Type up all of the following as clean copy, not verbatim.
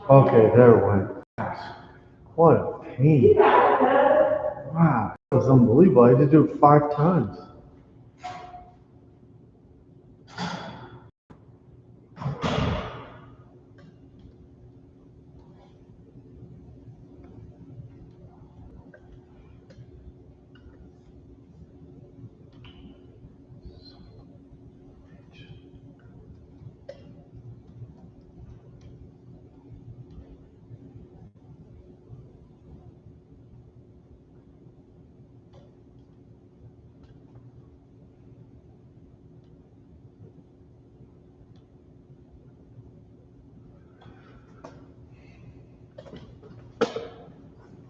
Okay, there it went. Gosh, what a pain. Wow, that was unbelievable. I had to do it 5 times.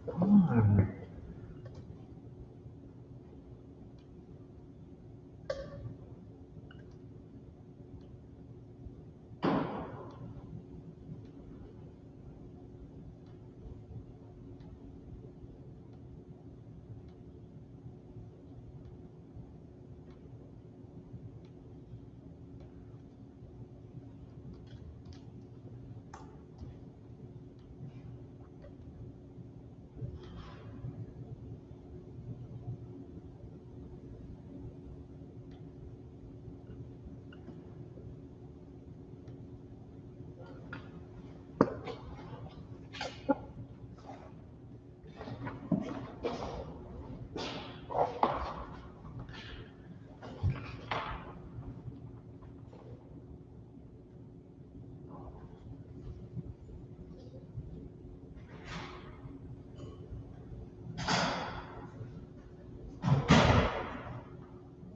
Come on.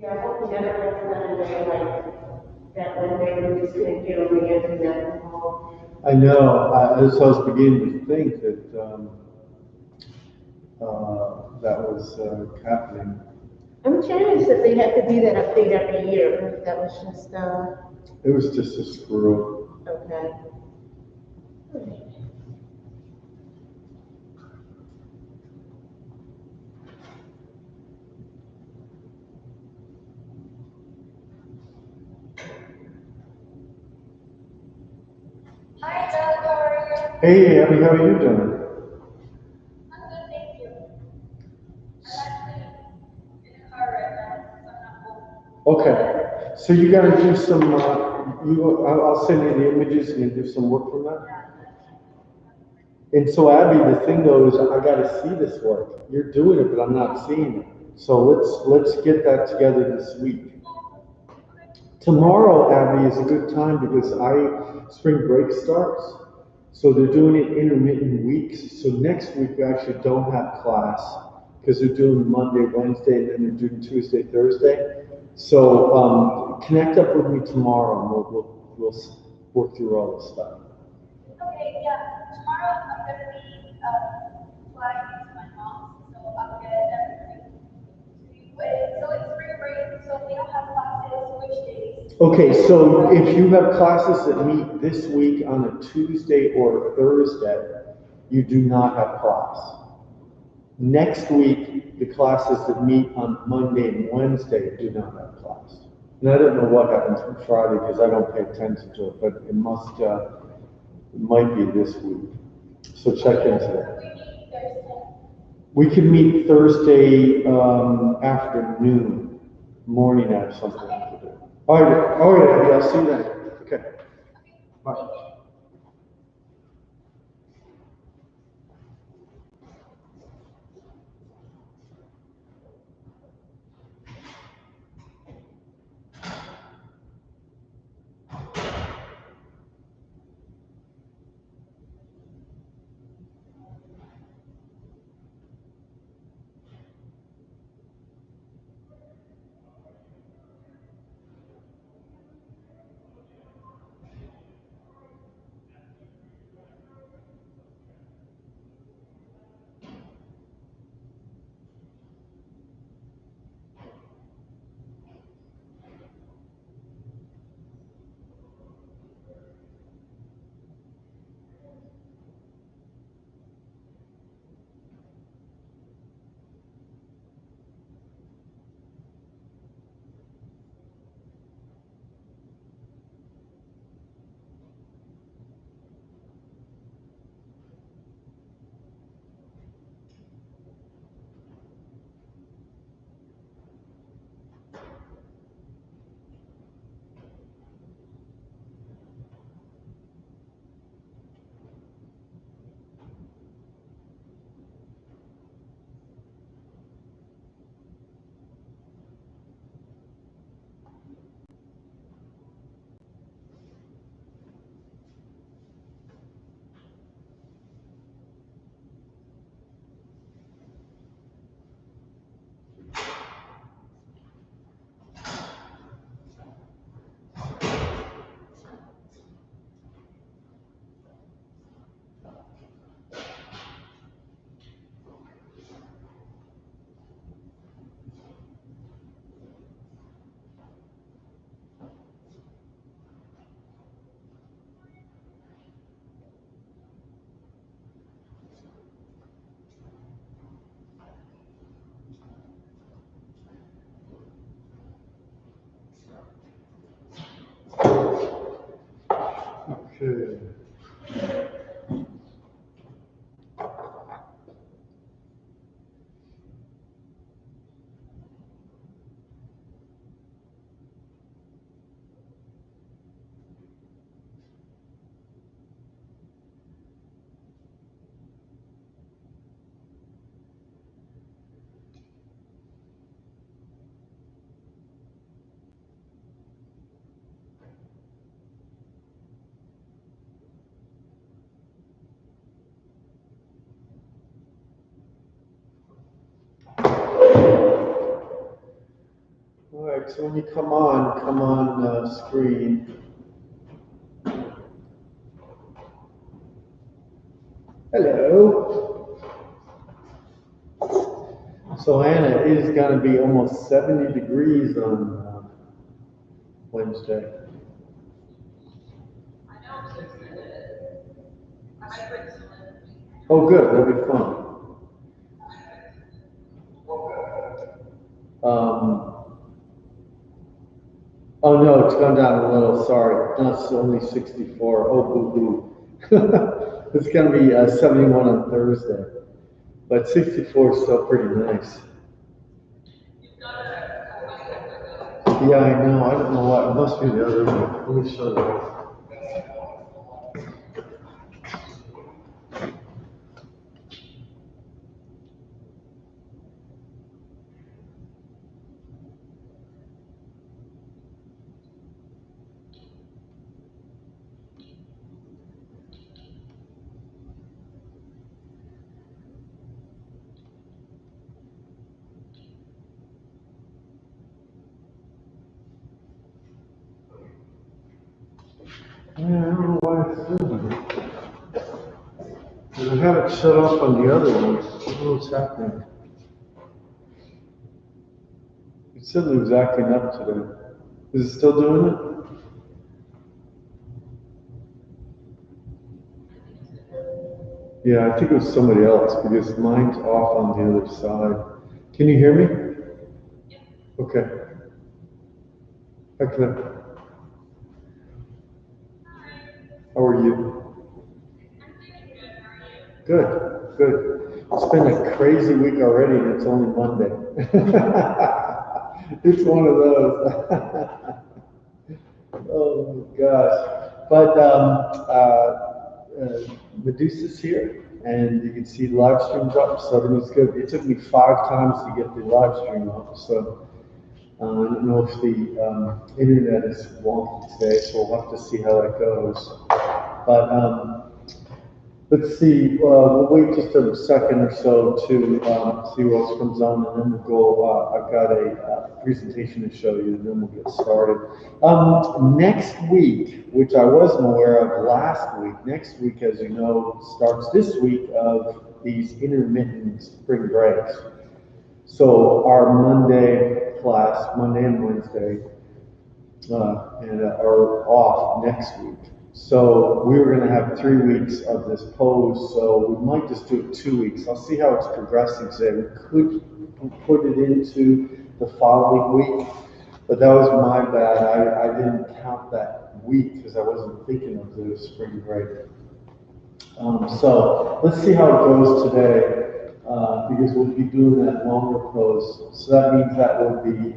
Yeah, I hope we never get to another day like that one day we just couldn't get on the internet anymore. I know. So I was beginning to think that that was happening. I'm curious if they had to do that update every year, or if that was just, It was just a screw. okay. Hi, Doug, how are you? Hey, Abby, how are you doing? I'm good, thank you. I'm actually in a car right now, so I'm not home. Okay, so you got to do some. I'll send you the images and you do some work from that. And so, Abby, the thing though is, I got to see this work. You're doing it, but I'm not seeing it. So let's get that together this week. Tomorrow, Abby, is a good time because spring break starts. So they're doing it intermittent weeks. So next week we actually don't have class because they're doing Monday, Wednesday, and then they're doing Tuesday, Thursday. So connect up with me tomorrow and we'll work through all this stuff. Okay, yeah, tomorrow I'm gonna be flying to my mom's, so I'll get everything to you. Wait, so it's spring break, so we don't have classes, which days? Okay, so if you have classes that meet this week on a Tuesday or a Thursday, you do not have class. Next week, the classes that meet on Monday and Wednesday do not have class. And I don't know what happens on Friday because I don't pay attention to it, but it might be this week. So check into that. We meet Thursday. We can meet Thursday afternoon, morning I have something to do. All right, Abby, I'll see you then. Okay, bye. so when you come on screen. Hello. So Anna, it is going to be almost 70 degrees on Wednesday. I know, I'm so excited. I might bring someone. Oh, good. That'll be fun. Oh no, it's gone down a little. Sorry, no, it's only 64. Oh, boo boo. It's going to be 71 on Thursday, but 64 is still pretty nice. Yeah, I know. I don't know what. It must be the other one. Let me show you. Yeah, I don't know why it's doing it. I have it shut off on the other one. I don't know what's happening. It said it was acting up today. Is it still doing it? Yeah, I think it was somebody else because mine's off on the other side. Can you hear me? Okay. Okay. How are you? Good, good. It's been a crazy week already and it's only Monday. It's one of those. Oh my gosh. But Medusa's here and you can see the live stream's up, so everything's good. It took me 5 times to get the live stream up, so I don't know if the internet is wonky today, so we'll have to see how that goes. But let's see, we'll wait just a second or so to see what else comes on, and then we'll go. I've got a presentation to show you, and then we'll get started. Next week, which I wasn't aware of last week, next week, as you know, starts this week of these intermittent spring breaks. So our Monday class, Monday and Wednesday, are off next week. So we were going to have 3 weeks of this pose, so we might just do it 2 weeks. I'll see how it's progressing today. We could put it into the following week, but that was my bad. I didn't count that week because I wasn't thinking of the spring break. So let's see how it goes today, because we'll be doing that longer pose. So that means that will be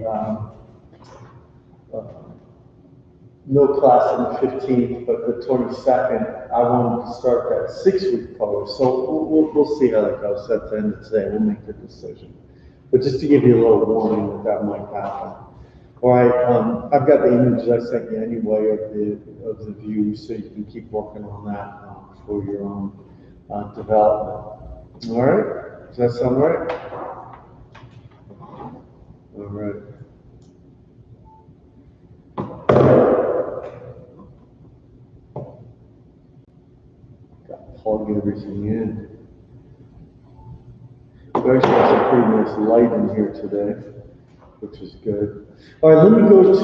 no class on the 15th, but the 22nd, I wanted to start that 6-week pose. So we'll see how that goes at the end of today. We'll make the decision. But just to give you a little warning that might happen. All right, I've got the images I sent you anyway of the view, so you can keep working on that for your own development. All right, does that sound right? All right. Got to plug everything in. We actually have some pretty nice light in here today, which is good. All right, let me go to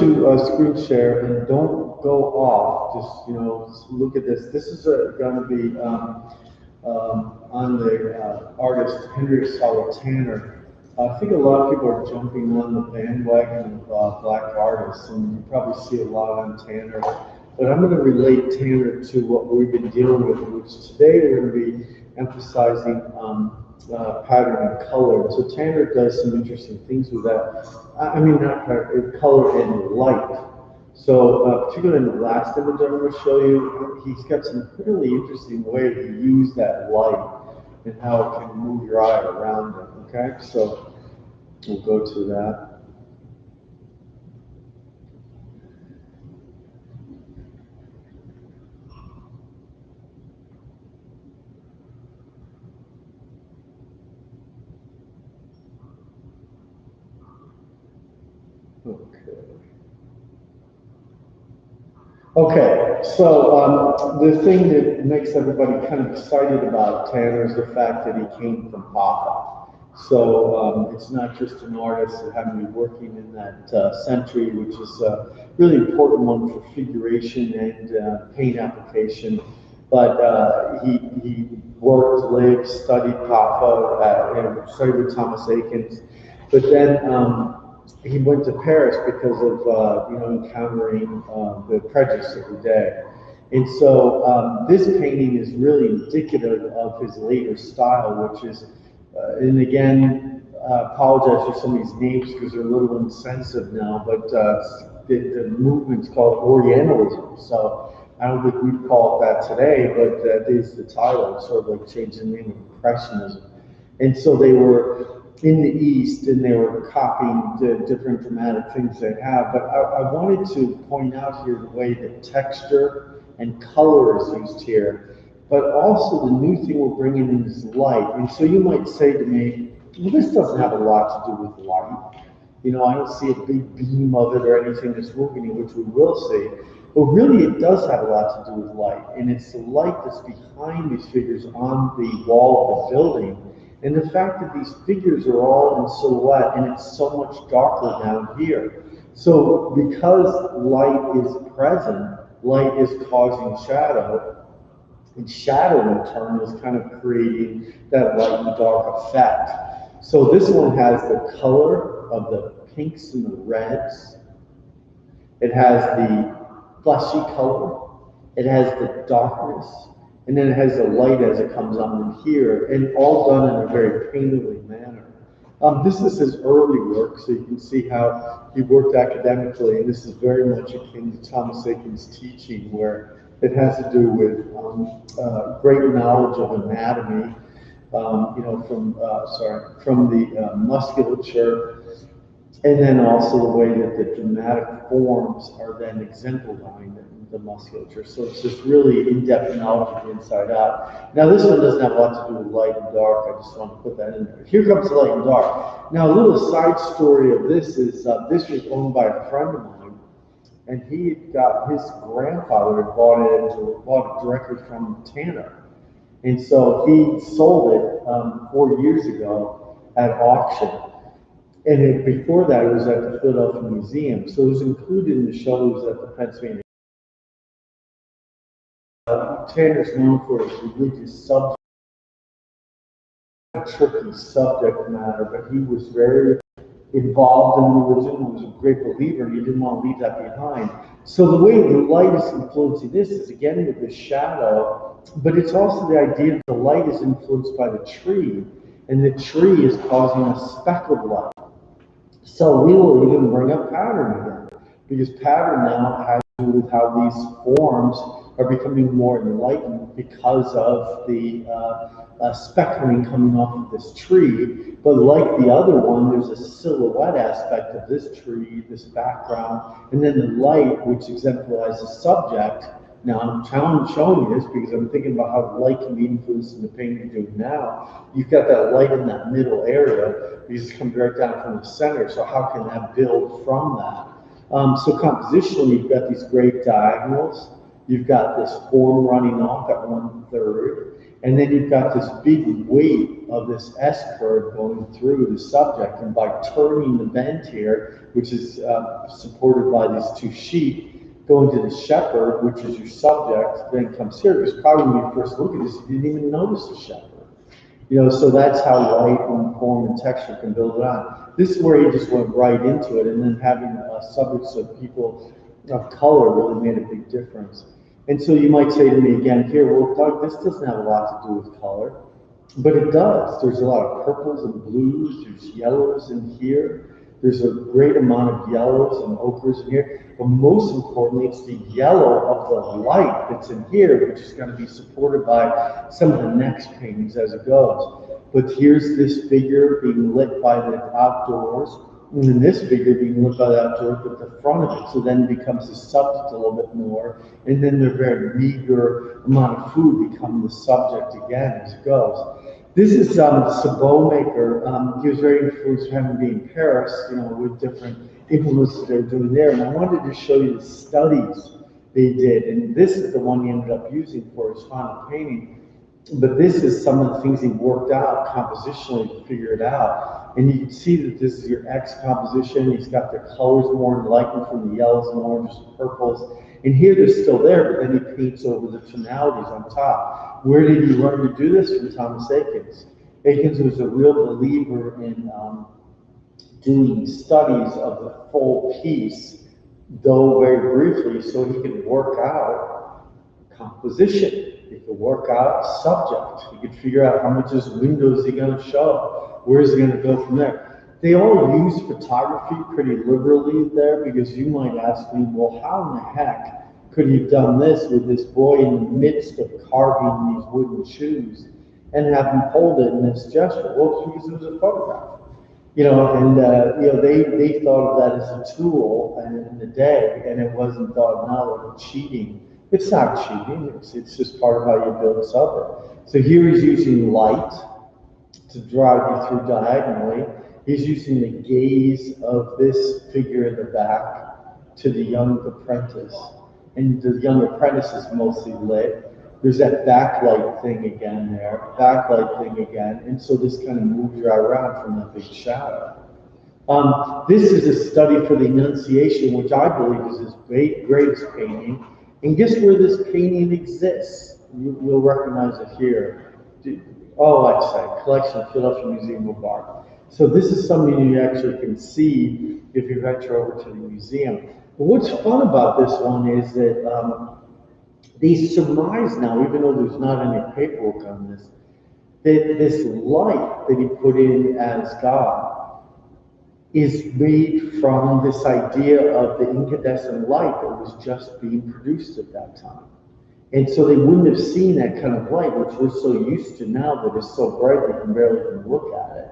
screen share and don't go off. Just look at this. This is going to be on the artist Henry Sawa Tanner. I think a lot of people are jumping on the bandwagon of black artists, and you probably see a lot on Tanner. But I'm going to relate Tanner to what we've been dealing with, which today we're going to be emphasizing pattern and color. So Tanner does some interesting things with that. I mean, not pattern, color and light. So particularly in the last image I'm going to show you, he's got some really interesting way to use that light and how it can move your eye around it. Okay, so we'll go to that. Okay. Okay, so the thing that makes everybody kind of excited about Tanner is the fact that he came from Papa. So it's not just an artist that happened to be working in that century, which is a really important one for figuration and paint application. But he worked, lived, studied Papa, studied with Thomas Akins. But then he went to Paris because of encountering the prejudice of the day. And so this painting is really indicative of his later style, which is, and again, apologize for some of these names because they're a little insensitive now, but the movement's called Orientalism. So I don't think we'd call it that today, but that is the title. It's sort of like changing the name of Impressionism. And so they were in the East and they were copying the different dramatic things they have. But I wanted to point out here the way that texture and color is used here, but also the new thing we're bringing in is light. And so you might say to me, well, this doesn't have a lot to do with light. You know, I don't see a big beam of it or anything that's moving, which we will see. But really, it does have a lot to do with light. And it's the light that's behind these figures on the wall of the building. And the fact that these figures are all in silhouette and it's so much darker down here. So because light is present, light is causing shadow, and shadow in turn is kind of creating that light and dark effect. So this one has the color of the pinks and the reds. It has the fleshy color. It has the darkness. And then it has the light as it comes on in here, and all done in a very painterly manner. This is his early work, so you can see how he worked academically, and this is very much akin to Thomas Akins' teaching, where it has to do with great knowledge of anatomy, from the musculature, and then also the way that the dramatic forms are then exemplifying the musculature. So it's just really in-depth knowledge of the inside out. Now this one doesn't have a lot to do with light and dark. I just want to put that in there. Here comes the light and dark. Now a little side story of this is this was owned by a friend of mine, and he got his grandfather had bought it directly from Tanner. And so he sold it 4 years ago at auction. And before that, it was at the Philadelphia Museum. So it was included in the shows at the Pennsylvania. Tanner's known for his religious subject, tricky subject matter, but he was very involved in religion, was a great believer, and he didn't want to leave that behind. So the way the light is influencing this is again with the shadow, but it's also the idea that the light is influenced by the tree, and the tree is causing a speckled light. So we will even bring up pattern again, because pattern now has to do with how these forms are becoming more enlightened because of the speckling coming off of this tree. But like the other one, there's a silhouette aspect of this tree, this background, and then the light, which exemplifies the subject. Now, I'm showing you this because I'm thinking about how light can be influenced in the painting you're doing now. You've got that light in that middle area because it comes right down from the center. So how can that build from that? So compositionally, you've got these great diagonals. You've got this form running off at 1/3. And then you've got this big weight of this S curve going through the subject. And by turning the bend here, which is supported by these two sheep, going to the shepherd, which is your subject, then comes here, because probably when you first look at this, you didn't even notice the shepherd. So that's how light and form and texture can build it on. This is where he just went right into it, and then having subjects of people of color really made a big difference. And so you might say to me again here, well, Doug, this doesn't have a lot to do with color, but it does. There's a lot of purples and blues, there's yellows in here. There's a great amount of yellows and ochres in here, but most importantly, it's the yellow of the light that's in here, which is going to be supported by some of the next paintings as it goes. But here's this figure being lit by the outdoors, and then this figure being lit by the outdoors, but the front of it. So then it becomes the subject a little bit more, and then the very meager amount of food become the subject again as it goes. This is Sabot maker. He was very influenced having been in Paris, with different influence that they're doing there. And I wanted to show you the studies they did. And this is the one he ended up using for his final painting. But this is some of the things he worked out compositionally to figure it out. And you can see that this is your X composition. He's got the colors more enlightened from the yellows and oranges and purples. And here they're still there, but then he paints over the tonalities on top. Where did he learn to do this? From Thomas Eakins. Eakins was a real believer in doing studies of the full piece, though very briefly, so he could work out composition. He could work out subject. He could figure out how much his window is he going to show. Where is he going to go from there? They all use photography pretty liberally there, because you might ask me, well, how in the heck could he have done this with this boy in the midst of carving these wooden shoes and have him hold it in this gesture? Well, it's because it was a photograph. You know, and they thought of that as a tool in the day, and it wasn't thought now of cheating. It's not cheating, it's just part of how you build something. So here he's using light to drive you through diagonally. He's using the gaze of this figure in the back to the young apprentice. And the young apprentice is mostly lit. There's that backlight thing again there, backlight thing again. And so this kind of moves you around from that big shadow. This is a study for the Annunciation, which I believe is his greatest painting. And guess where this painting exists? You'll recognize it here. Collection of Philadelphia Museum of Art. So this is something you actually can see if you venture over to the museum. But what's fun about this one is that they surmise now, even though there's not any paperwork on this, that this light that he put in as God is made from this idea of the incandescent light that was just being produced at that time. And so they wouldn't have seen that kind of light, which we're so used to now that is so bright they can barely even look at it.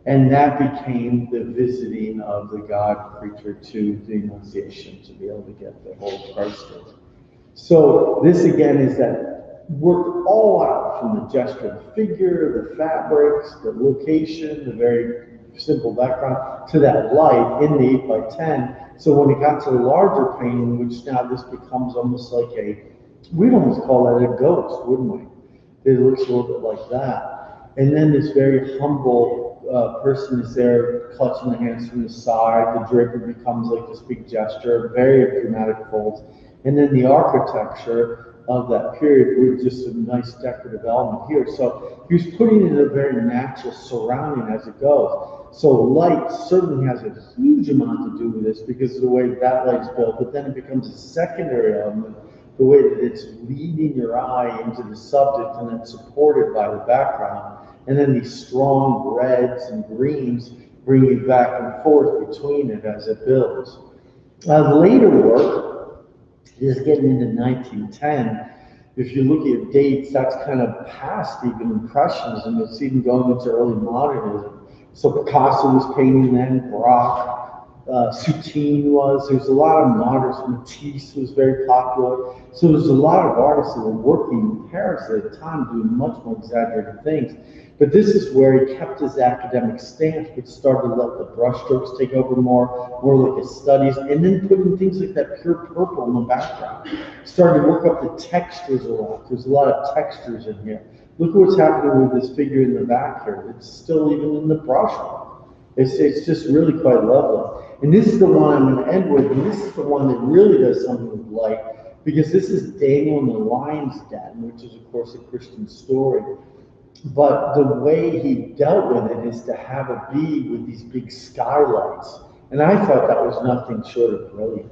And that became the visiting of the God creature to the Annunciation to be able to get the whole Christ in. So this again is that worked all out from the gesture of the figure, the fabrics, the location, the very simple background, to that light in the 8x10. So when it got to the larger painting, which now this becomes almost like we'd almost call that a ghost, wouldn't we? It looks a little bit like that. And then this very humble person is there clutching the hands from the side. The draper becomes like this big gesture, very dramatic folds. And then the architecture of that period with just a nice decorative element here. So he was putting it in a very natural surrounding as it goes. So light certainly has a huge amount to do with this because of the way that light's built, but then it becomes a secondary element, the way that it's leading your eye into the subject and then supported by the background. And then these strong reds and greens bring you back and forth between it as it builds. Later work is getting into 1910. If you look at dates, that's kind of past even Impressionism. It's even going into early modernism. So Picasso was painting then, Braque, Soutine was. There's a lot of modernists. Matisse was very popular. So there's a lot of artists that were working in Paris at the time doing much more exaggerated things. But this is where he kept his academic stance, but started to let the brushstrokes take over more like his studies, and then put in things like that pure purple in the background. Started to work up the textures a lot. There's a lot of textures in here. Look at what's happening with this figure in the back here. It's still even in the brushwork. It's just really quite lovely. And this is the one I'm going to end with, and this is the one that really does something with light, because this is Daniel in the lion's den, which is, of course, a Christian story. But the way he dealt with it is to have it be with these big skylights. And I thought that was nothing short of brilliant.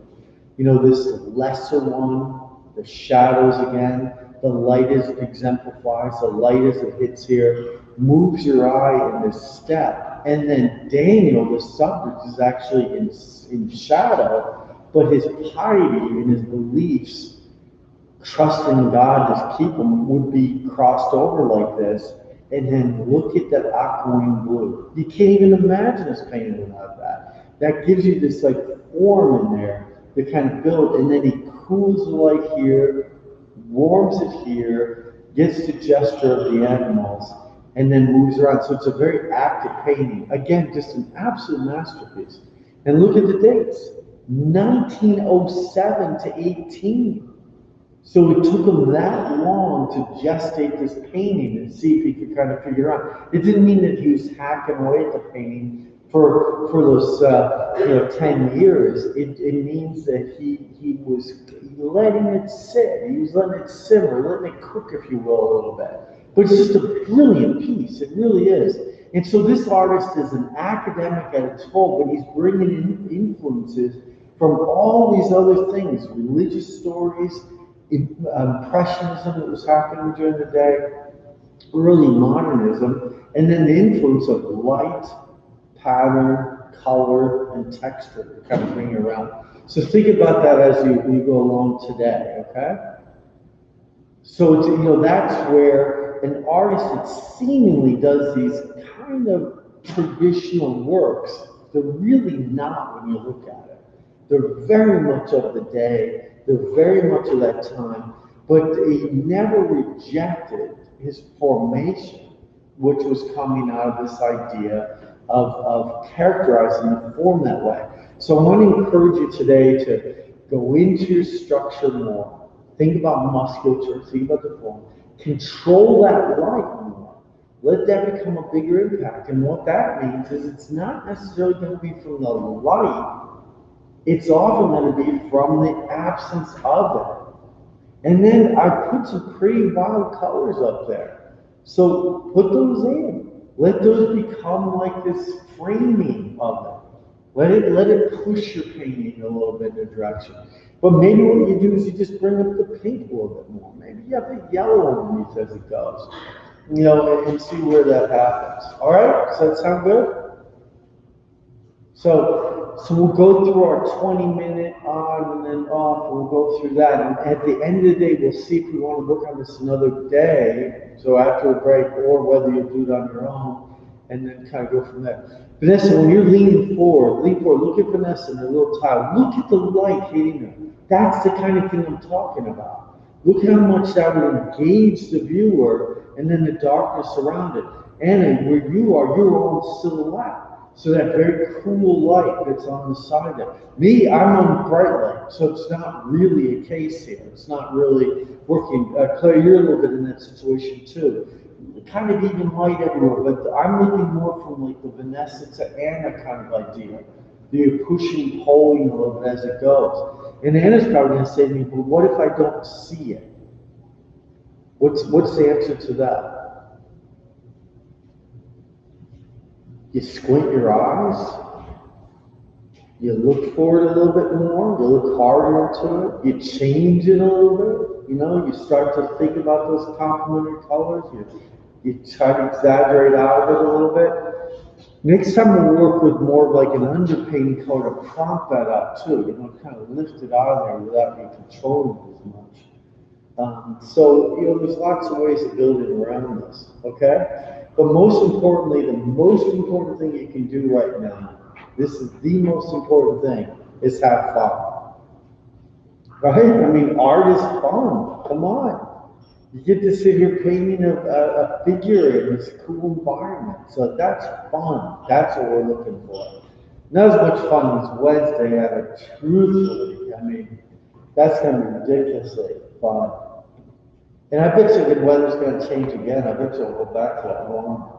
You know, this lesser one, the shadows again, the light as it exemplifies, the light as it hits here, moves your eye in this step. And then Daniel, the subject, is actually in shadow, but his piety and his beliefs, trusting God to keep him, would be crossed over like this. And then look at that aquamarine blue. You can't even imagine us painting without that. That gives you this like form in there that kind of build, and then he cools the light here, warms it here, gets the gesture of the animals, and then moves around. So it's a very active painting. Again, just an absolute masterpiece. And look at the dates, 1907 to 18. So it took him that long to gestate this painting and see if he could kind of figure out. It didn't mean that he was hacking away at the painting for those 10 years. It means that he was letting it sit. He was letting it simmer, letting it cook, if you will, a little bit. But it's just a brilliant piece. It really is. And so this artist is an academic at its full, but he's bringing in influences from all these other things, religious stories, Impressionism that was happening during the day, early modernism, and then the influence of light, pattern, color, and texture kind of bring around. So think about that as you go along today, okay? So it's, that's where an artist that seemingly does these kind of traditional works, they're really not when you look at it. They're very much of the day. They're very much of that time, but he never rejected his formation, which was coming out of this idea of characterizing the form that way. So I want to encourage you today to go into your structure more. Think about musculature, think about the form. Control that light more. Let that become a bigger impact. And what that means is it's not necessarily going to be from the light. It's often going to be from the absence of it. And then I put some pretty wild colors up there. So put those in. Let those become like this framing of it. Let it push your painting a little bit in a direction. But maybe what you do is you just bring up the pink a little bit more. Maybe you have the yellow underneath as it goes. And see where that happens. All right? Does that sound good? So we'll go through our 20-minute on and then off, and we'll go through that. And at the end of the day, we'll see if we want to work on this another day, so after a break, or whether you'll do it on your own, and then kind of go from there. Vanessa, when you're leaning forward, look at Vanessa in her little tile. Look at the light hitting her. That's the kind of thing I'm talking about. Look how much that would engage the viewer, and then the darkness around it. Anna, where you are, you're on silhouette. So that very cool light that's on the side there. Me, I'm on bright light, so it's not really a case here. It's not really working. Claire, you're a little bit in that situation too. Kind of even light everywhere, but I'm looking more from like the Vanessa to Anna kind of idea. You're pushing, pulling a little bit as it goes. And Anna's probably going to say to me, well, what if I don't see it? What's the answer to that? You squint your eyes, you look for it a little bit more, you look harder into it, you change it a little bit, you start to think about those complementary colors, you try to exaggerate out of it a little bit. Next time we'll work with more of like an underpainting color to prompt that up too, kind of lift it out of there without you controlling it as much. So there's lots of ways of building around this, okay? But most importantly, the most important thing you can do right now, this is the most important thing, is have fun. Right? I mean, art is fun. Come on. You get to sit here painting a figure in this cool environment. So that's fun. That's what we're looking for. Not as much fun as Wednesday had it, truthfully. I mean, that's going to be ridiculously fun. And I bet you the weather's going to change again. I bet you'll go back to that warm.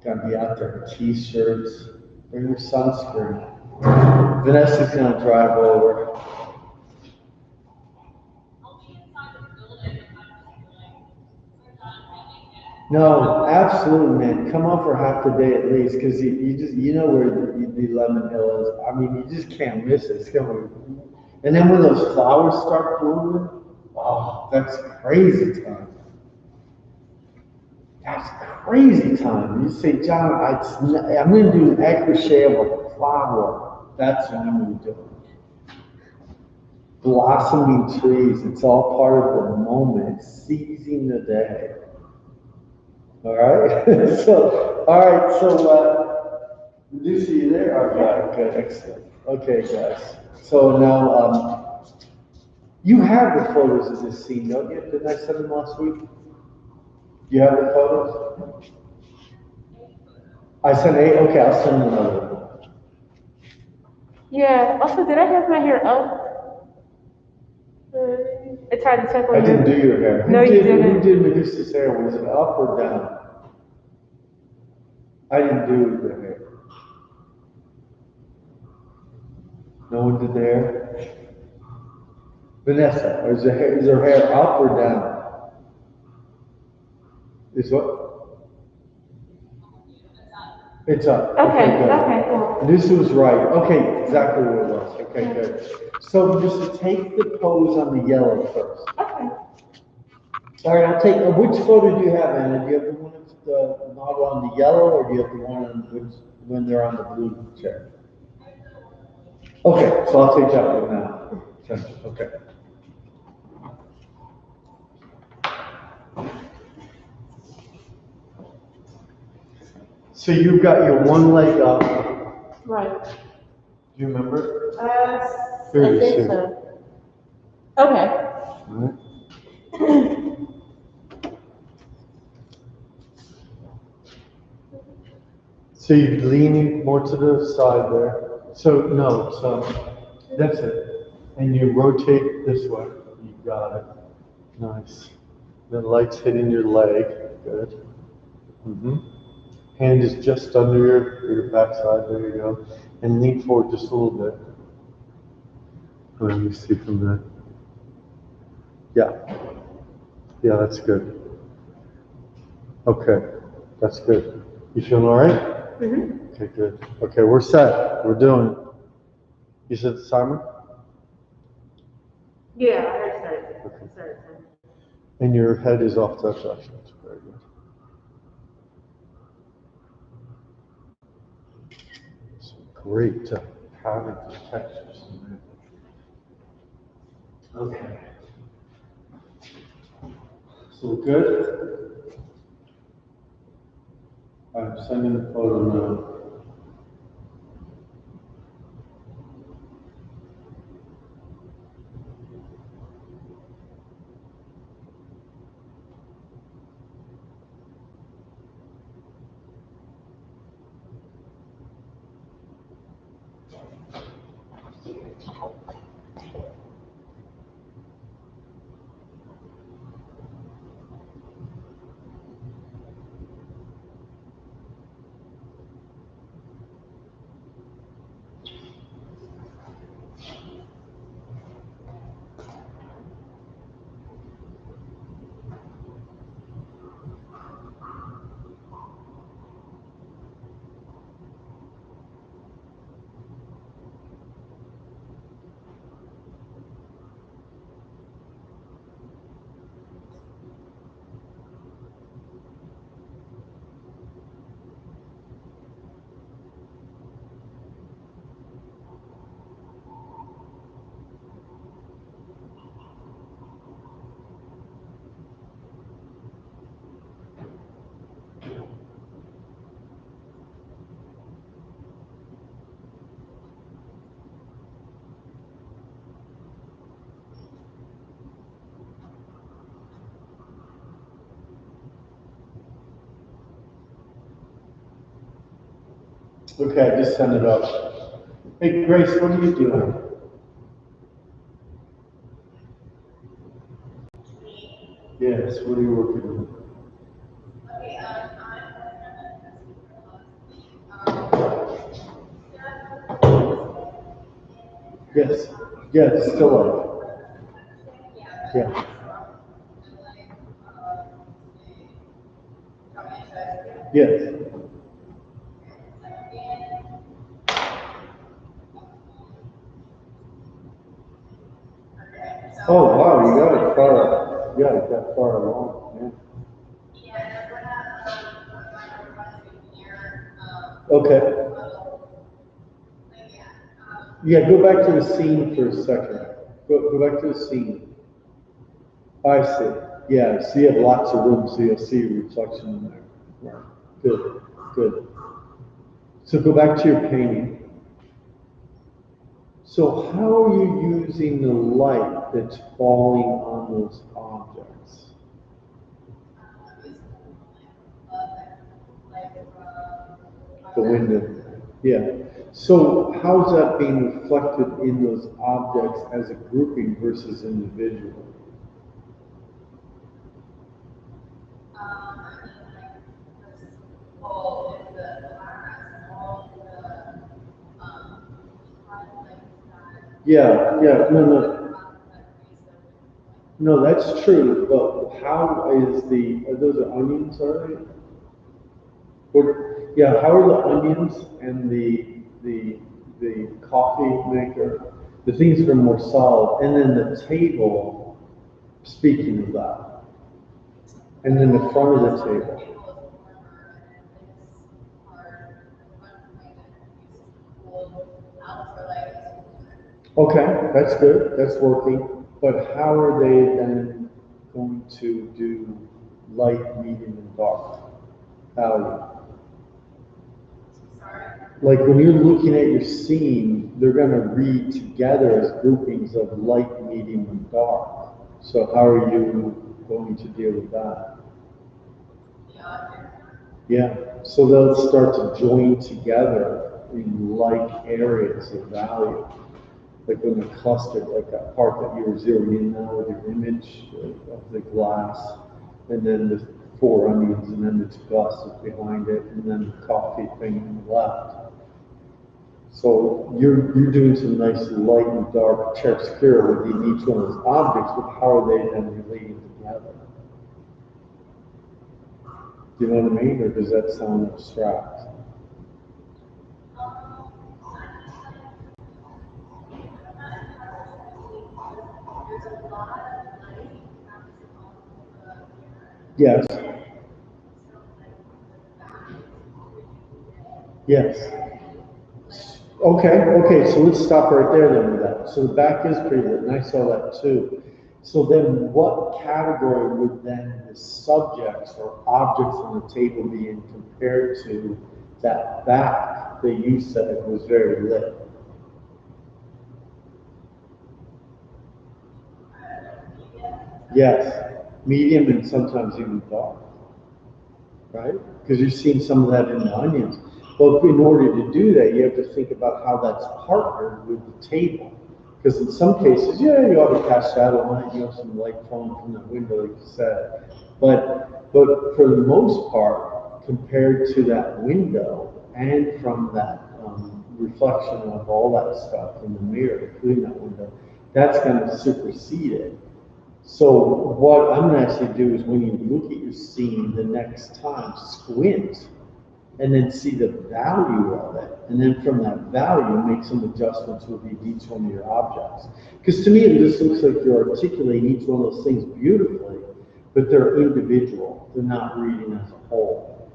Going to be out there in t-shirts. Bring your sunscreen. Vanessa's going to drive over. No, absolutely, man. Come on for half the day at least, because you know where the Lemon Hill is. I mean, you just can't miss it. It's going to. And then when those flowers start blooming, oh, that's crazy time. That's crazy time. You say, John, I'm going to do an crochet of a flower. That's what I'm going to do. Blossoming trees. It's all part of the moment. It's seizing the day. All right. So, Lucy, you there? All right. Good. Excellent. Okay, guys. So now, you have the photos of this scene, don't you? Didn't I send them last week? You have the photos? I sent 8. Okay, I'll send another one. Yeah. Also, did I have my hair up? It's hard to check I when didn't do you're. your hair. No, you didn't. Who did Medusa's hair? Was it up or down? I didn't do the hair. No one did the hair? Vanessa, is her hair up or down? Is what? It's up. Okay. Good. Okay. Cool. This was right. Okay, exactly what it was. Okay, good. So just take the pose on the yellow first. Okay. All right, I'll take, which photo do you have, Anna? Do you have the one of the model on the yellow, or do you have the one on when they're on the blue chair? Okay, so I'll take that one now. Okay. So you've got your one leg up. Right. Do you remember? I Here it is, think here. so. Okay. All right. So you're leaning more to the side there. So no, so that's it. And you rotate this way. You got it. Nice. The light's hitting your leg. Good. Hand is just under your backside. There you go. And lean forward just a little bit. Let me see from there. Yeah. Yeah, that's good. Okay. That's good. You feeling all right? Okay, good. Okay, we're set. We're doing it. You said the timer? Yeah, I heard started. Okay. Started. And your head is off to that direction. That's very good. It's great pattern textures in there. Okay. So we're good? I'm sending the photo now. Okay, I just sent it up. Hey, Grace, what are you doing? Yes, what are you working on? Okay, Yes. Yeah, it's still up. Yeah. Yes. Oh, wow, you got it far. Yeah, you got far along. Yeah. Okay. Yeah, go back to the scene for a second. Go back to the scene. I see. Yeah, so you have lots of room, so you'll see a reflection in there. Right. Good. Good. So go back to your painting. So how are you using the light that's falling on those objects? The window. Yeah. So how's that being reflected in those objects as a grouping versus individual? I mean, like, there's all in the class, all the, highlights that. Yeah, no. That No, that's true, but how is are those onions, are they? Yeah, how are the onions and the coffee maker, the things that are more solid, and then the table, speaking of that, and then the front of the table. Okay, that's good, that's working, but how are they then going to do light, medium, and dark value? Like when you're looking at your scene, they're gonna read together as groupings of light, medium, and dark. So how are you going to deal with that? Yeah, so they'll start to join together in like areas of value. Like when they're clustered, like that part that you're zeroing in now with your image of the glass, and then the four onions, and then the two glasses behind it, and then the coffee thing on the left. So you're doing some nice light and dark chiaroscuro within each one of those objects, but how are they then relating together? Do you know what I mean, or does that sound abstract? Yes. Yes. Okay, so let's stop right there then with that. So the back is pretty lit, and I saw that too. So then what category would then the subjects or objects on the table be in compared to that back that you said was very lit? Yes, medium and sometimes even dark, right? Because you're seeing some of that in the onions. But in order to do that, you have to think about how that's partnered with the table. Because in some cases, yeah, you ought to cast shadow on it, you have some light falling from the window, like you said. But for the most part, compared to that window and from that reflection of all that stuff in the mirror, including that window, that's going to supersede it. So what I'm going to actually do is when you look at your scene the next time, squint and then see the value of it. And then from that value, make some adjustments with each one of your objects. Because to me, it just looks like you're articulating each one of those things beautifully, but they're individual. They're not reading as a whole.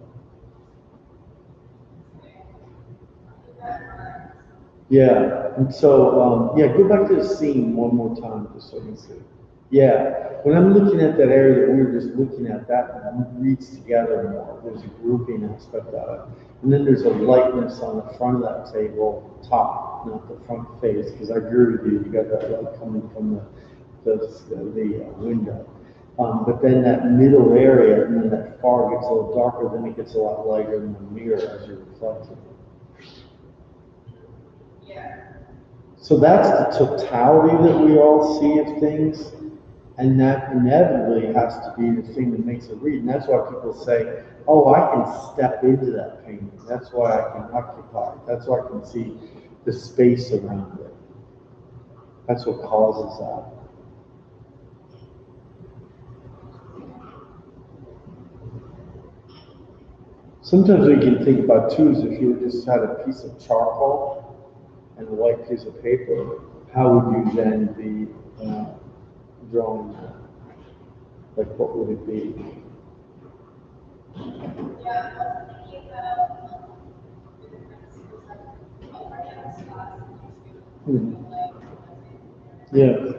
Yeah, and so, yeah, go back to the scene one more time just so you can see. Yeah, when I'm looking at that area that we were just looking at, that reads together more. There's a grouping aspect of it. And then there's a lightness on the front of that table, top, not the front face, because I agree with you, you got that light coming from the window. But then that middle area, and then that far gets a little darker, then it gets a lot lighter in the mirror as you're reflecting. So that's the totality that we all see of things, and that inevitably has to be the thing that makes it read. And that's why people say, oh, I can step into that painting. That's why I can occupy it. That's why I can see the space around it. That's what causes that. Sometimes we can think about too is if you just had a piece of charcoal and a white piece of paper, how would you then be drawing that? Like, what would it be? Yeah.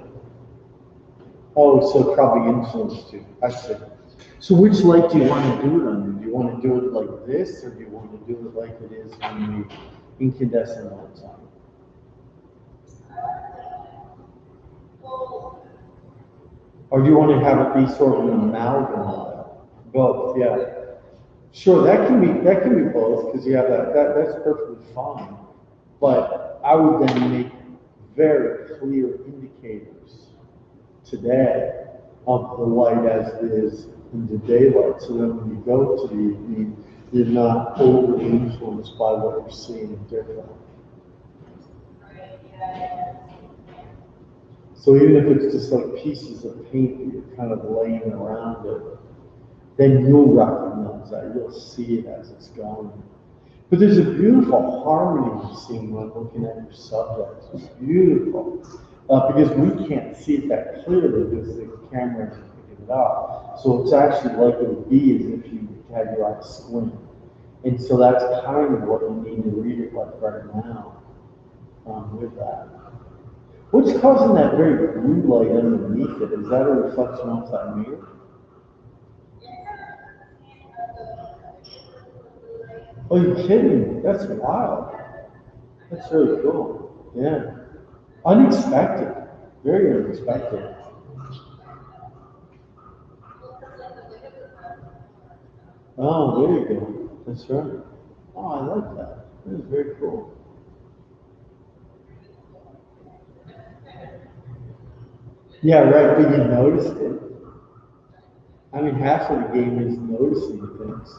Oh, so it probably influenced you. I see. So which light do you want to do it under? Do you want to do it like this, or do you want to do it like it is when the incandescent light's on? Or do you want to have it be sort of an amalgam of it? Both, yeah. Sure, that can be both because you have that's perfectly fine. But I would then make very clear indicators today of the light as it is in the daylight, so that when you go to the evening, you're not overly influenced by what you're seeing different. So even if it's just like pieces of paint that you're kind of laying around it, then you'll recognize that, you'll see it as it's going. But there's a beautiful harmony I'm seeing when I'm looking at your subjects. It's beautiful. Because we can't see it that clearly because the camera isn't picking it up. So it's actually like it would be as if you had your eyes squint. And so that's kind of what you need to read it like right now with that. What's causing that very blue light underneath it? Is that a reflection off that mirror? Oh, you're kidding me. That's wild. That's really cool. Yeah. Unexpected. Very unexpected. Oh, there you go. That's right. Oh, I like that. That is very cool. Yeah, right, but you noticed it. I mean, half of the game is noticing things.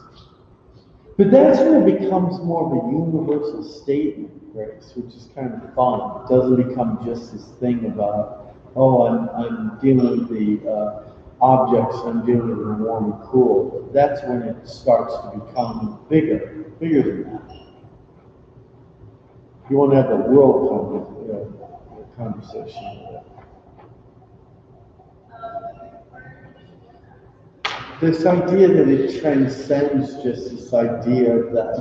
But that's when it becomes more of a universal statement, Grace, which is kind of fun. It doesn't become just this thing about, oh, I'm dealing with the objects, I'm dealing with the warm and cool. But that's when it starts to become bigger than that. You want to have the world conversation with it. This idea that it transcends just this idea of that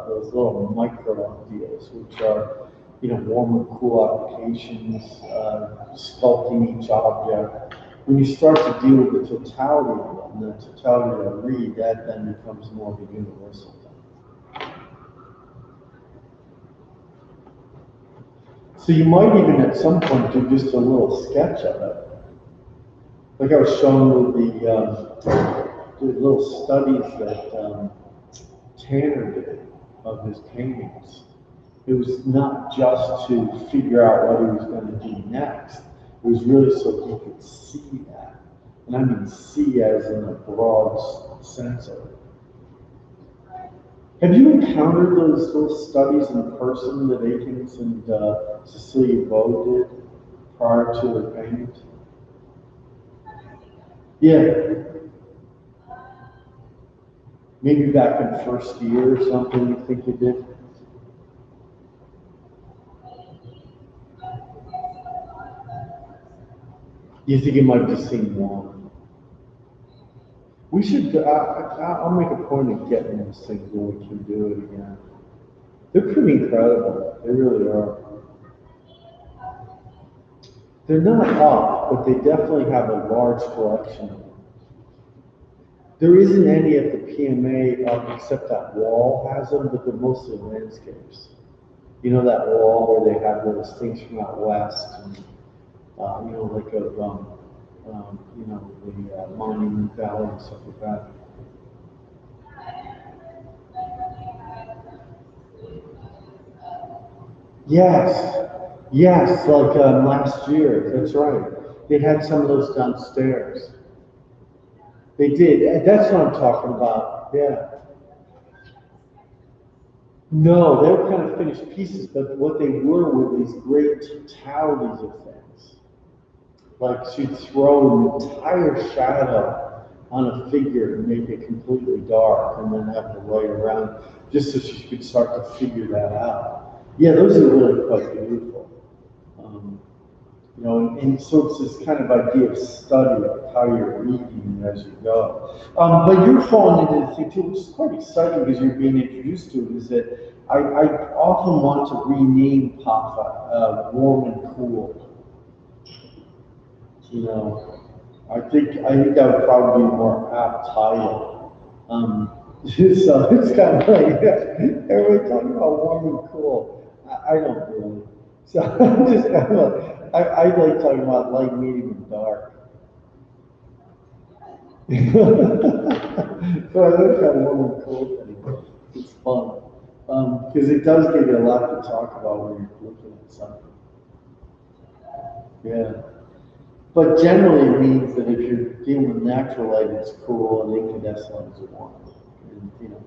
those little micro ideas, which are, warm and cool applications, sculpting each object. When you start to deal with the totality of them, the totality of the read, that then becomes more of a universal thing. So you might even at some point do just a little sketch of it. Like I was showing with the little studies that Tanner did of his paintings. It was not just to figure out what he was going to do next. It was really so he could see that. And I mean see as in a broad sense of it. Have you encountered those little studies in person that Akins and Cecilia Beau did prior to their paintings? Yeah. Maybe back in first year or something, you think you did? You think you might have just seen one? We should, I'll make a point of getting those things when we can do it again. They're pretty incredible. They really are. They're not up, but they definitely have a large collection of them. There isn't any at the PMA up except that wall has them, but they're mostly landscapes. You know that wall where they have those things from out west, and like a the Monument Valley and stuff like that. Yes, like last year. That's right. They had some of those downstairs. They did. That's what I'm talking about. Yeah. No, they were kind of finished pieces, but what they were these great totalities of things. Like she'd throw an entire shadow on a figure and make it completely dark, and then have the light around, just so she could start to figure that out. Yeah, those are really quite beautiful. And so it's this kind of idea of study, of how you're reading as you go. But you're falling into the thing too, which is quite exciting because you're being introduced to it, is that I often want to rename Papa Warm and Cool. I think that would probably be a more apt title. So it's kind of like, everybody talking about warm and cool. I don't really. So I'm just kind of like, I like talking about light, medium, and dark. So I like that warm and cool thing. It's fun. Because it does give you a lot to talk about when you're looking at something. Yeah. But generally it means that if you're dealing with natural light, it's cool, and incandescent light is warm. And, you know,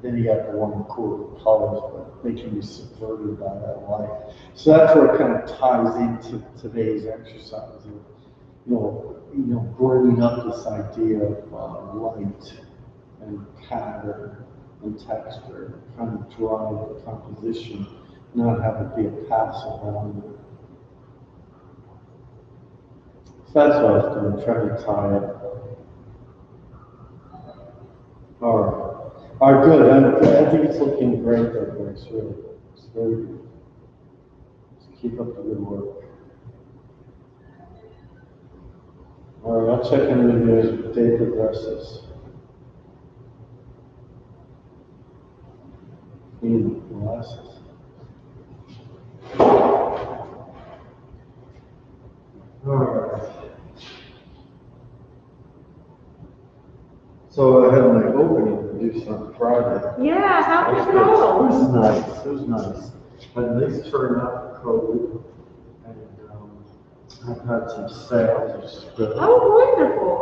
then you got the warm, cool colors, but they can be subverted by that light. So that's where it kind of ties into today's exercise. And, bringing up this idea of light and pattern and texture, kind of drive the composition, not have it be a passive element. So that's what I was doing, trying to tie it. All right. All right, good. I think it's looking great there, Grace. Really, it's very good. Just keep up the good work. All right, I'll check in with you as the day progresses. Glasses. All right. So I had my opening to do on Friday. Yeah, how did it It go? was nice. It was nice. Had a nice turnout for COVID, and I've had some sales, which is good. Oh, wonderful.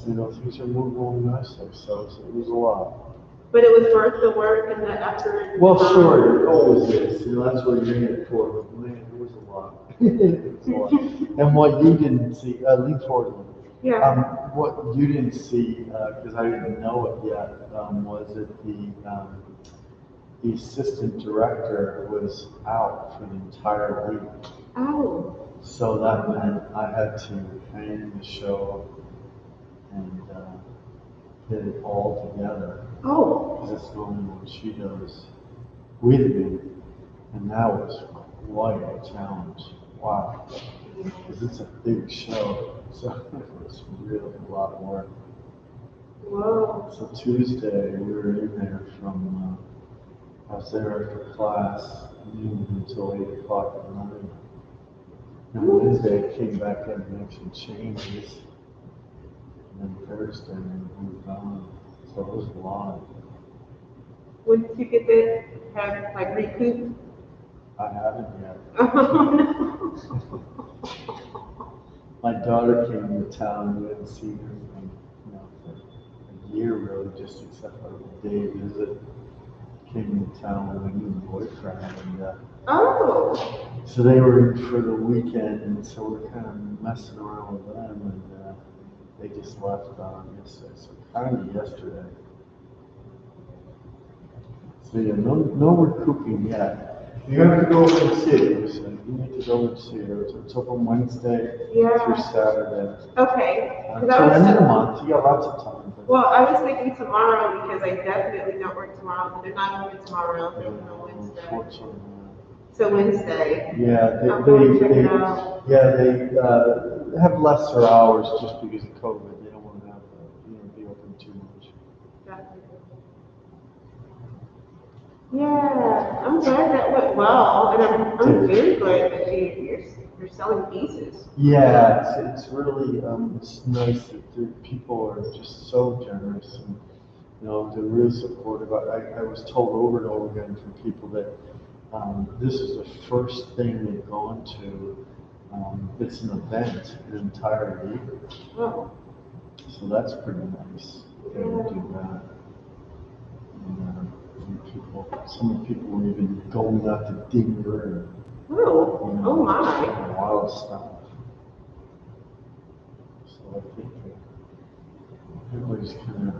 And things are moving along nicely. So it was a lot. But it was worth the work and the effort. Well, sure, it always is. That's what you're in it for. But man, it was a lot. It was a lot. And what you didn't see, lean forward. Yeah. What you didn't see, because I didn't know it yet, was that the assistant director was out for the entire week. Oh. So that meant I had to hang the show and get it all together. Oh. Because that's normally what she does with me. And that was quite a challenge. Wow. Because it's a big show. So it was really a lot of work. Whoa. So Tuesday, we were in there from, I was there after class, noon until 8 o'clock at night. And Wednesday, I came back in and made some changes. And then Thursday, we moved on. So it was a lot. When did you get there? Have like recouped? I haven't yet. Oh My daughter came to town, we hadn't seen her for a year really, just except for a day visit. Came to town with a new boyfriend, and Oh. so they were in for the weekend, and so we're kind of messing around with them, and they just left on yesterday, so kind of yesterday. So yeah, no recouping yet. You have to go over and see it. So you need to go and see it. It's open Wednesday through Saturday. Okay. Until end of the month, you got lots of time. Well, I was thinking tomorrow because I definitely don't work tomorrow, but they're not open tomorrow. They're open on Wednesday. So Wednesday. Yeah, I'm going to check it out. they have lesser hours just because of COVID. They don't want to have be open too much. Definitely. Yeah, I'm glad that went well, and I'm very glad that you're selling pieces. Yeah, it's really it's nice that the people are just so generous, and they're really supportive. I was told over and over again from people that this is the first thing they've gone to. It's an event, an entire year. Oh. So that's pretty nice. They would do that. And, some people were even going out to dinner and Oh my. wild stuff. So I think everybody's kind of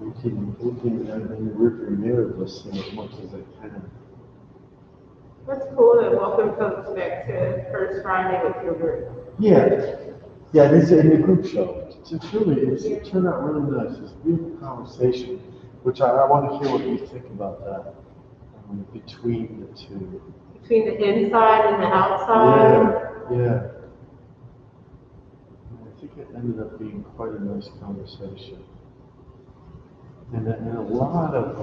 looking at the rearview mirror listening as much as they can. That's cool, and welcome folks back to First Friday with your group. Yeah, this is a group show. It turned out really nice. It's a beautiful conversation, which I want to hear what you think about that. Between the two. Between the inside and the outside? Yeah. I think it ended up being quite a nice conversation. And a lot of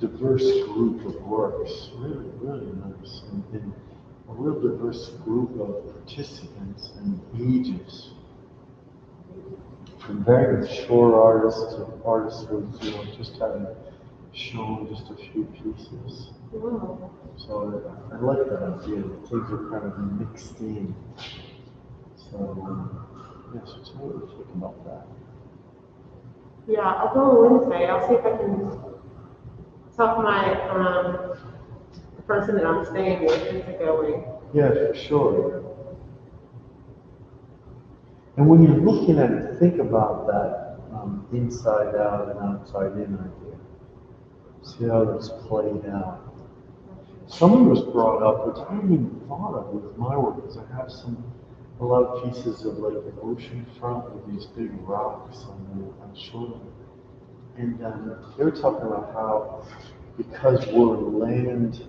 diverse group of works. Really, really nice. And a real diverse group of participants and ages. From very mature artists to artists who just having showing just a few pieces. Wow. So I like that idea. The things are kind of mixed in. So yeah, so tell me what you think about that. Yeah, I'll go on Wednesday. I'll see if I can talk my the person that I'm staying with into going. Yeah, for sure. And when you're looking at it, think about that inside out and outside in idea. See how it's played out. Something was brought up, which I hadn't even thought of with my work, because I have a lot of pieces of like the ocean front with these big rocks on the shore. And they were talking about how because we're land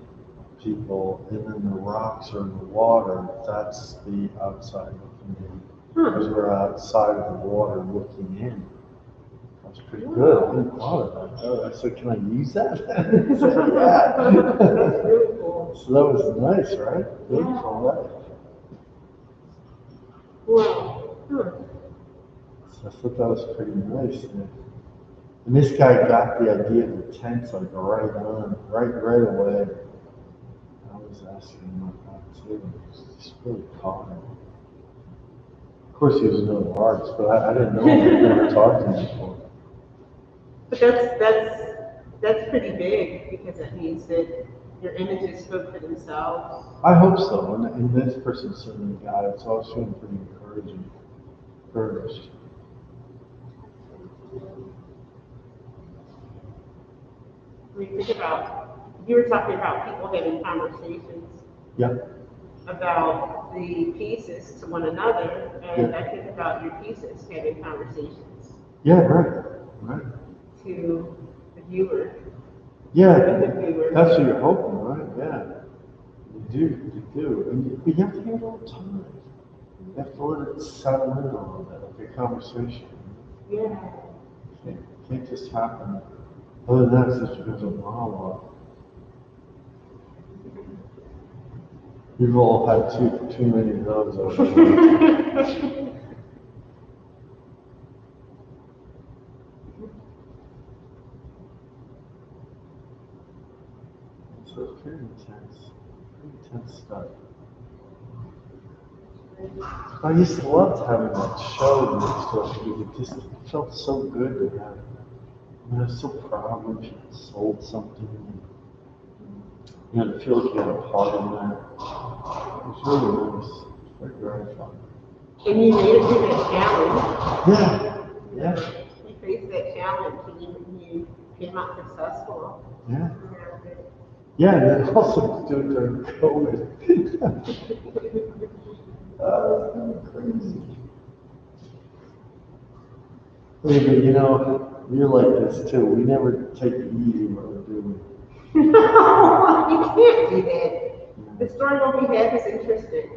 people and then the rocks are in the water, that's the outside looking in. Because we're outside of the water looking in. That's pretty good. I hadn't thought of that. Oh, I said, can I use that? He said, yeah. That's really cool. So that was nice, right? Good Yeah. for life. Wow. So I thought that was pretty nice. And this guy got the idea of the tents like right away. I was asking him about that too. It's really caught him. Of course, he was no artist, but I didn't know he had never talked to him before. But that's pretty big because that means that your images spoke for themselves. I hope so, and this person certainly got it, so I was feeling pretty encouraged. When you think about, you were talking about people having conversations Yep. about the pieces to one another, and Yeah. I think about your pieces having conversations Yeah, right. to the viewer. Yeah, The viewer. that's what you're hoping, right? Yeah. You do. But you have to hear it all the time. You have to let it settle in a little bit, like a conversation. Yeah. Can't just happen. Other than that, it's just becomes a monologue. We've all had too many of those over there. So it's pretty intense stuff. I just loved having that show next to us because it just felt so good to have. I was so proud when she sold something. You know, to feel like you had a part in that. It was really nice. Very fun. And you made it through that challenge. Yeah. You faced that challenge and you came out successful. Yeah. Yeah, and then also do it during COVID. It's kind of crazy. Hey, but you know, you're like this too. We never take it easy when we're doing it. No, you can't do that. The story won't be half as interesting.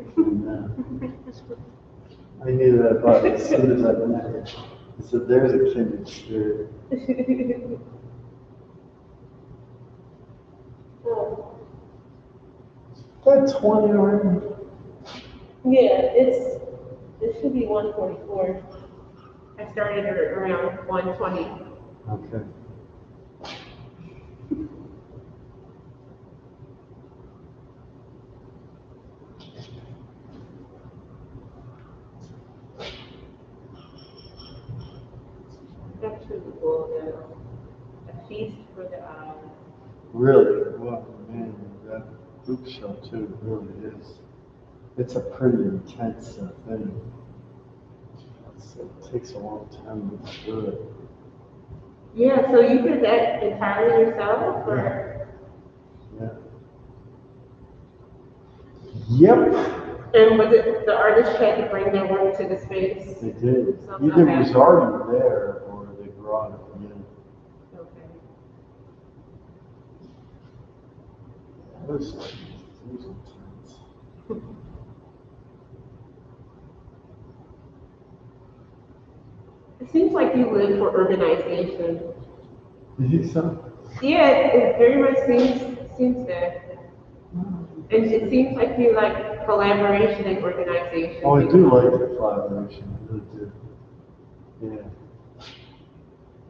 I knew that about it as soon as I met her. I said, there's a kindred spirit. That 20 already? Yeah, it should be 1:44. I started around 1:20. Okay. That's really cool, though. A feast for the eyes. Really? Well, man, that group show too really is. It's a pretty intense thing. It takes a long time to do it. Yeah, so you did that entirely yourself, or? Yeah. Yep. And was it the artist had to bring their work to the space? They did. So, Either okay. it was already there or they brought it in. Okay. It was intense. It seems like you live for urbanization. You think so? Yeah, it very much seems that. And it seems like you like collaboration and organization. Oh, I do like the collaboration. I really do. Yeah.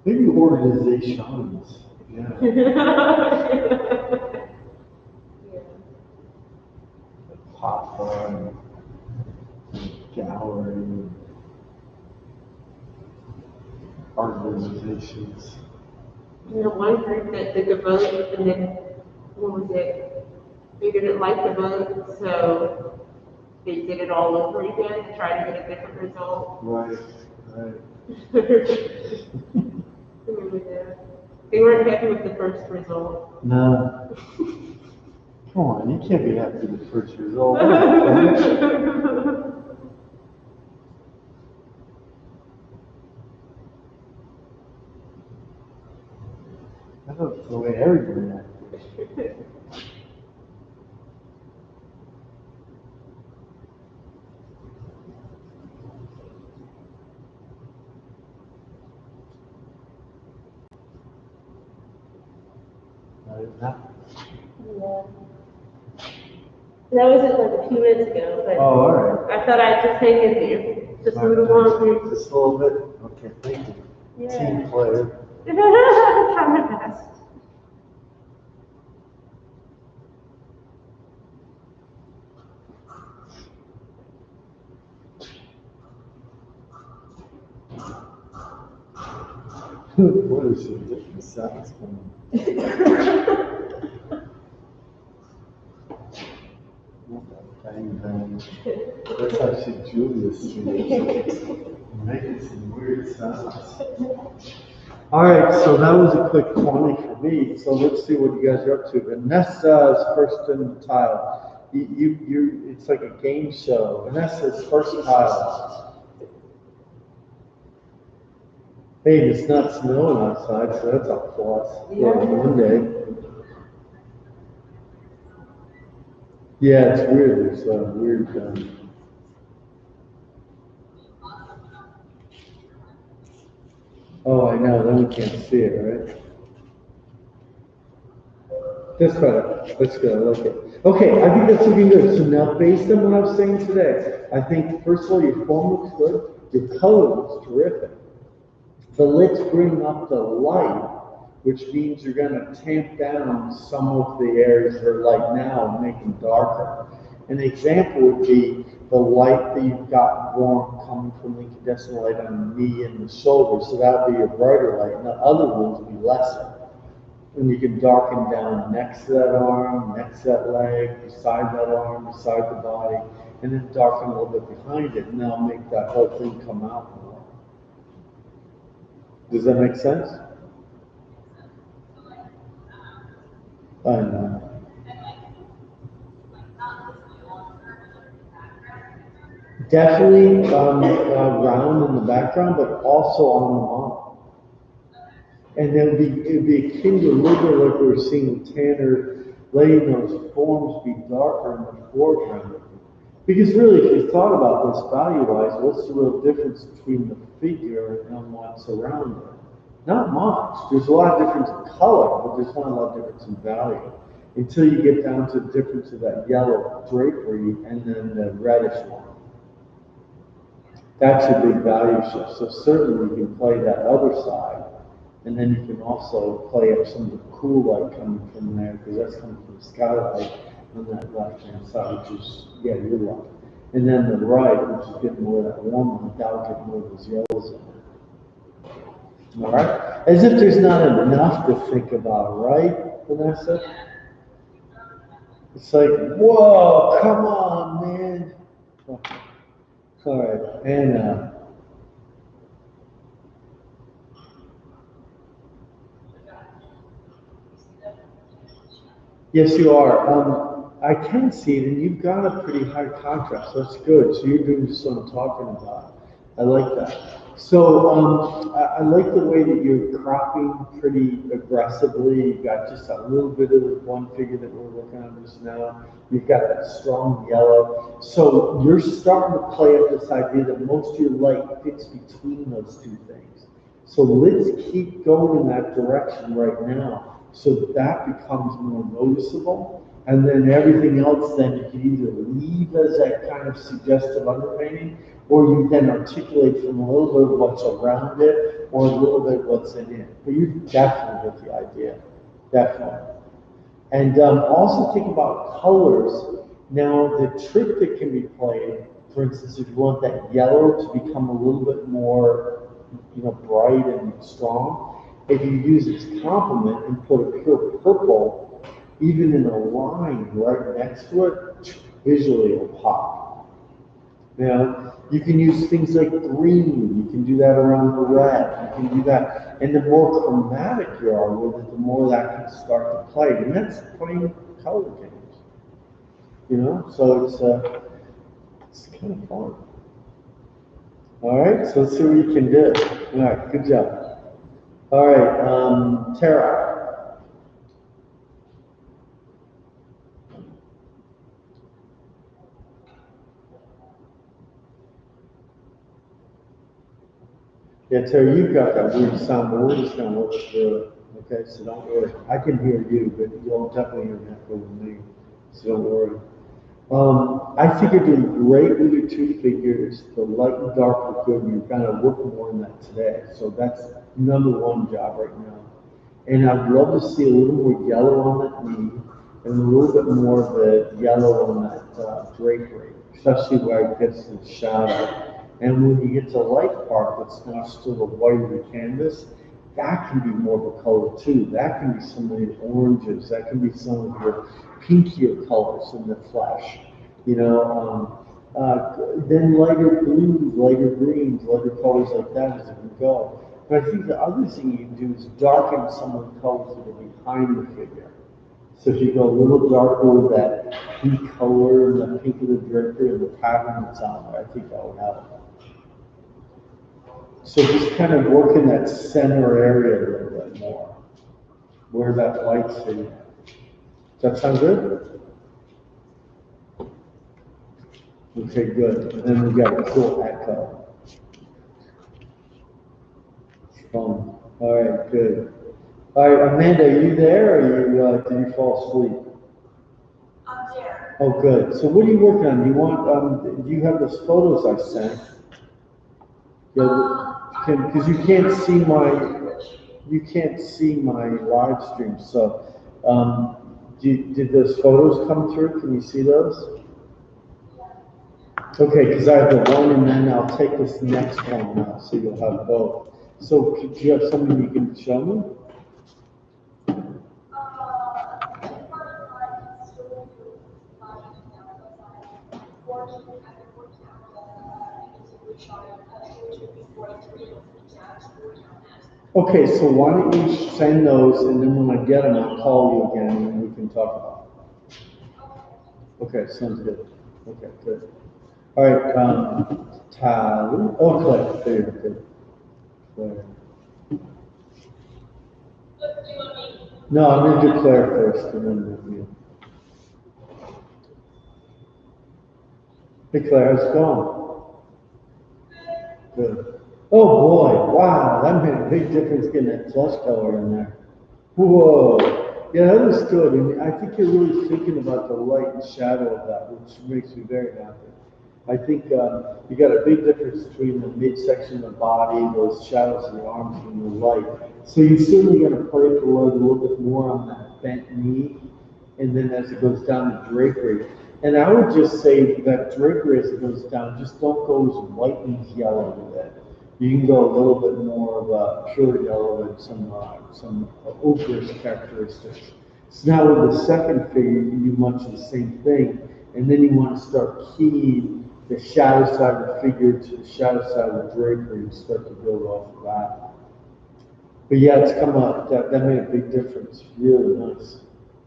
Maybe organizations. Yeah. Yeah. Popcorn, gallery, organizations. You know, one group that did the vote and then, what was it? They didn't like the vote, so they did it all over again to try to get a different result. Right, right. Remember that? They weren't happy with the first result. No. Come on, you can't be happy with the first result. That's the way everybody acted. Yeah. That was just like a few minutes ago, but Oh, all right. I thought I'd just take it there. Just a little longer. Just a little bit? Okay, thank you. Yeah. Team player. Try my best. What is it? Different sounds coming. Bang, bang. That's actually Julius making some weird sounds. All right, so that was a quick 20 for me. So let's see what you guys are up to. Vanessa is first in the tile. It's like a game show. Vanessa's first tile. Hey, it's not snowing outside, so that's a plus. Yeah, one day. Yeah, it's weird. It's weird. Oh, I know. Then we can't see it, right? That's better. That's good. I like it. Okay, I think that's looking good. So now, based on what I was saying today, I think first of all, your foam looks good. Your color looks terrific. The lids bring up the light, which means you're going to tamp down some of the areas that are light now and make them darker. An example would be the light that you've got warm coming from the incandescent light on the knee and the shoulder. So that would be your brighter light, and the other ones would be lesser. And you can darken down next to that arm, next to that leg, beside that arm, beside the body, and then darken a little bit behind it, and that'll make that whole thing come out more. Does that make sense? I know. Definitely round in the background, but also on the model. And then it'd be akin to a little bit like we were seeing with Tanner, letting those forms be darker in the foreground. Because really, if you thought about this value-wise, what's the real difference between the figure and what's around it? Not much. There's a lot of difference in color, but there's not a lot of difference in value. Until you get down to the difference of that yellow drapery and then the reddish one. That's a big value shift. So certainly you can play that other side, and then you can also play up some of the cool light coming from there, because that's coming from the skylight on that left-hand side, which is, yeah, your light. And then the right, which is getting more of that warm light, that'll get more of those yellows in there. All right? As if there's not enough to think about, right, Vanessa? It's like, whoa, come on, man. All right, and yes, you are. I can see it, and you've got a pretty high contrast. So that's good. So you're doing just what I'm talking about. I like that. So I like the way that you're cropping pretty aggressively. You've got just a little bit of the one figure that we're working on just now. You've got that strong yellow. So you're starting to play up this idea that most of your light fits between those two things. So let's keep going in that direction right now, so that becomes more noticeable And then everything else, then you can either leave as that kind of suggestive underpainting, or you then articulate from a little bit of what's around it, or a little bit of what's in it. But you definitely get the idea, definitely. And also think about colors. Now, the trick that can be played, for instance, if you want that yellow to become a little bit more, bright and strong, if you use its complement and put a pure purple, even in a line right next to it, visually it'll pop. You can use things like green. You can do that around the red. You can do that. And the more chromatic you are with it, the more that can start to play. And that's playing color games. So it's kind of fun. All right, so let's see what you can do. All right, good job. All right, Tara. Yeah, Terry, you've got that weird sound, but we're just going to work through it. Okay, so don't worry. I can hear you, but you'll definitely hear an echo with me. So don't worry. I think you're doing great with your two figures. The light and dark are good, and you're kind of working more on that today. So that's number one job right now. And I'd love to see a little more yellow on that knee, and a little bit more of the yellow on that drapery, especially where it gets to the shadow. And when you get to the light part that's not still the white of the canvas, that can be more of a color too. That can be some of the oranges. That can be some of your pinkier colors in the flesh. Then lighter blues, lighter greens, lighter colors like that as you go. But I think the other thing you can do is darken some of the colors that are behind the figure. So if you go a little darker with that pink color and the pink of the drapery and the pattern that's on there, I think that would help. So just kind of work in that center area a little bit more, where that light's hitting. Does that sound good? Okay, good. And then we got a cool echo. It's fun. All right, good. All right, Amanda, are you there, or did you fall asleep? I'm there. Oh, good. So what are you working on? Do you have those photos I sent? Because you can't see my live stream. So, did those photos come through? Can you see those? Okay, because I have the one, and then I'll take this next one now, so you'll have both. So, do you have something you can show me? Okay, so why don't you send those, and then when I get them, I'll call you again, and we can talk about it. Okay, sounds good. Okay, good. All right, Tally. Oh, Claire, there you go. Claire. No, I'm going to do Claire first, and then you. Hey, Claire, how's it going? Good. Oh boy, wow, that made a big difference getting that flesh color in there. Whoa. Yeah, that was good. And I think you're really thinking about the light and shadow of that, which makes me very happy. I think you got a big difference between the midsection of the body, those shadows of the arms, and the light. So you're certainly going to play with the light a little bit more on that bent knee, and then as it goes down the drapery. And I would just say that drapery as it goes down, just don't go as white and yellow with it. You can go a little bit more of a pure yellow and some ochreous characteristics. So now with the second figure, you can do much of the same thing, and then you want to start keying the shadow side of the figure to the shadow side of the drapery and start to build off of that. But yeah, it's come up. That made a big difference. Really nice.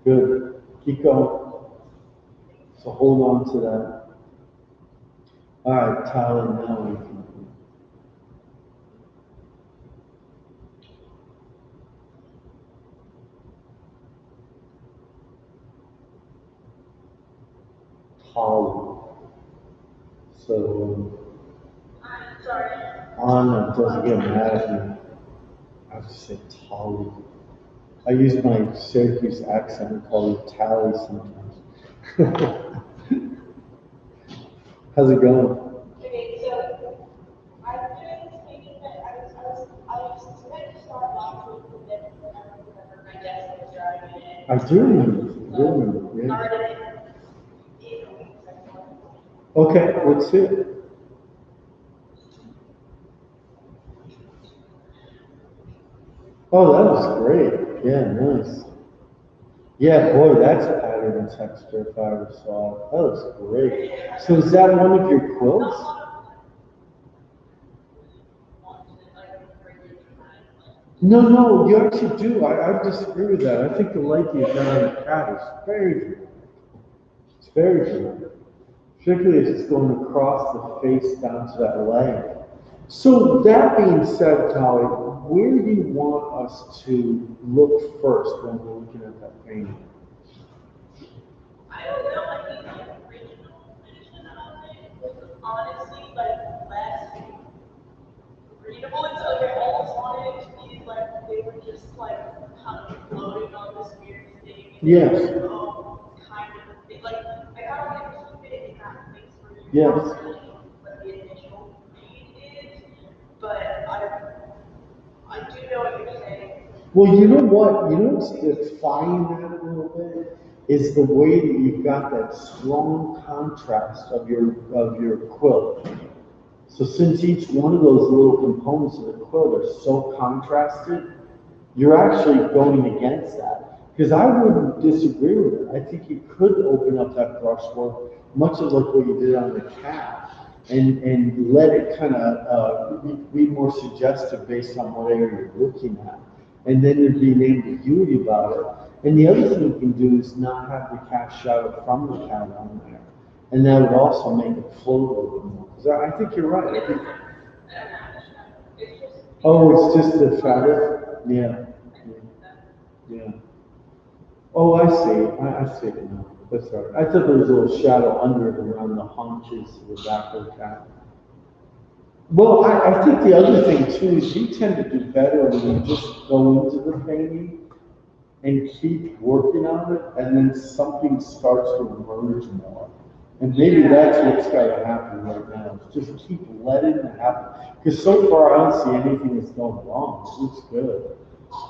Good. Keep going. So hold on to that. All right, Tyler, now we can. Holly. So, I'm sorry. Anna doesn't get mad at me. I have to say Tally. I use my Syracuse accent and call you Tally sometimes. How's it going? Okay, so I'm doing this painting that I was meant to start last week, but then I don't remember my desk was driving it. I do remember, yeah. Started in a week. Okay, let's see it. Oh, that was great. Yeah, nice. Yeah, boy, that's pattern and texture if I ever saw it. That was great. So is that one of your quilts? No, you actually do. I disagree with that. I think the light you've got on the cat is very dramatic. It's very dramatic. Particularly if it's going across the face down to that leg. So that being said, Tali, where do you want us to look first when we're looking at that painting? I don't know, I think the original edition of it was honestly like less readable. It's like I almost wanted it to be like they were just like kind of floating on this weird thing. Yes. Kind of thing. Like I kind of want to keep it in that place where you Yes. don't really know what the initial read is. But I do know what you're saying. Well, you know what? You know what's defying that a little bit is the way that you've got that strong contrast of your quilt. So since each one of those little components of the quilt are so contrasted, you're actually going against that. Because I wouldn't disagree with it. I think you could open up that brushwork, much of like what you did on the cat, and let it kind of be more suggestive based on what area you're looking at. And then there'd be an ambiguity about it. And the other thing you can do is not have the cat shadow from the cat on there. And that would also make it float a little bit more. Because I think you're right. I think, oh, it's just the fabric? Yeah. Yeah. Oh, I see. I see it now. That's all right. I thought there was a little shadow under it around the haunches of the back of the cat. Well, I think the other thing too is you tend to do better when you just go into the painting and keep working on it, and then something starts to emerge more. And maybe that's what's got to happen right now. Is just keep letting it happen. Because so far I don't see anything that's going wrong. It looks good.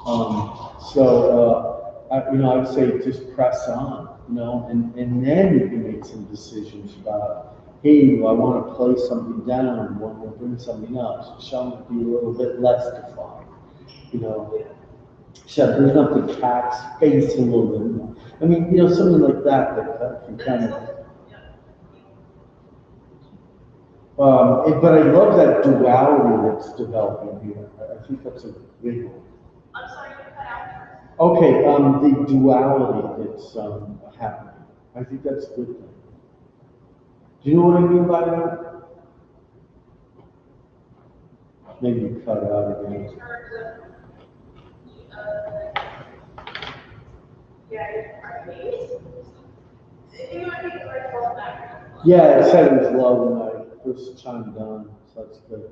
I would say just press on, and then you can make some decisions about, hey, I want to play something down, I want to bring something up. Shall it be a little bit less defined, Shall bring up the cat's face a little bit more. I mean, something like that can kind of. But I love that duality that's developing here. I think that's a big one. I'm sorry, you cut out. Okay, the duality that's happening. I think that's a good thing. Do you know what I mean by that? Maybe you cut it out again. In terms of, our fees, it might be correct for that. Yeah, it said it was low when I first chimed on, so that's good.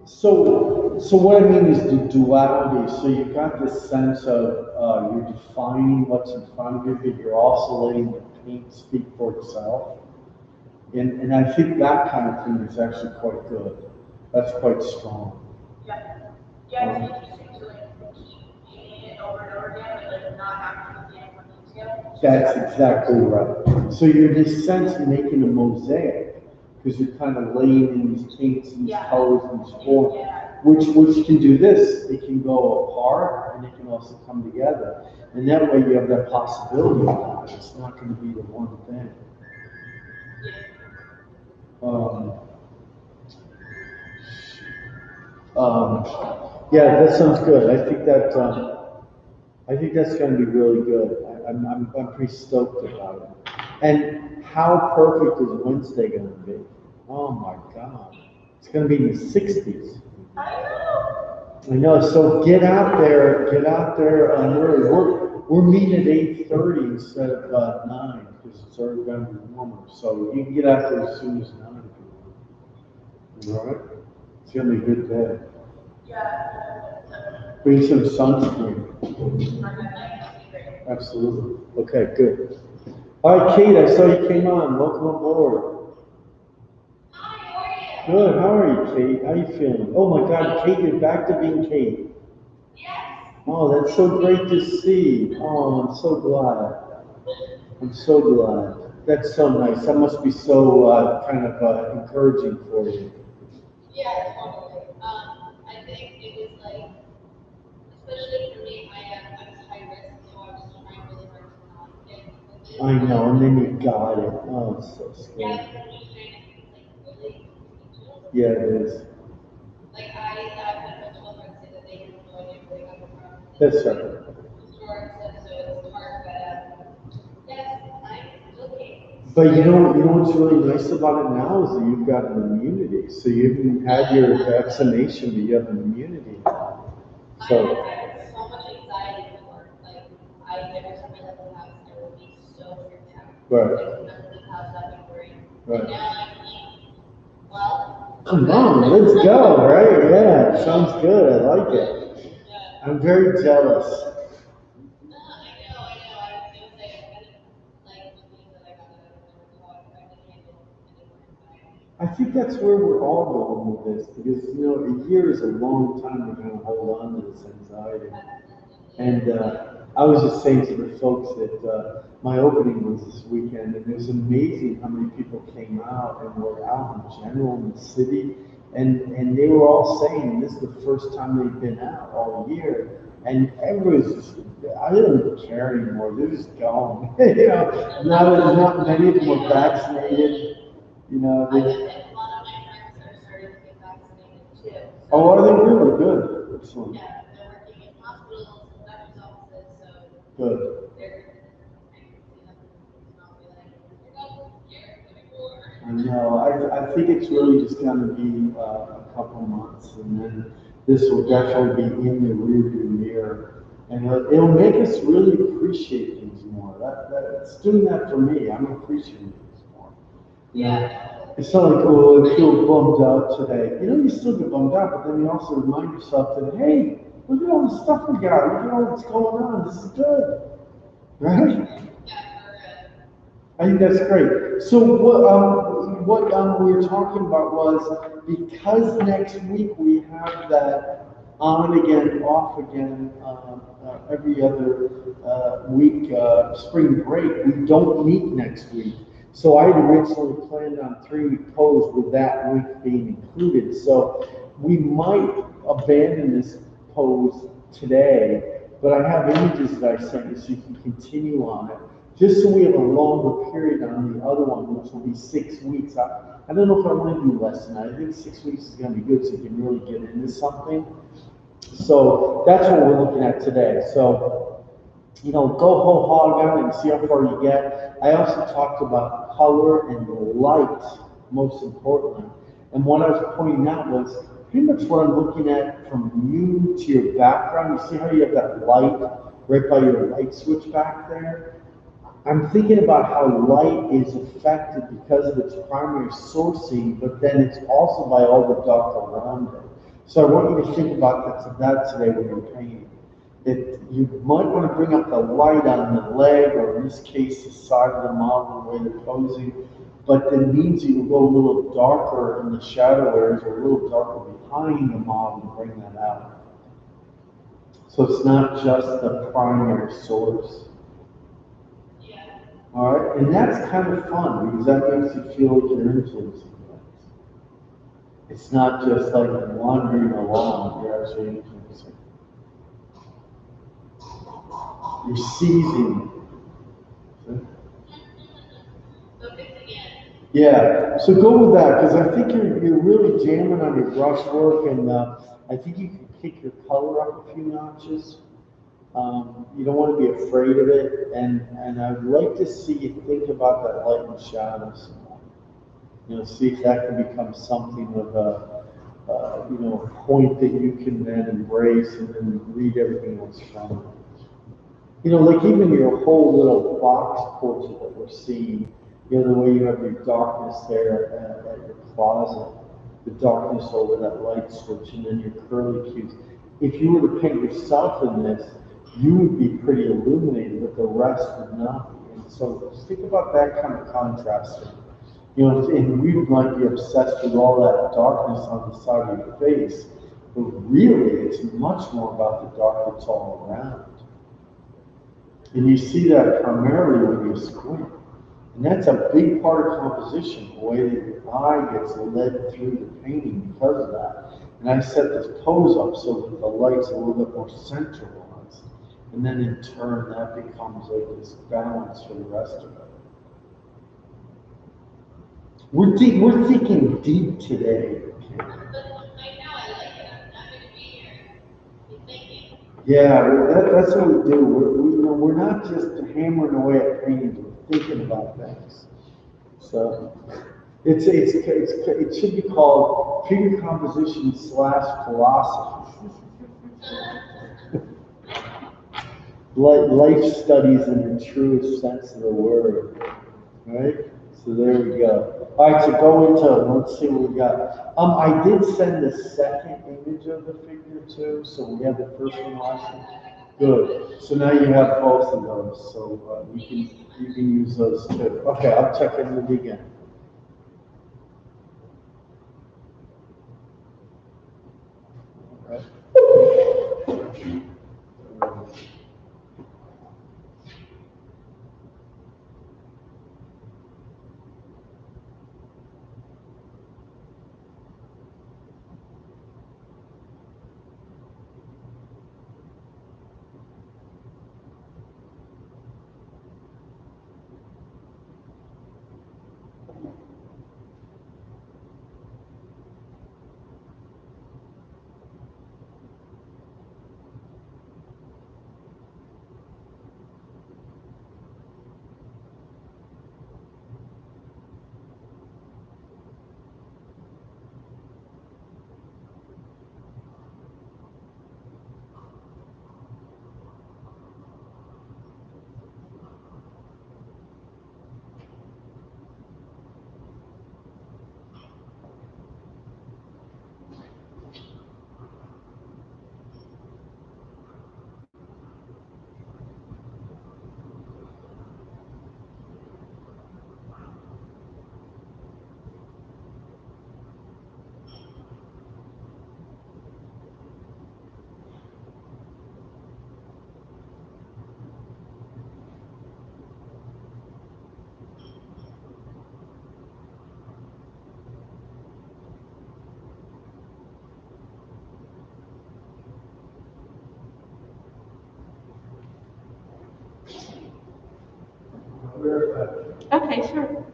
So what I mean is the duality. So you've got this sense of you're defining what's in front of you, but you're also letting the paint speak for itself. And I think that kind of thing is actually quite good. That's quite strong. Yeah, it's interesting to keep painting it over and over again, but not have to get more detail. That's exactly right. So you're in this sense making a mosaic, because you're kind of laying in these paints and these colors and these forms, which can do this. It can go apart and it can also come together. And that way you have that possibility of that. It's not going to be the one thing. Yeah, that sounds good. I think that's going to be really good. I'm pretty stoked about it. And how perfect is Wednesday going to be? Oh my God, it's going to be in the 60s. I know. So get out there. We're meeting at 8:30 instead of 9 because it's already going to be warmer. So you can get out there as soon as 9. All right. It's going to be a good day. Bring some sunscreen. Absolutely. Okay, good. All right, Kate, I saw you came on. Welcome aboard. Hi, how are you? Good. How are you, Kate? How you feeling? Oh my God, Kate, you're back to being Kate. Yes. Oh, that's so great to see. Oh, I'm so glad. I'm so glad. That's so nice. That must be so kind of encouraging for you. Yeah, totally. I think it was like, especially for me, I was high risk, so I was trying really hard to not get COVID. I know, and then you got it. Oh, it's so Yeah, scary. because new strain, I think it's like really contagious. Yeah, it is. Like I've had my children say that they have no idea where they got it from. That's right. The store and stuff, so it's hard, but yes, I'm looking. But you know what's really nice about it now is that you've got an immunity. So you haven't had your vaccination, but you have an immunity now. So, I had so much anxiety before. Like every time I left the house, I would be so freaked out. right, I could not leave the house, I'd be worried. right. And now I'm like, well, Come on, let's go, right? Yeah, sounds good. I like it. yeah. I'm very jealous. No, I know. I was gonna say I kind of like the things that I got that I never thought I could handle anymore anxiety. I think that's where we're all going with this because, you know, a year is a long time to kind of hold on to this anxiety. And I was just saying to the folks that my opening was this weekend, and it was amazing how many people came out and were out in general in the city. And they were all saying this is the first time they've been out all year. And everybody's just, I didn't care anymore. They're just going. You know, not many of them were vaccinated. You know, I they, guess like, a lot of my friends are starting to get vaccinated too. oh, are they really good? Excellent. Yeah, they're working in hospitals and doctor's offices, so Good. they're I can see them not be like, you're not here anymore. I know. I think it's really just going to be a couple months, and then this will definitely be in the rearview mirror, and it'll make us really appreciate things more. It's doing that for me. I'm appreciating things more. You know, Yeah. it's not like, oh, I feel bummed out today. You know, you still get bummed out, but then you also remind yourself that, hey, look at all the stuff we got. Look at all that's going on. This is good, right? Yeah, I think that's great. So what we were talking about was because next week we have that on again, off again, every other week spring break. We don't meet next week. So I had originally planned on 3-week pose with that week being included. So we might abandon this pose today, but I have images that I sent you so you can continue on it. Just so we have a longer period on the other one, which will be 6 weeks. I don't know if I want to do less than that. I think 6 weeks is going to be good so you can really get into something. So that's what we're looking at today. So, you know, go whole hog on it and see how far you get. I also talked about color and light, most importantly. And what I was pointing out was pretty much what I'm looking at from you to your background. You see how you have that light right by your light switch back there? I'm thinking about how light is affected because of its primary sourcing, but then it's also by all the dark around it. So I want you to think about that today when you're painting. That you might want to bring up the light on the leg, or in this case, the side of the model, the way they're posing, but it means you will go a little darker in the shadow areas, or a little darker behind the model to bring that out. So it's not just the primary source. All right, and that's kind of fun because that makes you feel like you're influencing things. It's not just like wandering along, you're actually influencing. You're seizing. Yeah, so go with that because I think you're really jamming on your brush work, and I think you can kick your color up a few notches. You don't want to be afraid of it, and I'd like to see you think about that light and shadow some more. You know, see if that can become something of a point that you can then embrace and then read everything else from it. You know, like even your whole little box portrait that we're seeing, you know, the way you have your darkness there at your closet, the darkness over that light switch, and then your curly cues. If you were to paint yourself in this, you would be pretty illuminated, but the rest would not be. And So think about that kind of contrast. You know, and we might be obsessed with all that darkness on the side of your face, but really it's much more about the dark that's all around. And you see that primarily when you squint. And that's a big part of composition, the way that your eye gets led through the painting because of that. And I set this pose up so that the light's a little bit more centralized. And then in turn, that becomes like this balance for the rest of it. We're thinking deep today. But right now I like it. I'm not gonna be here. Be thinking. Yeah, that's what we do. We're not just hammering away at paintings, we're thinking about things. So it should be called figure composition / philosophy. Life studies in the truest sense of the word, right? So there we go. All right, so go into, let's see what we got. I did send the second image of the figure too, so we have the first one, last one. Good. So now you have both of those, so you can use those too. Okay, I'll check in with you again. All right. Okay, sure.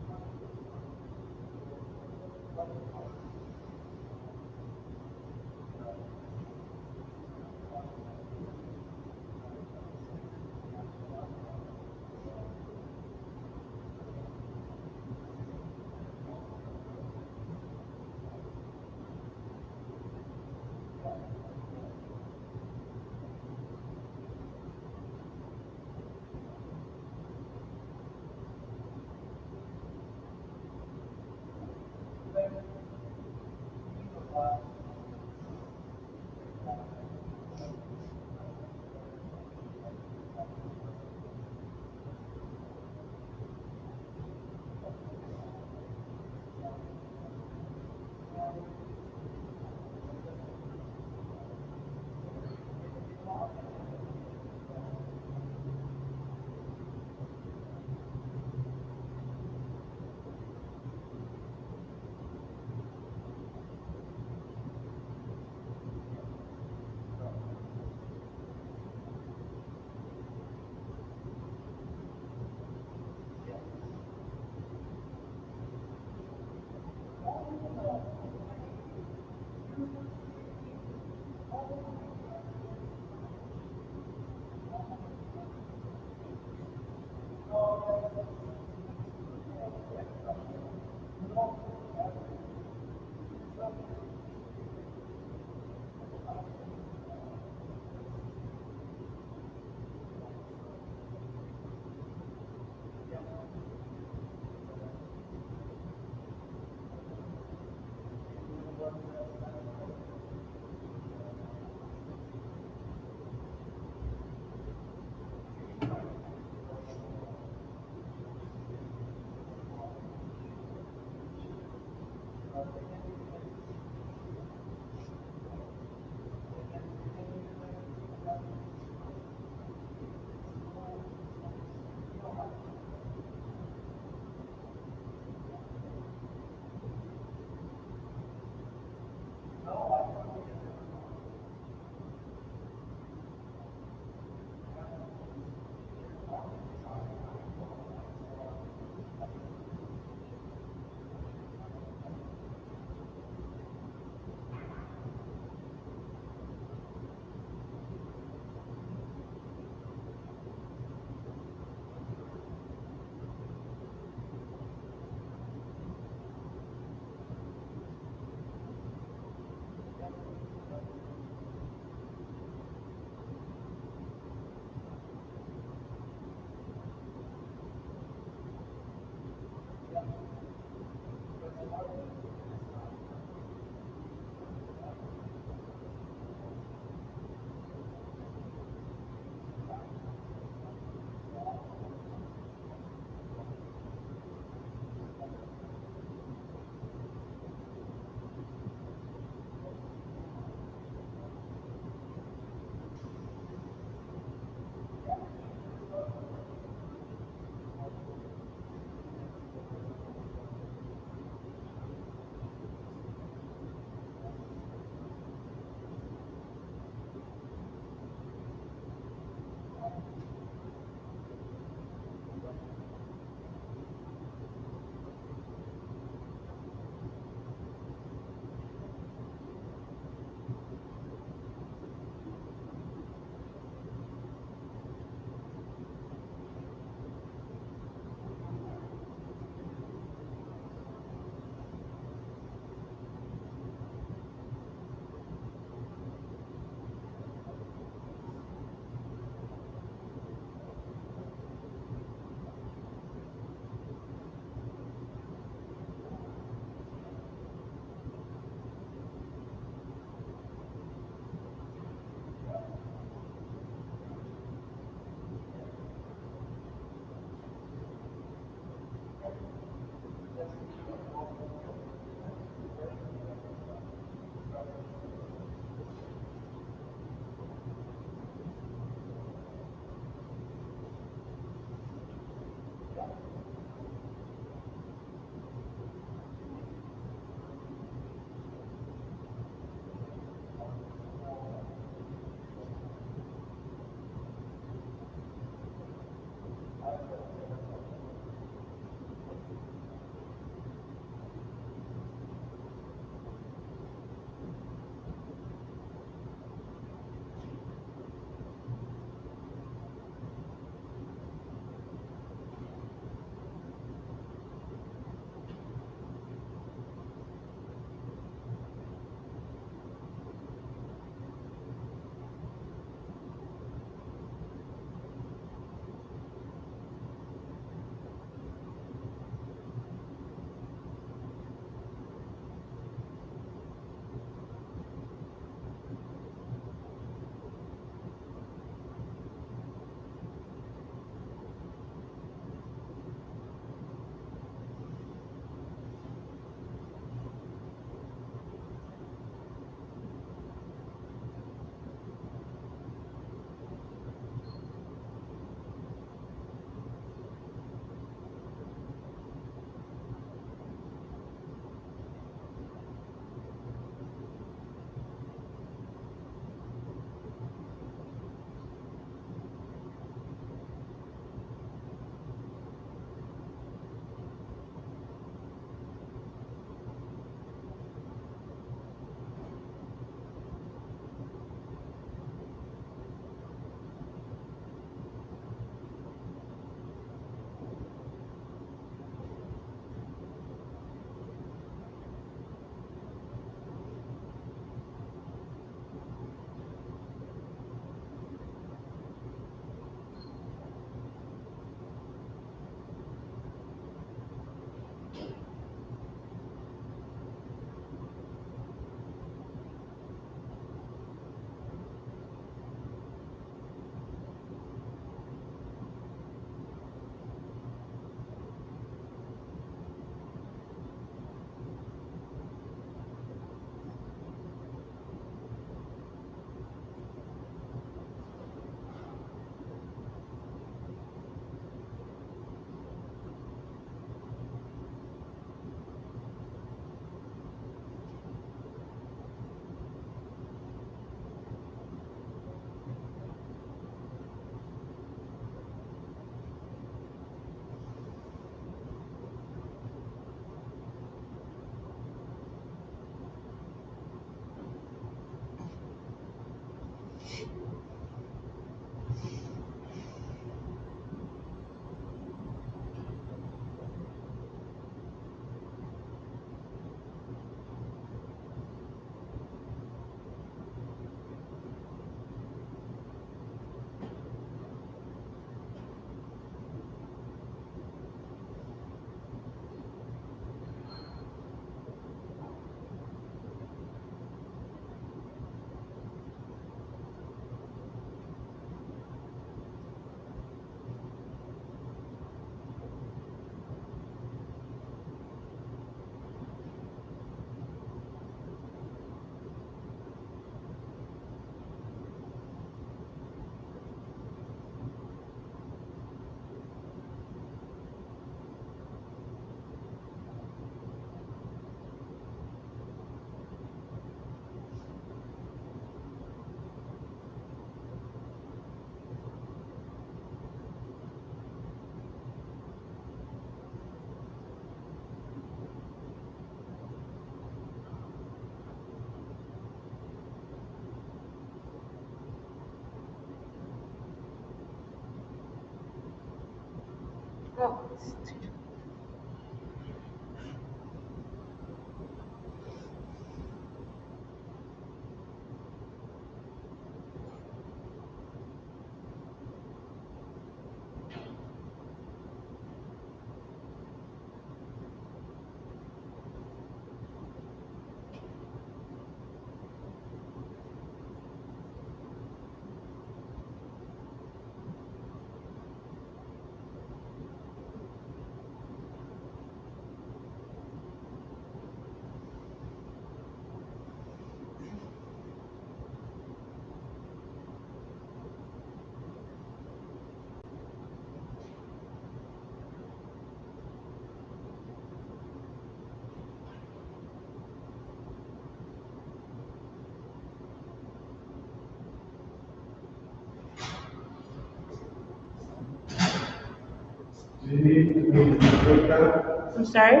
need me to retake that? I'm sorry?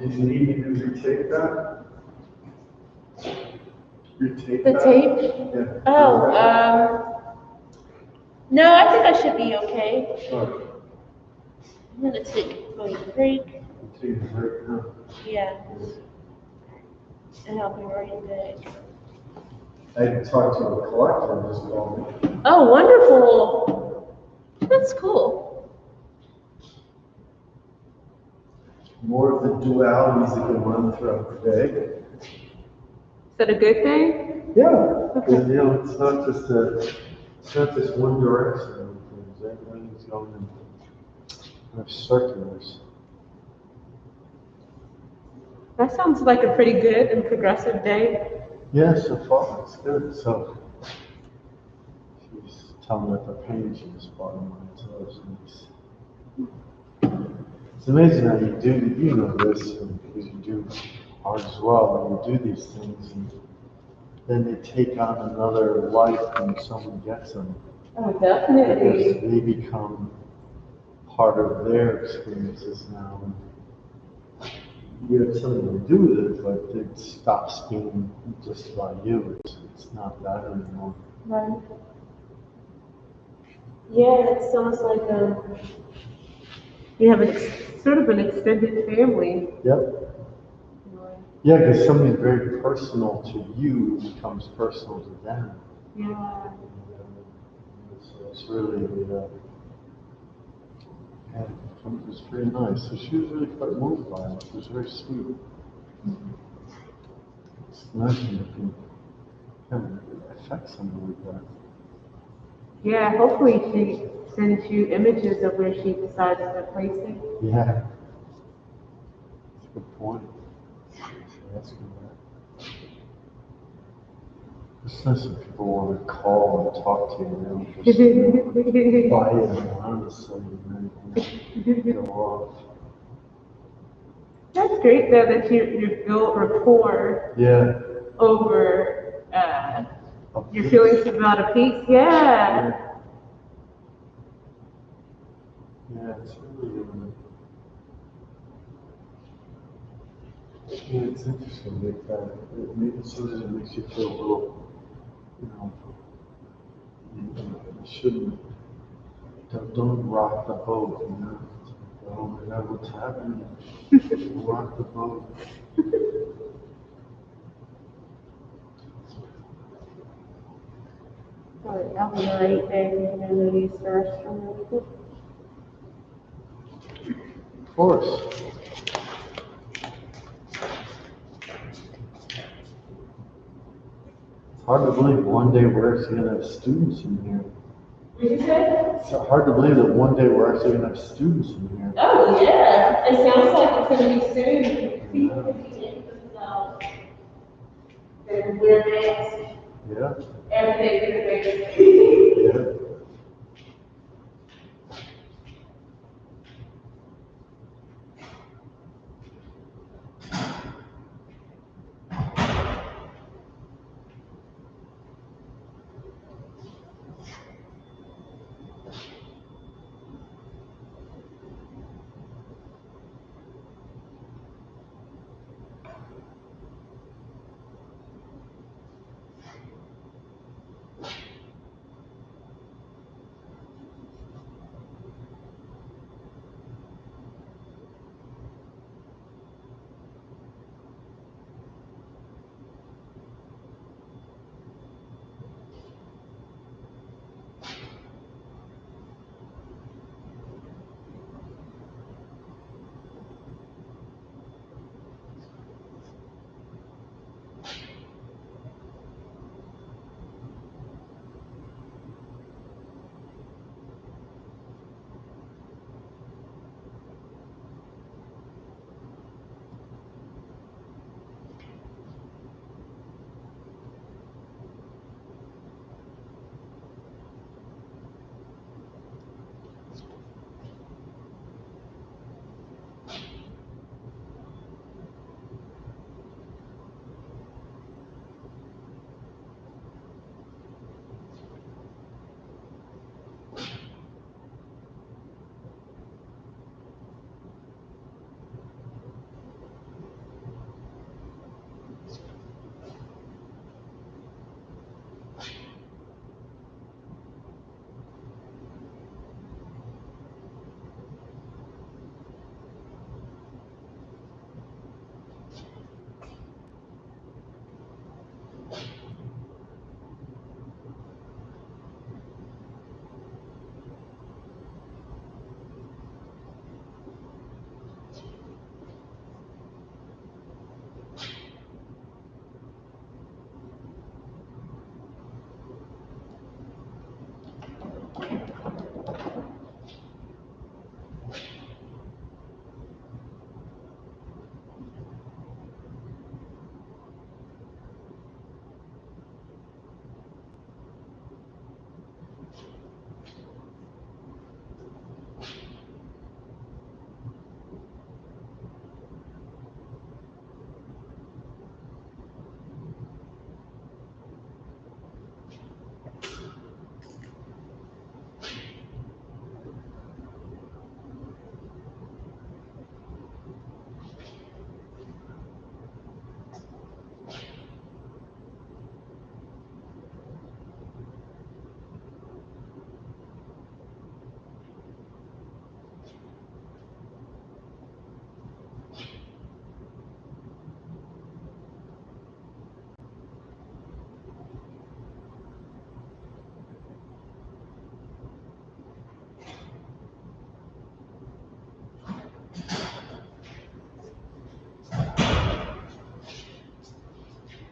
Did you need me to retake that? Retake The that? tape? Yeah. Oh, no, I think I should be okay. Sorry. I'm gonna take a break. Take a break now. Yeah. And I'll be right back. I talked to a collector just called me. Oh, wonderful. That's cool. More of the dualities that can run throughout the day. Is that a good thing? Yeah, because it's not just one direction of things. Everything's going in circulars. That sounds like a pretty good and progressive day. Yeah, so far it's good. So she's telling me that the pain she was bottom line, so it's amazing how you do, this, because you do art as well, and you do these things, and then they take on another life when someone gets them. Oh, Because definitely. they become part of their experiences now. And you have something to do with it, but it stops being just about you. It's not that anymore. Right. Yeah, it's almost like you have sort of an extended family. Yep. Yeah, because something very personal to you becomes personal to them. Yeah. So it's really, yeah, it was very nice. So she was really quite moved by it. It was very sweet. It's nice when you can kind of affect someone like that. Yeah, hopefully she sends you images of where she decides to place it. Yeah. That's a good point. That's good. It's nice when people want to call and talk to you, just quiet and honestly, and then go off. That's great though that you built rapport Yeah. over your feelings about a piece. Yeah. Yeah, it's really, yeah, it's interesting like that. Sometimes it makes you feel a little, you shouldn't, don't rock the boat. Oh my God, what's happening? Rock the boat. Alright, I'll be right there. I'm gonna use the restroom really quick. Of course. It's hard to believe one day we're actually going to have students in here. What did you say? It's hard to believe that one day we're actually going to have students in here. Oh yeah, it sounds like it's gonna be soon. People will be in themselves. They're wear masks. Yeah. Everything is Yeah.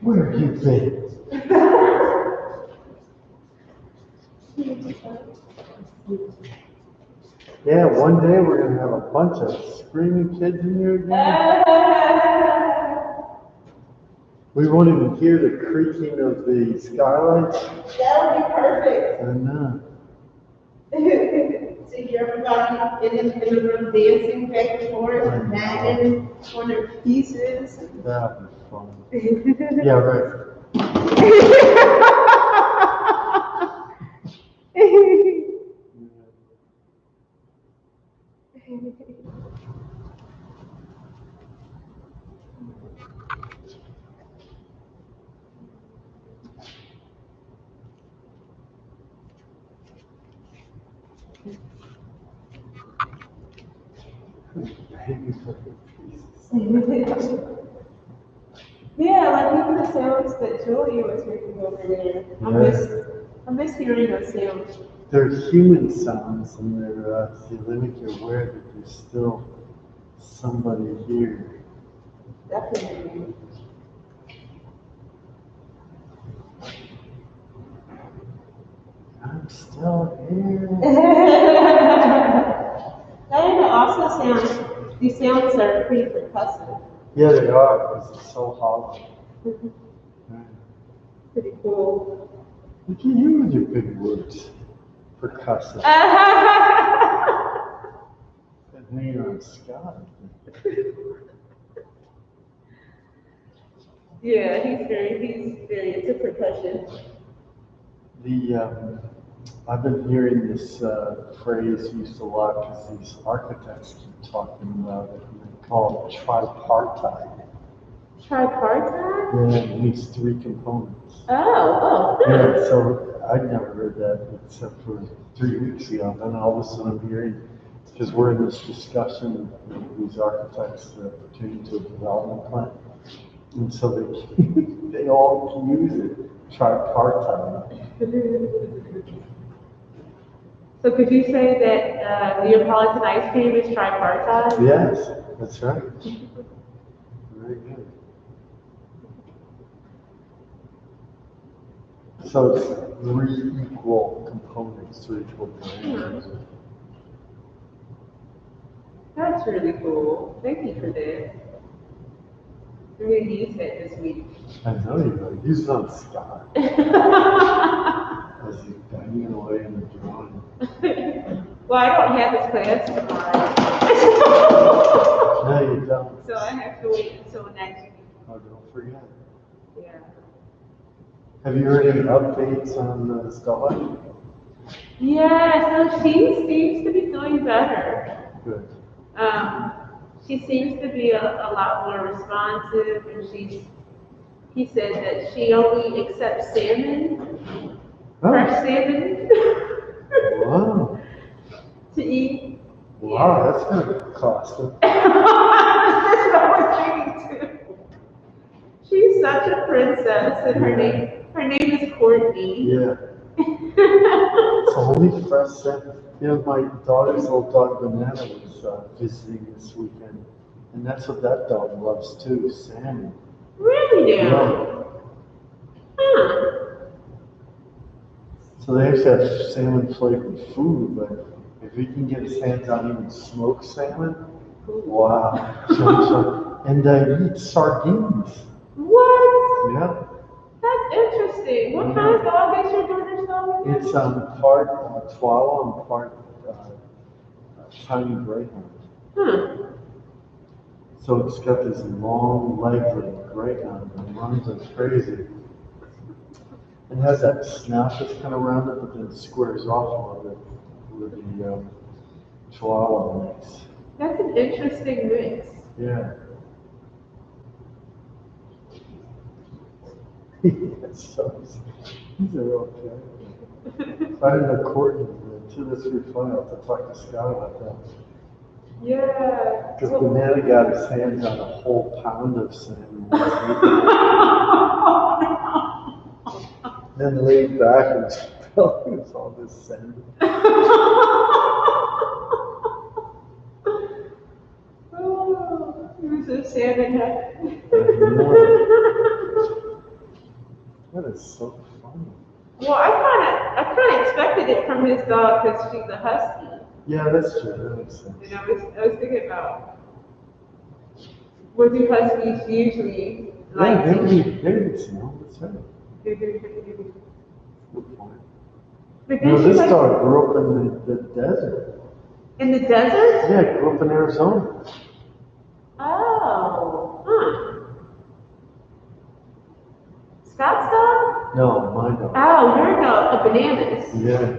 Where have you been? Yeah, one day we're gonna have a bunch of screaming kids in here again. We won't even hear the creaking of the skylights. That would be perfect. I know. To hear everybody in the room dancing back and forth and nagging on their pieces. That'd be fun. Yeah, right. Yeah, like even the sounds that Julia was making over there. I miss hearing those sounds. They're human sounds, and they make you aware that there's still somebody here. Definitely. I'm still here. That even also sounds, these sounds are pretty percussive. Yeah, they are, because it's so hollow. Pretty cool. Look at you with your big words. Percussive. And then you're on Scott. Yeah, he's very into percussion. I've been hearing this phrase used a lot because these architects keep talking about it, and they call it tripartite. Tripartite? Yeah, it needs three components. Oh, Yeah, so I'd never heard that except for 3 weeks ago. And then all of a sudden I'm hearing, because we're in this discussion with these architects pertaining to a development plan. And so they all use it, tripartite. So could you say that Neapolitan ice cream is tripartite? Yes, that's right. Very good. So it's 3 equal components, 3 equal brands. That's really cool. Thank you for that. I'm going to use that this week. I know you will. Use it on Scott as he's banging away in the drawing. Well, I don't have his class tomorrow. No, you don't. So I have to wait until next week. Oh, don't forget. Yeah. Have you heard any updates on Stella? Yeah, so she seems to be doing better. Good. She seems to be a lot more responsive, and he said that she only accepts salmon, fresh salmon, Wow. to eat. Wow, that's going to cost her. That's what I was thinking too. She's such a princess, and her name is Courtney. Yeah. It's only fresh salmon. You know, my daughter's little dog Banana was visiting this weekend, and that's what that dog loves too, salmon. Really now? Yeah. Huh. So they actually have salmon flavored food, but if he can get his hands on even smoked salmon, wow. And eat sardines. What? Yeah. That's interesting. What kind of dog is your daughter's dog? It's part Chihuahua and part tiny greyhound. Huh. So it's got this long legs like a greyhound and runs like crazy. It has that snout that's kind of rounded, but then squares off a little bit with the Chihuahua mix. That's an interesting mix. Yeah. So he's a real character. I didn't know Courtney, to this week, I'll have to talk to Scott about that. Yeah. Because Banana got his hands on a whole pound of salmon. Then laid back and spilled all this salmon. Oh, he was a salmon head. That is so funny. Well, I kind of expected it from his dog because she's a husky. Yeah, that's true. That makes sense. And I was thinking about, what do huskies usually like? Yeah, they would smell. That's right. Good point. But You know, then this she's like, dog grew up in the desert. in the desert? Yeah, it grew up in Arizona. Oh, huh. Scott's dog? No, my dog. Oh, your dog, a bananas. Yeah.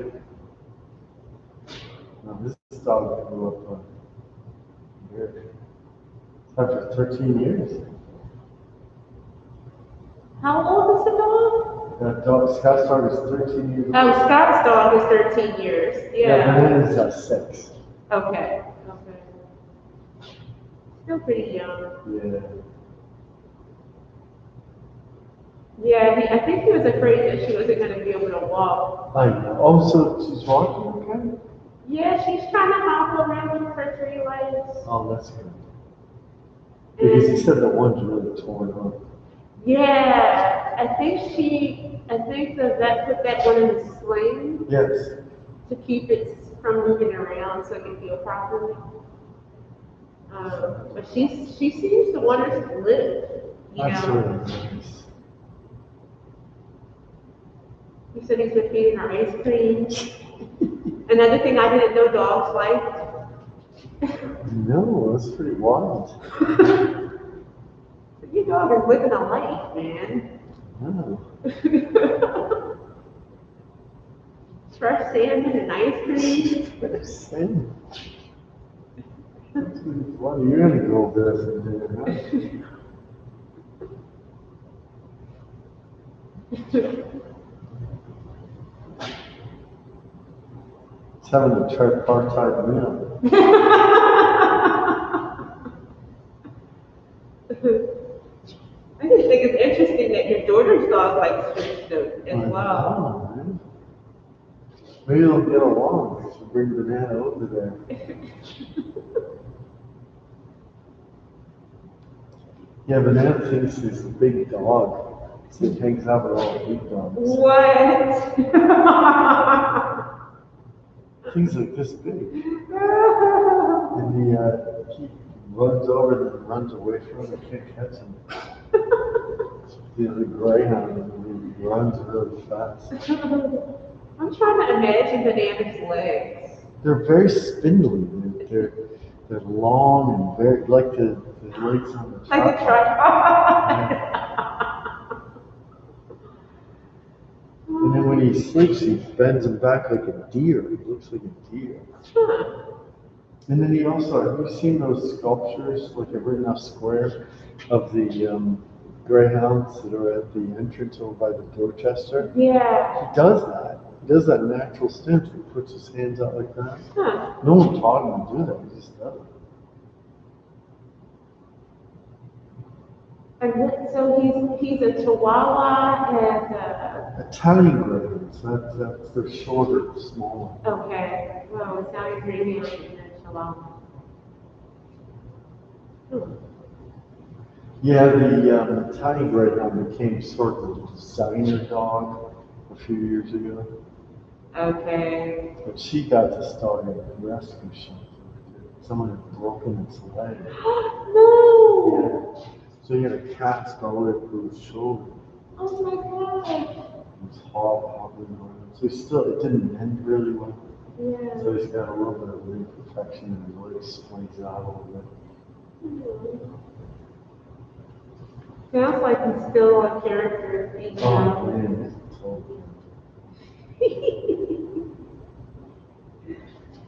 No, this dog grew up here. After 13 years. How old is the dog? That dog, Scott's dog is 13 years old. Oh, Scott's dog is 13 years. Yeah, Yeah. Bananas got 6. Okay. Okay. Still pretty young. Yeah. Yeah, I think he was afraid that she wasn't going to be able to walk. I know. Oh, so she's walking okay? Yeah, she's trying to hobble around with her 3 legs. Oh, that's good. Because he said that one's really torn up. Yeah, I think the vet put that one in a sling Yes. to keep it from moving around so it can heal properly. But she seems to want us to live, you That's know. really nice. He said he's been feeding her ice cream. Another thing I didn't know dogs liked. No, that's pretty wild. Your dog is living a life, man. No. Fresh salmon and ice cream. Same. That's pretty funny. You're gonna go over there for dinner, huh? It's having a tripartite meal. I just think it's interesting that your daughter's dog likes fish though, as well. Oh, man. Maybe they'll get along if you bring Banana over there. Yeah, Banana thinks he's a big dog, so he hangs out with all the big dogs. What? Things like this big. And he runs over and runs away from him. He can't catch him. The greyhound, he runs really fast. I'm trying to imagine Banana's legs. They're very spindly. They're long and very, like the legs on the Like a tripod. tripod. And then when he sleeps, he bends them back like a deer. He looks like a deer. Huh. And then he also, have you seen those sculptures, like a written out square of the greyhounds that are at the entrance over by the Dorchester? Yeah. He does that. He does that natural stint. He puts his hands out like that. Huh. No one taught him to do that. He just does it. And so he's a Chihuahua and Italian greyhounds, they're shorter, smaller. okay. Well, Italian Greyhound and a Chihuahua. Hmm. Yeah, the Italian greyhound became sort of a designer dog a few years ago. Okay. But she got this dog at a rescue shelter. Someone had broken its leg. No! Yeah. So he had a cast all the way through his shoulder. Oh my god. It was hobbling around. So it didn't mend really well. Yeah. So he's got a little bit of imperfection and his leg splings out a little bit. Sounds like he's still a character, you Oh know. man, it's totally.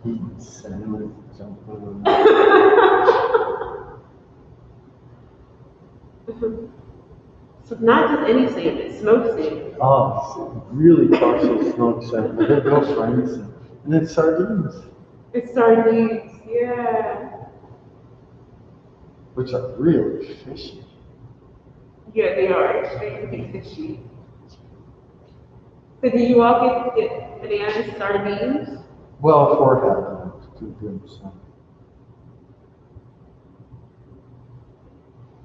Eating salmon, jumping around. So not just any salmon, smoked salmon. Oh, really partial smoked salmon. They're no friends. And then sardines, It's sardines, yeah. which are really fishy. Yeah, they are extremely fishy. So do you all get bananas sardines? Well, for having it, 'cause too good. So.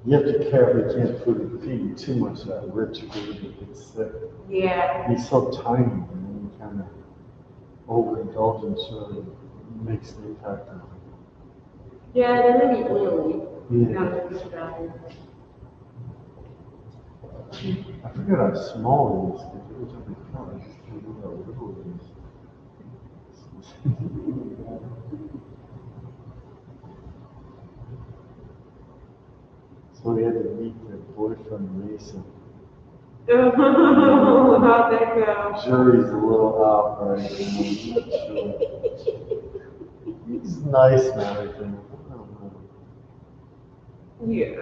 You have to be careful, you can't feed too much of that rich food, it gets sick. Yeah. He's so tiny, and kind of overindulgence really makes an impact on him. Yeah, they're really oily. Yeah. Now that I think about it. I forget how small he is, because every time they come, I just can't know how little he is. So we had to meet their boyfriend Mason. How'd that go? Jury's a little out right now. I'm not sure. He's nice and everything. I don't know. Yeah.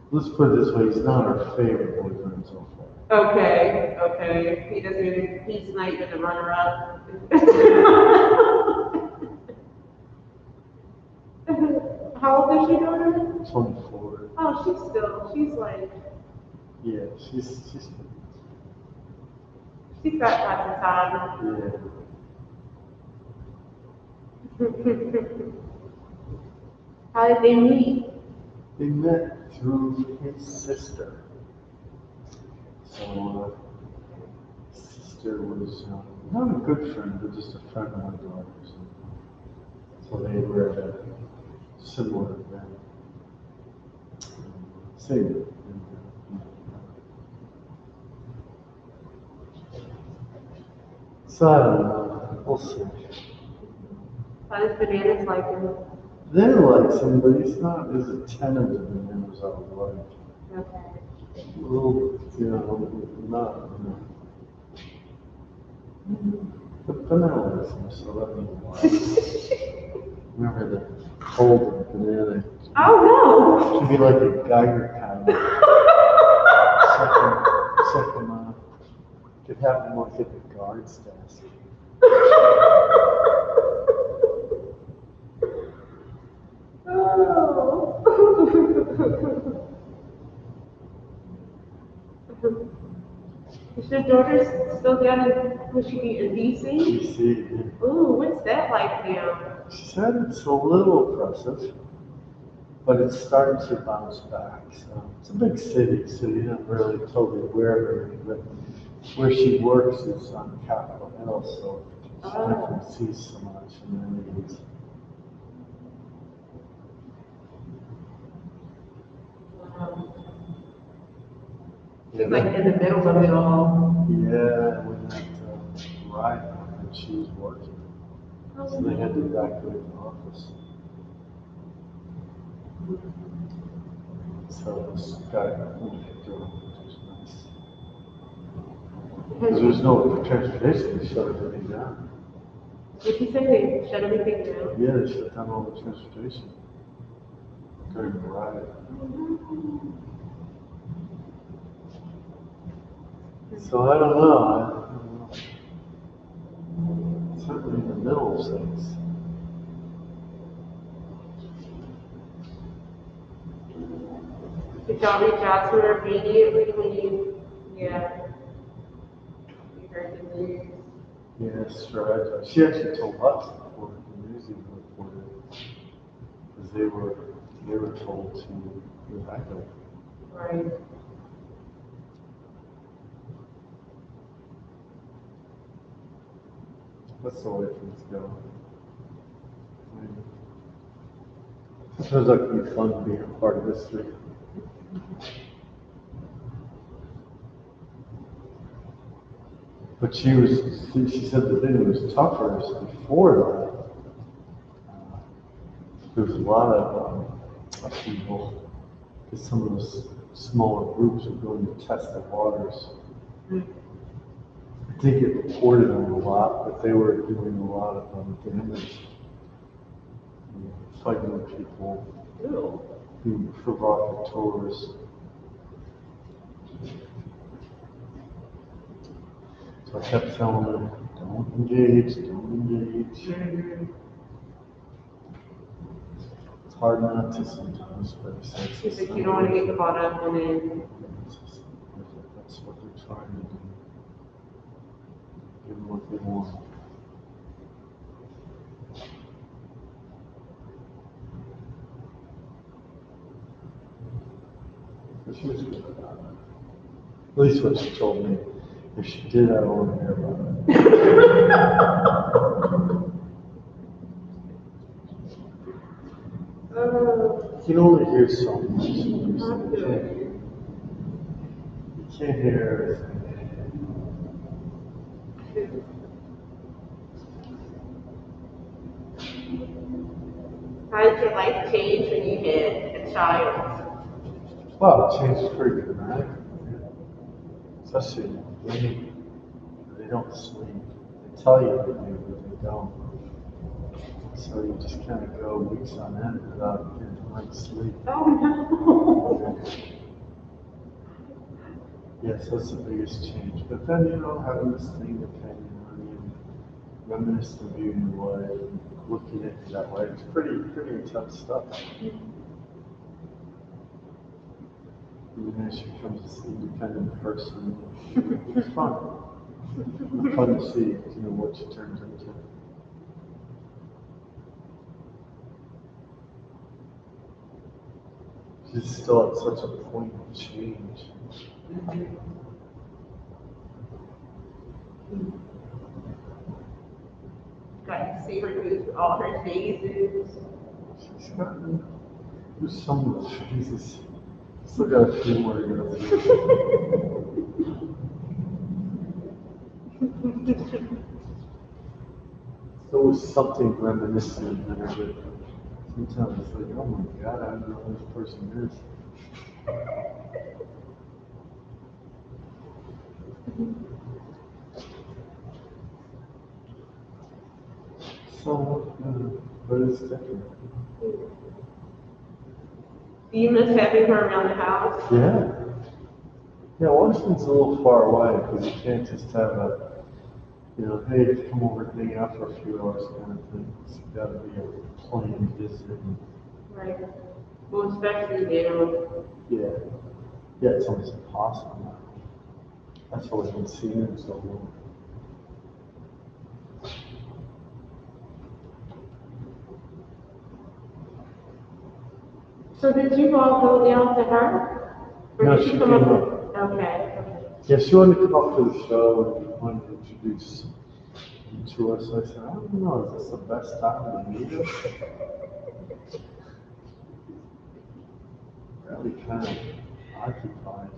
Let's put it this way, he's not our favorite boyfriend so far. Okay. He doesn't even, he's not even the runner-up. How old is your daughter? 24. Oh, she's like, Yeah, she's she's got lots of time. yeah. How did they meet? They met through his sister. So, sister was not a good friend, but just a friend of my daughter's. So they were at a similar event. Same. So I don't know. We'll see. How does Bananas like him? They like him, but he's not as attentive to them as I would like. Okay. A little, not, But banana likes him, so that means a lot. Remember the cold banana? Oh Should be like a Geiger counter. Second, could have him look at the guard's desk. Is your daughter still down in, was she in DC? DC. Ooh, what's that like now? She said it's a little oppressive, but it's starting to bounce back. So it's a big city, so you're not really totally aware of everything. But where she works is on Capitol Hill, so she definitely sees so much amenities. She's like in the middle of it all. Yeah, when that riot happened, she was working. So they had to evacuate the office. So this guy picked her up, which was nice. Because there was no transportation, they shut everything down. Did you say they shut everything down? Yeah, they shut down all the transportation during the riot. So I don't know. Certainly in the middle of things. Did y'all reach out to her immediately when you heard the news? Yes, sure. She actually told us before the news even reported, because they were told to evacuate. Right. That's the way things go. It feels like it'd be fun being a part of history. But she said the thing that was tougher is before that, there was a lot of people, because some of those smaller groups were going to test the waters. I think it reported on a lot, but they were doing a lot of damage, fighting with people, being provocateurs. So I kept telling them, don't engage. It's hard not to sometimes, but She's like, you don't want to get caught up in it. That's what they're trying to do. Give them what they want. She was good about it. At least what she told me. If she did, I don't want to hear about it. You can only hear so much. You can't hear everything. How did your life change when you had a child? Well, it changed pretty dramatically. Especially when they don't sleep. They tell you they do, but they don't. So you just kind of go weeks on end without getting much sleep. Oh no. Yes, that's the biggest change. But then, having this thing depending on you, reminiscing of you and your wife, and looking at you that way, it's pretty intense stuff. Even as she becomes this independent person, it's fun. It's fun to see, what she turns into. She's still at such a point of change. Got to see her do all her phases. She's gotten through some of the phases. Still got a few more to go through. There was something reminiscent in there, but sometimes it's like, oh my God, I don't know who this person is. So, but it's different. Do you miss having her around the house? Yeah. Yeah, Washington's a little far away because you can't just have a, hey, come over and hang out for a few hours kind of thing. It's got to be a plane visit. Right. Well, especially now. Yeah. Yeah, it's almost impossible. That's why we haven't seen him so long. So did you all go down to her? Or No, did she come came up? up. Okay. Yeah, she wanted to come up to the show and wanted to introduce you to us. I said, I don't know, is this the best time to meet us? Really kind of occupied.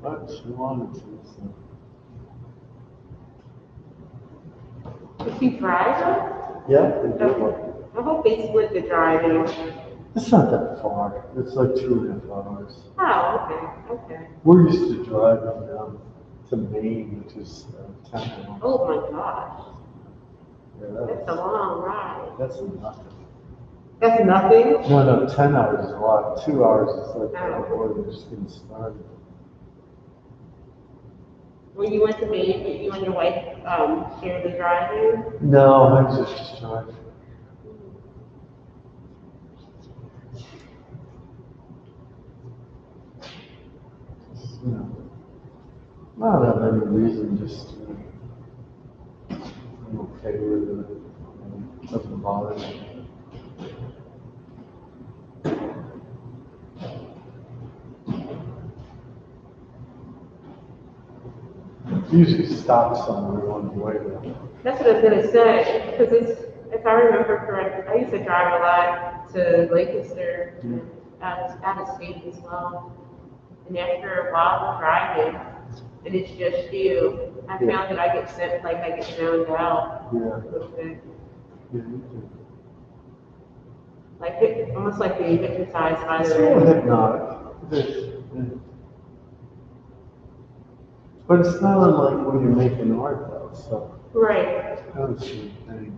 But she wanted to, so. Did she drive her? Yeah, they did. I hope they split the driving. It's not that far. It's like 2.5 hours. Oh, okay. We're used to driving to Maine, which is 10 hours. Oh my gosh. Yeah, That's a long ride. That's nothing. That's nothing? No, 10 hours is a lot. 2 hours is like, Oh. oh boy, we're just getting started. When you went to Maine, you and your wife shared the driving? No, I just drive. Not that many reasons, just I'm okay with it. It doesn't bother me. Usually stop somewhere on the way there. That's what I was gonna say, because if I remember correctly, I used to drive a lot to Lancaster, out of state as well. And after a while of driving, and it's just you, I found that I get zoned out a little bit. Yeah, you do. Like almost like being hypnotized by It's the a little hypnotic. It is. Yeah. But it's not unlike when you're making art, though. So Right. it's kind of the same thing.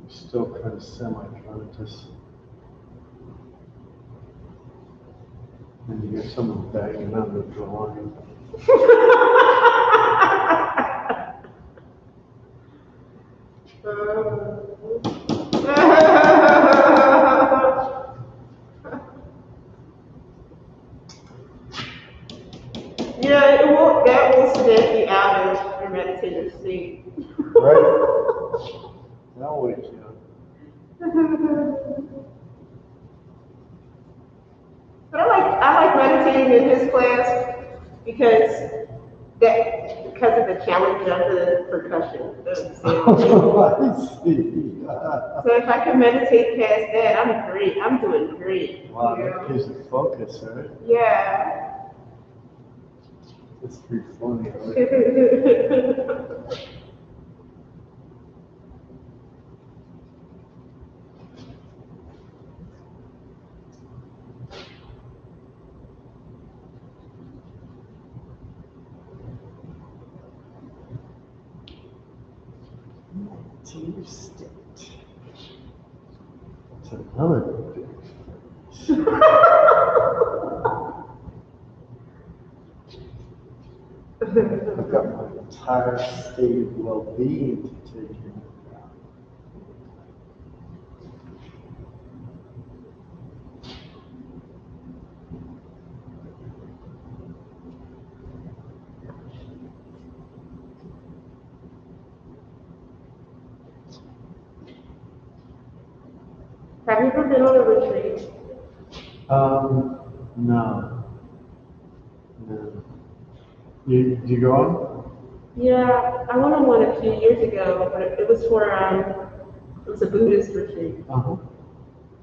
You're still kind of semi-conscious. And you hear someone banging on the drawing. Yeah, that will snap you out of your meditative state. Right? That'll wake you up. meditating in his class because because of the challenge of the percussion. The sound. Oh, I see. So if I can meditate past that, I'm great. I'm doing great. Wow, you that know? gives you focus, right? Yeah. That's pretty funny. I like it. Team state. It's another big fish. I've got my entire state of well-being to take into account. Have you ever been on a retreat? No. No. You go on? Yeah, I went on one a few years ago, but it was for it was a Buddhist retreat. Uh-huh.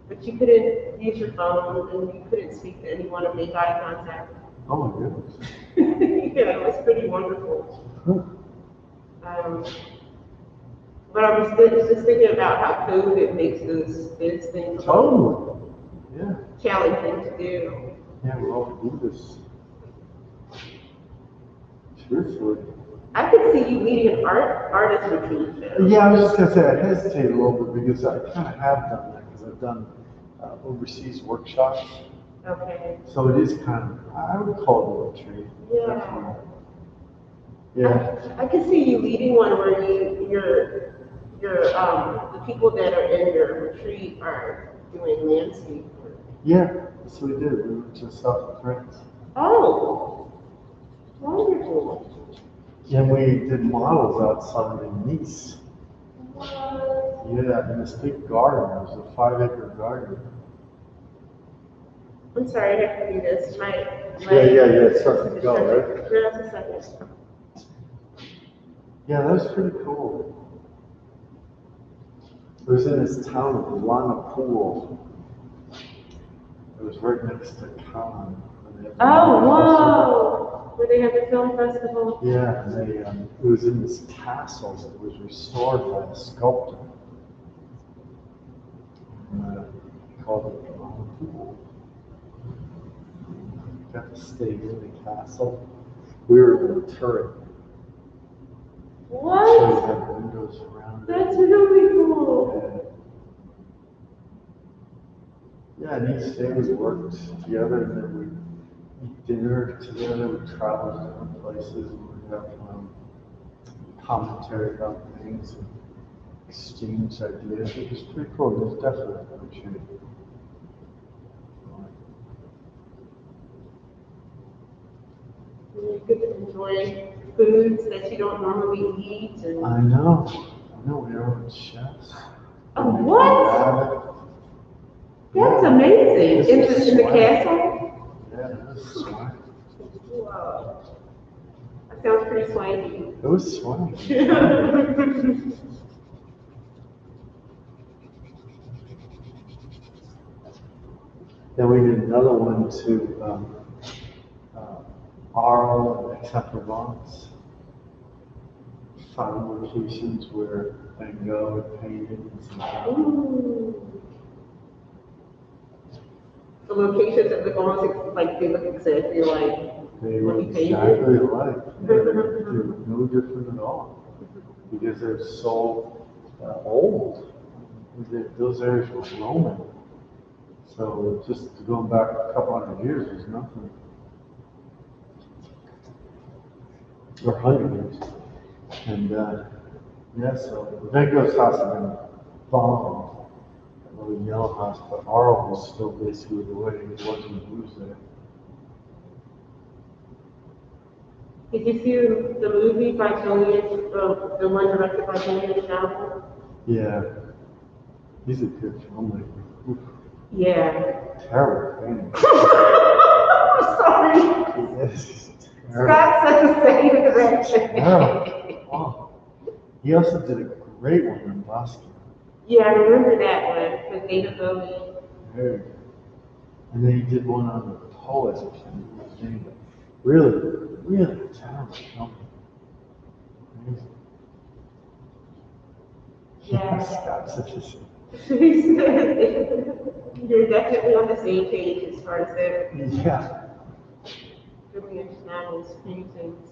But you couldn't use your phone and you couldn't speak to anyone or make eye contact. Oh my goodness. Yeah, it was pretty wonderful. Huh. But I was just thinking about how COVID makes those things Totally. Yeah. challenging to do. Yeah, we all do this. Truthfully. I could see you leading an artist retreat. Though. Yeah, I was just gonna say, I hesitate a little bit because I kind of have done that because I've done overseas workshops. Okay. So it is kind of, I would call it a retreat. Yeah. Definitely. Yeah. I could see you leading one where the people that are in your retreat are doing landscape work. Yeah, that's what we did. We went to South France. Oh, wonderful. And we did models outside in Nice. What? Yeah, in this big garden. It was a 5-acre garden. I'm sorry, I have to do this. Yeah, it's starting to go, right? Just a second. Yeah, that was pretty cool. It was in this town of Lanapool. It was right next to Cannes. Oh, whoa! Where they have the film festival. Yeah, and it was in this castle that was restored by a sculptor. He called it Lanapool. Got to stay in the castle. We were in the turret. So you What? had windows around it. That's really cool. Yeah, and each day we worked together and then we eat dinner together, we travel to different places, and we have commentary about things and exchange ideas. It was pretty cool. It was definitely a retreat. You get to enjoy foods that you don't normally eat. And I know, we are on chefs. Oh, what? That's Yeah. amazing. This is In the swag. castle? Yeah, it was swag. Wow. That sounds pretty swanky. It was swag. Then we did another one to Arles and Aix-en-Provence. Found locations where Van Gogh had painted and stuff. Ooh. The locations of the gardens, like they look exactly like They when were you painted. exactly alike. Yeah, they were no different at all because they're so old. Those areas were Roman. So just going back a couple hundred years was nothing. Or 100 years. And yeah, so Van Gogh's house had been bombed. That little yellow house, but Arles was still basically the way it was when he was there. Did you see the movie by Tony, the one directed by Tony Chalamet? Yeah. He's a good filmmaker. Oof. Yeah. Terrible thing. I'm sorry. This is terrible. Scott said the same direction. Wow. He also did a great one in Boston. Yeah, I remember that one with David Bowie. Very good. And then he did one on the poets, which I didn't understand, but really, really talented company. Amazing. Yeah. Scott's such a He said, you're definitely on the same page as far as the yeah. Julian Schnabel's paintings.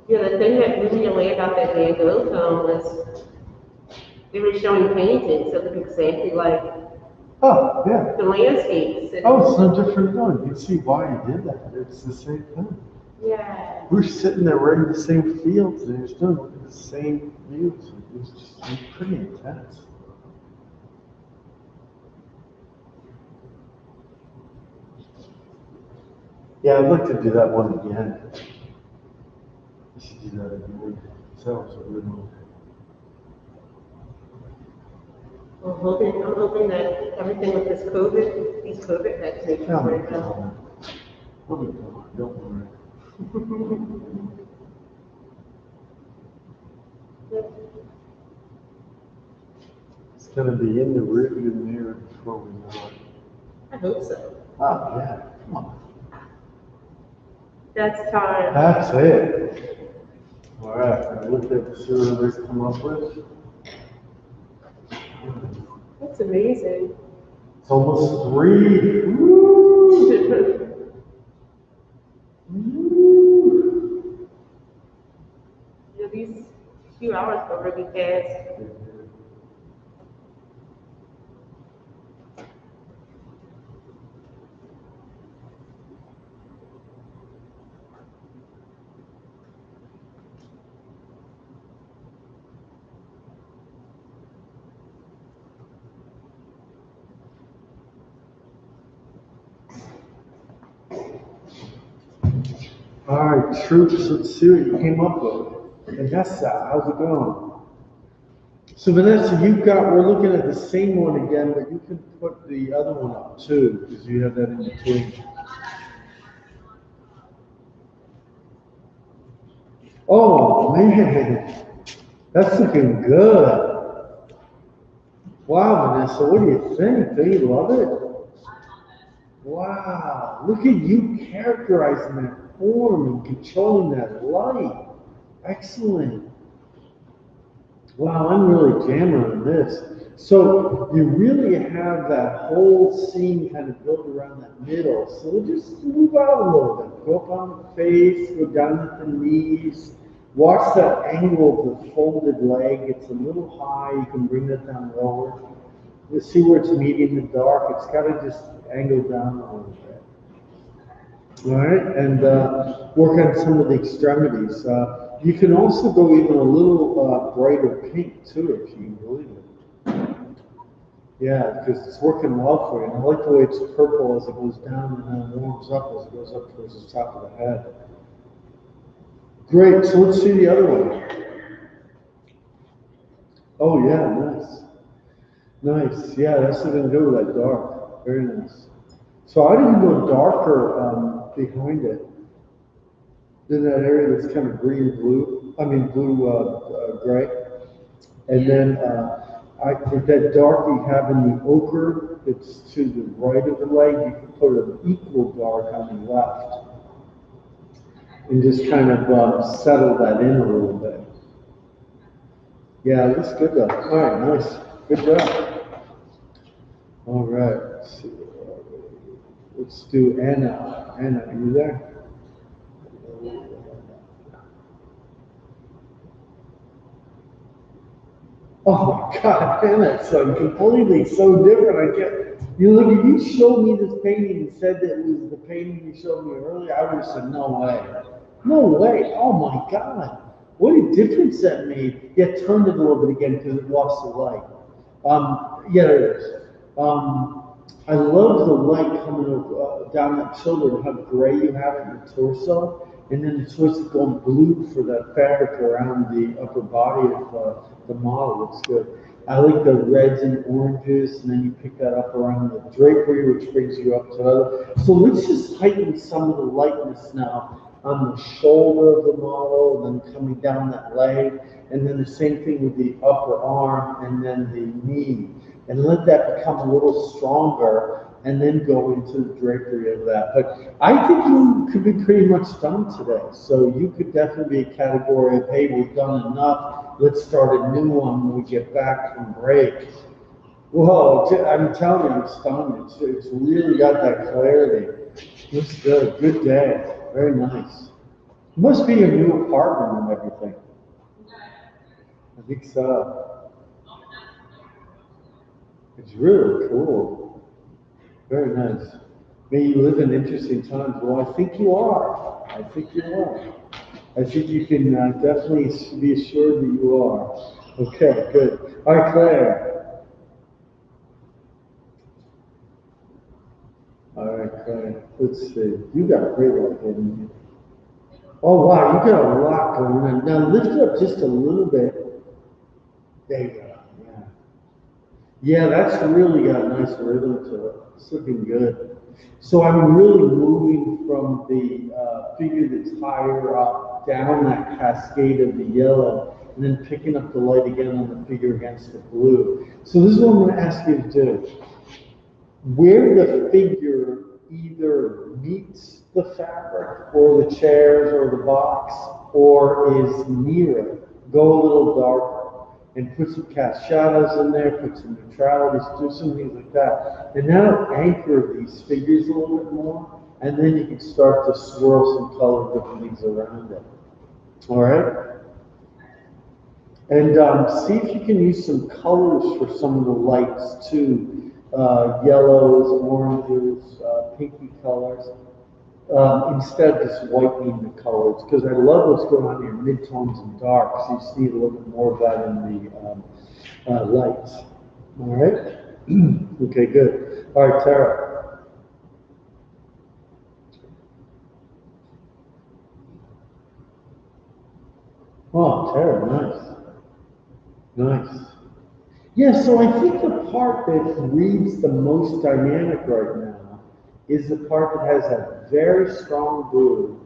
Yeah, the thing that blew me away about that Van Gogh film was they were showing paintings that look exactly like Oh, yeah. the landscapes. And, Oh, it's no different. No, you can see why he did that. It's the same thing. yeah. We're sitting there right in the same fields and you're still looking at the same views. It was just pretty intense. Yeah, I'd like to do that one again. I should do that again. That was a good one. I'm hoping that everything with this COVID, these COVID vaccinations Oh, my work out. God. Oh, my God. Don't worry. It's going to be in the rearview mirror before we know it. I hope so. Oh, yeah. Come on. That's time. That's it. All right. I looked at the see what they come up with. That's amazing. It's almost 3. Woo! Woo! Yeah, these few hours go really fast. All right, troops, let's see what you came up with. Vanessa, how's it going? So Vanessa, we're looking at the same one again, but you can put the other one up too, because you have that in between. Oh man, that's looking good. Wow, Vanessa, what do you think? Do you love it? Wow, look at you characterizing that form and controlling that light. Excellent. Wow, I'm really jamming on this. So you really have that whole scene kind of built around that middle. So we'll just move out a little bit. Go up on the face, go down at the knees. Watch that angle of the folded leg. It's a little high. You can bring that down lower. You see where it's medium and dark. It's got to just angle down a little bit. All right, and work on some of the extremities. You can also go even a little brighter pink too, if you can believe it. Yeah, because it's working well for you. And I like the way it's purple as it goes down and then warms up as it goes up towards the top of the head. Great, so let's see the other one. Oh yeah, nice. Nice, yeah, that's even good with that dark. Very nice. So I'd even go darker behind it. In that area that's kind of blue gray. And then that dark you have in the ochre that's to the right of the leg, you can put an equal dark on the left. And just kind of settle that in a little bit. Yeah, it looks good though. All right, nice. Good job. All right, let's see. Let's do Anna. Anna, are you there? Oh my God, Anna's so completely so different. You showed me this painting and said that it was the painting you showed me earlier. I would have said, no way. No way. Oh my God. What a difference that made. Yeah, turned it a little bit again because it lost the light. Yeah, there it is. I love the light coming down that shoulder and how gray you have it in the torso. And then the choice of going blue for that fabric around the upper body of the model looks good. I like the reds and oranges, and then you pick that up around the drapery, which brings you up to other. So let's just heighten some of the lightness now on the shoulder of the model, and then coming down that leg, and then the same thing with the upper arm, and then the knee, and let that become a little stronger, and then go into the drapery of that. But I think you could be pretty much done today. So you could definitely be a category of, hey, we've done enough. Let's start a new one when we get back from break. Whoa, I'm telling you, it's done. It's really got that clarity. Looks good. Good day. Very nice. Must be a new apartment and everything. I think so. It's really cool. Very nice. May you live in interesting times. Well, I think you are. I think you are. I think you can definitely be assured that you are. Okay, good. All right, Claire. All right, Claire. Let's see. You got a great light in you. Oh, wow, you got a lot going on. Now lift it up just a little bit. There you go. Yeah. Yeah, that's really got a nice rhythm to it. It's looking good. So I'm really moving from the figure that's higher up down that cascade of the yellow, and then picking up the light again on the figure against the blue. So this is what I'm going to ask you to do. Where the figure either meets the fabric or the chairs or the box or is near it, go a little darker and put some cast shadows in there, put some neutralities, do some things like that. And that'll anchor these figures a little bit more, and then you can start to swirl some color different things around it. All right? And see if you can use some colors for some of the lights too. Yellows, oranges, pinky colors. Instead of just whitening the colors, because I love what's going on here, midtones and darks. So you just need a little bit more of that in the lights. All right? Okay, good. All right, Tara. Oh, Tara, nice. Nice. Yeah, so I think the part that reads the most dynamic right now is the part that has that very strong blue,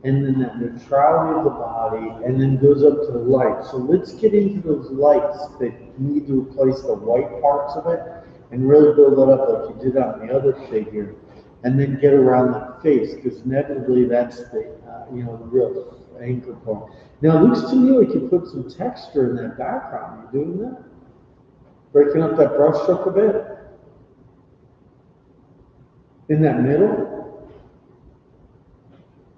and then that neutrality of the body, and then goes up to the light. So let's get into those lights that need to replace the white parts of it, and really build it up like you did on the other figure, and then get around that face, because inevitably that's the the real anchor point. Now it looks to me like you put some texture in that background. You doing that? Breaking up that brush stroke a bit? In that middle?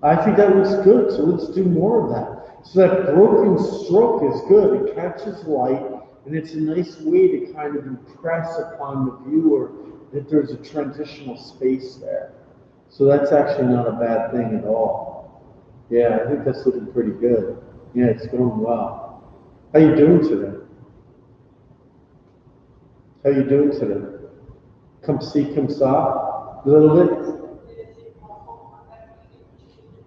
I think that looks good, so let's do more of that. So that broken stroke is good. It catches light, and it's a nice way to kind of impress upon the viewer that there's a transitional space there. So that's actually not a bad thing at all. Yeah, I think that's looking pretty good. Yeah, it's going well. How you doing today? How you doing today? Come see, come saw? A little bit?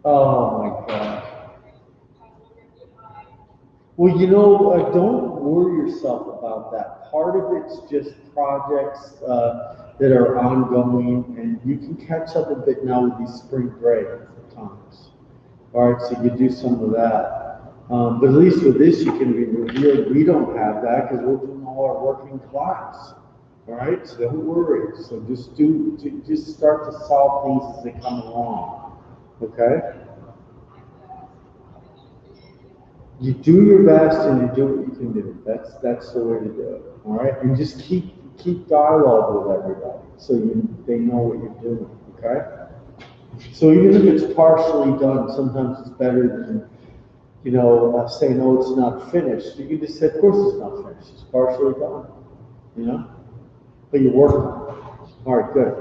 Oh my gosh. Well, don't worry yourself about that. Part of it's just projects that are ongoing, and you can catch up a bit now with these spring break times. All right, so you do some of that. But at least with this, you can be revealed. We don't have that because we're doing all our working class. All right, so don't worry. So just start to solve things as they come along. Okay? You do your best and you do what you can do. That's the way to do it. All right, and just keep dialogue with everybody so they know what you're doing. Okay. So even if it's partially done, sometimes it's better than saying, "No, it's not finished." You can just say, "Of course it's not finished. It's partially done." But you work on it. All right, good.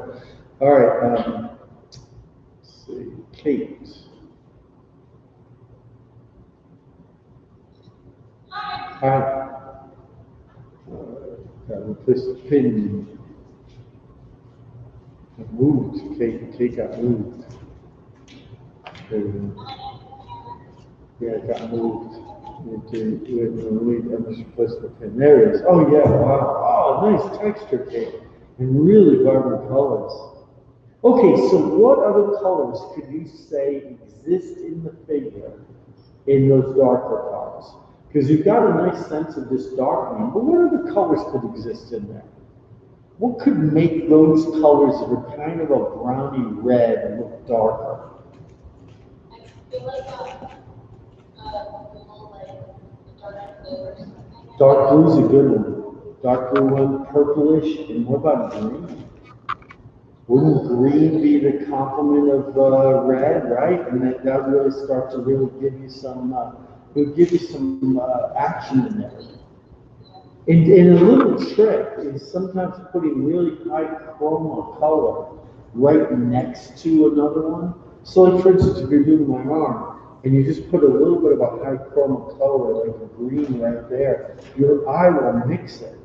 All right. Let's see, Kate. Hi. Replace the pin. It moved. Kate got moved. There we go. Yeah, it got moved. I'm just replacing the pin. There it is. Oh yeah, wow. Oh, nice texture, Kate. And really vibrant colors. Okay, so what other colors could you say exist in the figure in those darker colors? Because you've got a nice sense of this darkening, but what other colors could exist in there? What could make those colors that are kind of a browny red look darker? I feel like people like dark blue or something. Dark blue's a good one. Dark blue one, purplish, and what about green? Wouldn't green be the complement of red, right? And that would really start to really give you some, action in there. And a little trick is sometimes putting really high chroma color right next to another one. So like for instance, if you're doing my arm, and you just put a little bit of a high chroma color, like a green right there, your eye will mix it.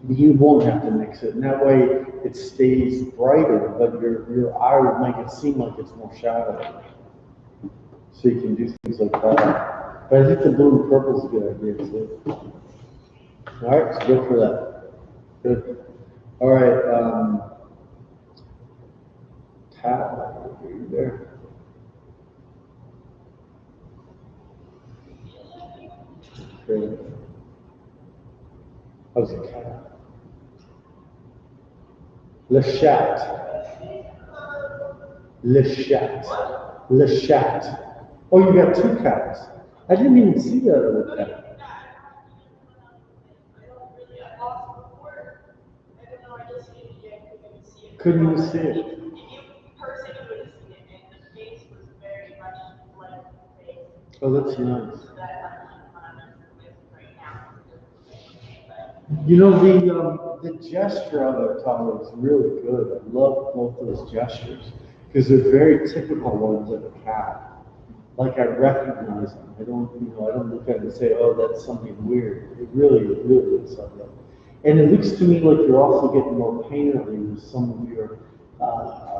You won't have to mix it, and that way it stays brighter, but your eye will make it seem like it's more shadowy. So you can do things like that. But I think the blue and purple is a good idea too. All right, so go for that. Good. All right, tab, are you there? Great. How's the cat? Le chat. Le chat. Le chat. Oh, you got two cats. I didn't even see that other cat. Couldn't even see it. If you person you would have seen it, and the face was very much like the face. Oh, that's nice. That I'm with right now. You know, the gesture of it, Tom, is really good. I love both those gestures because they're very typical ones of a cat. Like I recognize them. I don't look at it and say, oh, that's something weird. It really is something. And it looks to me like you're also getting more painterly with some of your,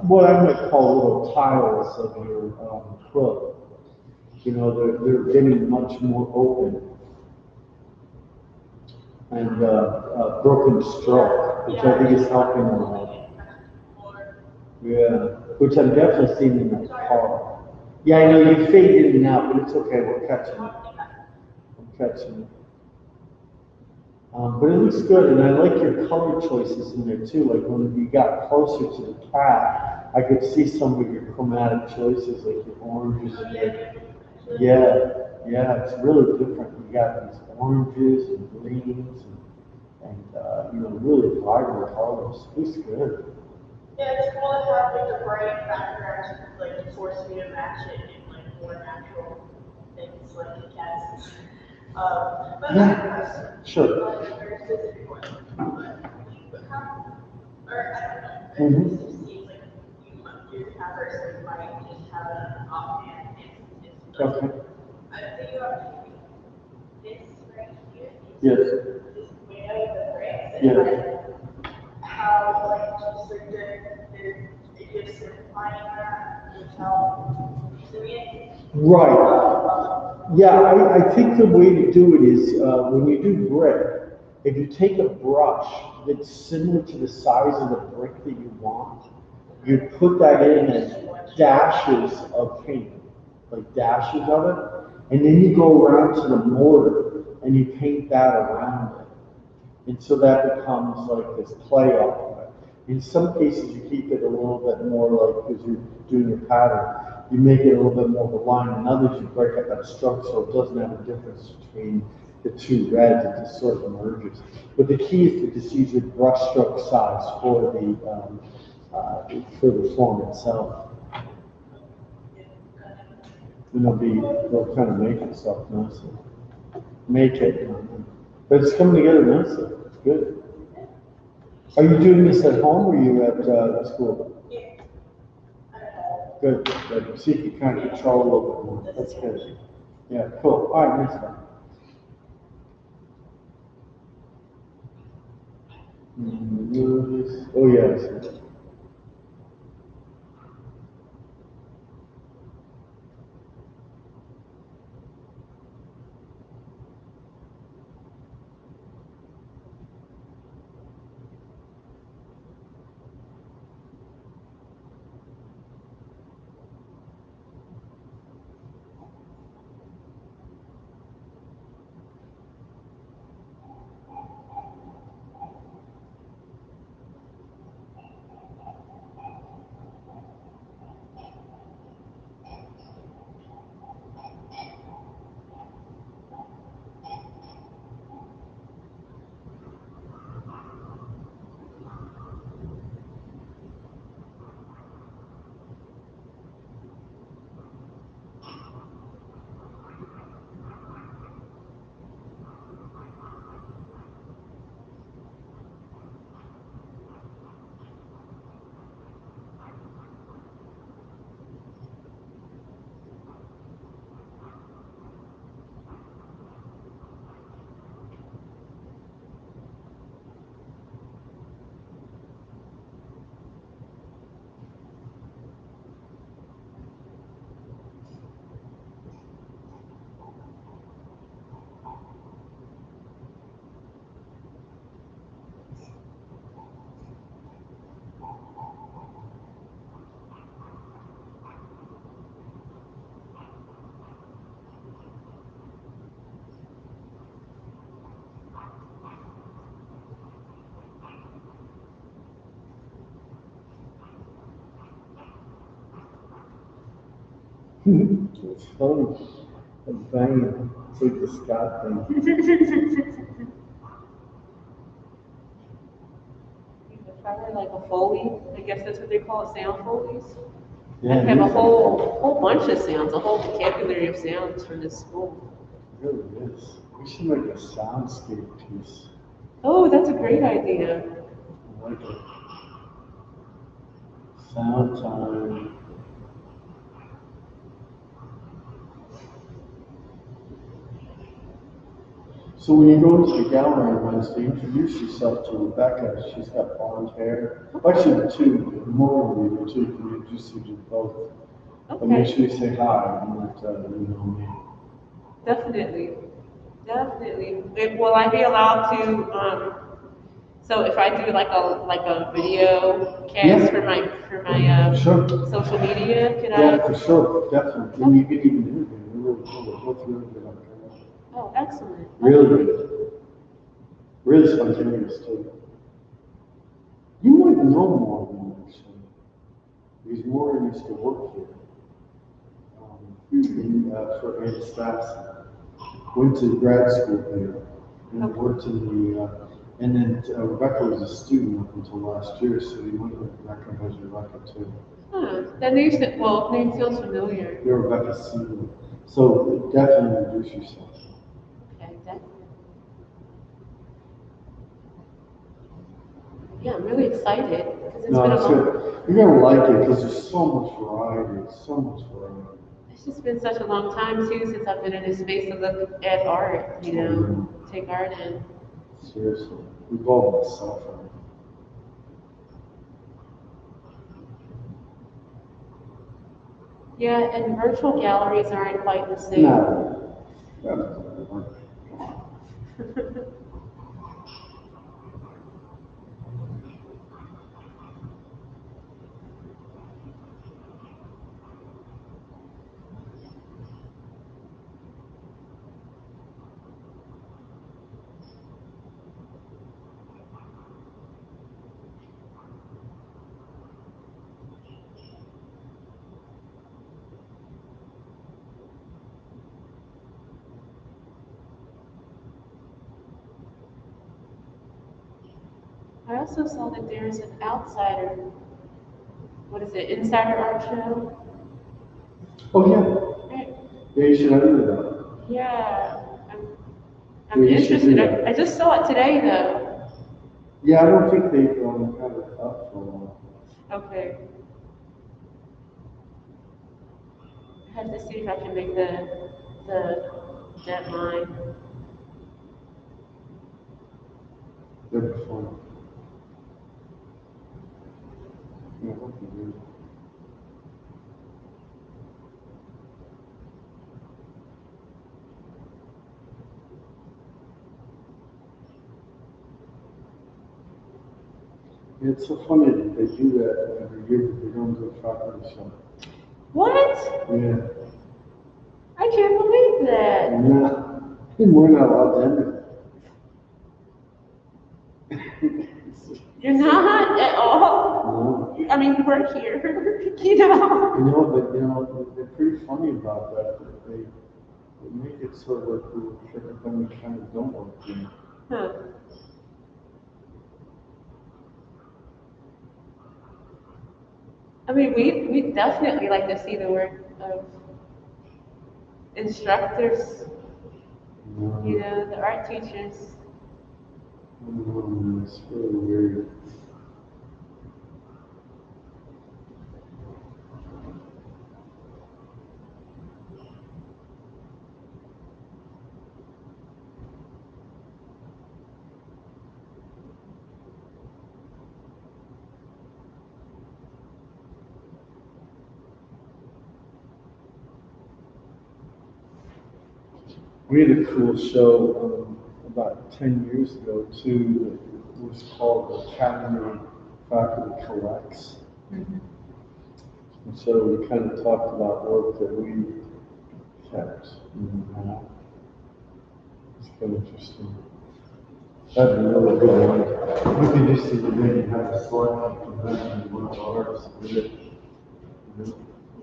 what I might call little tiles of your quilt. You know, they're getting much more open. And broken stroke, which I think is helping a lot. Yeah, which I'm definitely seeing in that car. Yeah, I know you fade in and out, but it's okay. We're catching it. I'm catching it. But it looks good, and I like your color choices in there too. Like when you got closer to the cat, I could see some of your chromatic choices, like your oranges and yeah, it's really different. You got these oranges and greens and really vibrant colors. Looks good. Yeah, it's cool to have like the bright background, like force me to match it in like more natural things like the cats. But I have a question. Sure. Like a very specific one. But you have, or I don't know, it just seems like you have person might just have an offhand it's Okay. I think you have this right here. Yes. This way out of the bricks. And Yes. like, how like just like it gives simplifying that, which how doing it. Right. Yeah, I think the way to do it is when you do brick, if you take a brush that's similar to the size of the brick that you want, you put that in as dashes of paint, like dashes of it, and then you go around to the mortar and you paint that around it. And so that becomes like this play off of it. In some cases, you keep it a little bit more like, because you're doing your pattern, you make it a little bit more of a line. In others, you break up that stroke so it doesn't have a difference between the two reds. It just sort of merges. But the key is to just use your brush stroke size for the form itself. And they'll kind of make itself nicely. Make it. But it's coming together nicely. It's good. Are you doing this at home or are you at school? Yeah. Good, good. See if you kind of control a little bit more. That's good. Yeah, cool. All right, next one. Oh, yes. It's funny. It's banging. It's like the Scott thing. Probably like a Foley, I guess that's what they call it, sound Foleys. Yeah, I have a it whole bunch of sounds, a whole vocabulary of sounds from this school. really is. We should make a soundscape piece. Oh, that's a great idea. I like it. Sound time. So when you go into the gallery on Wednesday, introduce yourself to Rebecca. She's got blonde hair. Actually, the two, more of you, the two, you can introduce you to both. But make Okay, sure you say hi and let you know me. definitely, definitely. Will I be allowed to, so if I do like a video cast Yeah. for my Sure. social media, can Yeah, I? for sure, definitely. And you can even interview. They're really cool. They're both really good on camera. Oh, excellent. Really good. Really spontaneous too. You might know more of them actually. Because Maura used to work here. For Anastasio. Went to grad school there. And worked in the, and then Rebecca was a student up until last year, so you might recognize Rebecca too. Huh. That name, name feels familiar. You're Rebecca Seaman. So definitely introduce yourself. Okay, definitely. Yeah, I'm really excited because it's been No, a it's long. good. You're gonna like it because there's so much variety. So much variety. It's just been such a long time too since I've been in this space to look at art, you know, take art in. Seriously, we've all been suffering. Yeah, and virtual galleries aren't quite the same. No. Come on. I also saw that there's an outsider, what is it, Insider Art Show? Oh yeah. Right. Yeah, you should enter that. Yeah, I'm Yeah, you should do interested. that. I just saw it today though. Yeah, I don't think they've had it up for a while. Okay. I have to see if I can make the deadline. That'd be fun. Yeah, I hope you do. Yeah, it's so funny that they do that every year, but they don't do a property show. What? Yeah. I can't believe that. No, we're not allowed to enter. You're not at all. No. I mean, you work here, you know. But they're pretty funny about that. They make it sort of like we everything we kind of don't work in. Huh. I mean, we definitely like to see the work of instructors, you know, the art teachers. It's really weird. We had a cool show about 10 years ago too. That was called Academy Faculty Collects. Mm-hmm. And so we kind of talked about work that we kept. It's kind of interesting. That'd be a really good one. We could just see maybe have a select convention of one of ours with it.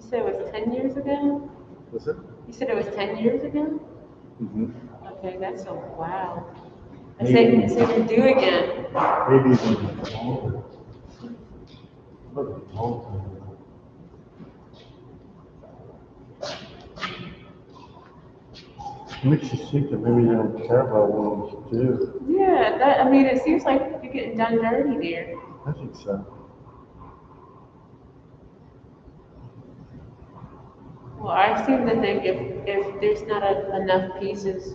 said it was 10 years ago? Was it? You said it was 10 years ago? Mm-hmm. Okay, that's so wow. I Maybe. say you're due again. Maybe even longer. What a long time ago. Makes you think that maybe they don't care about what we do. Yeah, that, I mean, it seems like you're getting done dirty there. I think so. Well, I seem to think if there's not enough pieces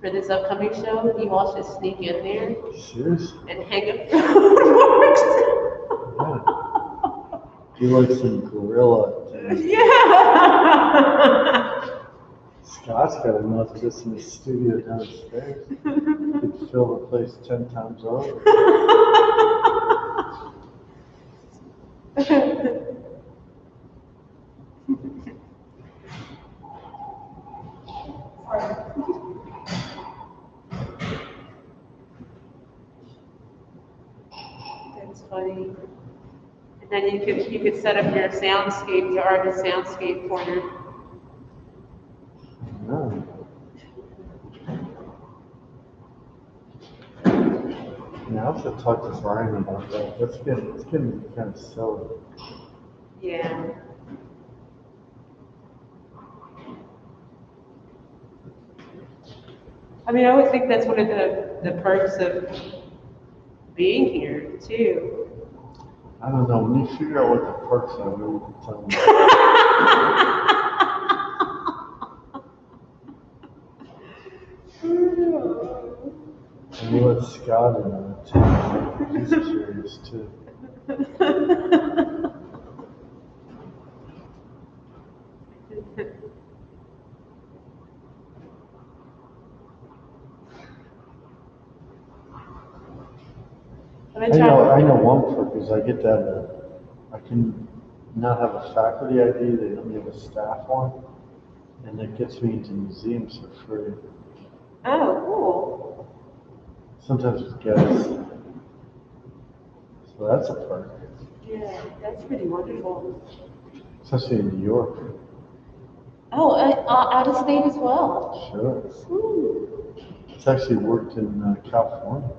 for this upcoming show, you all should sneak in there Seriously? and hang up your fireworks. Yeah. Do like some gorilla thing. Yeah. Scott's got enough just in the studio downstairs. Could fill the place 10 times over. That's funny. And then you could set up your soundscape, your artist soundscape corner. No. Yeah, I'll have to talk to Brian about that. It's getting kind of silly. Yeah. I mean, I would think that's one of the perks of being here too. I don't know. When you figure out what the perks are, maybe you can tell me. And you let Scott in on it too. He's curious too. I know one perk is I get to have I can not have a faculty ID, they let me have a staff one, and it gets me into museums for free. Oh, cool. Sometimes with guests. So that's a perk. Yeah, that's pretty wonderful. Especially in New York. Oh, out of state as well. Sure. Ooh, It's actually worked in California.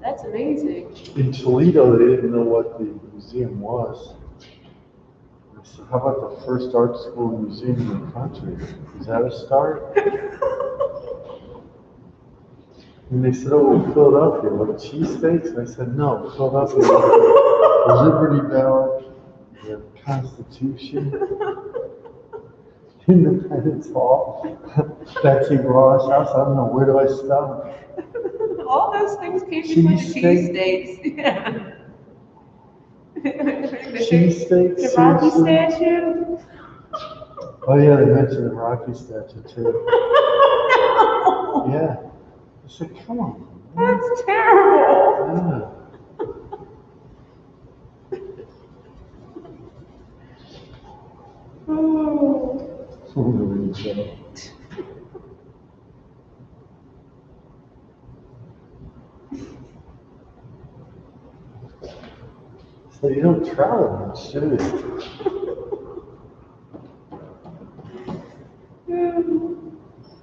that's amazing. In Toledo, they didn't know what the museum was. I said, how about the first art school museum in the country? Is that a start? And they said, oh, in Philadelphia, like cheesesteaks? And I said, no, Philadelphia, the Liberty Bell, the Constitution, Independence Hall, Betsy Ross House. I don't know, where do I start? All those things came before the Cheesesteak. cheesesteaks. Yeah. Cheesesteak, The Rocky seriously? statue. Oh yeah, they mentioned the Rocky statue too. Yeah. I said, come on. Man. That's terrible. Yeah. Oh. Really so. So you don't travel much, do you?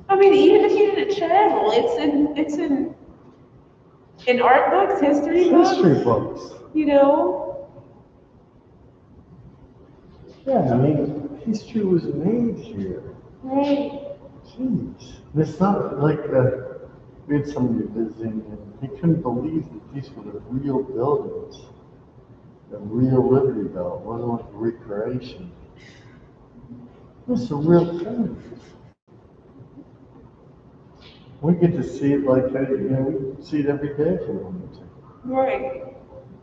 I mean, even if you didn't travel, it's in art books, history History books. books. You know. Yeah, I mean, history was made here. Right. Jeez. And it's not like we had somebody visiting and they couldn't believe that these were the real buildings. The real Liberty Bell. It wasn't like a recreation. It was a real thing. We get to see it like, we see it every day if we wanted to. Right.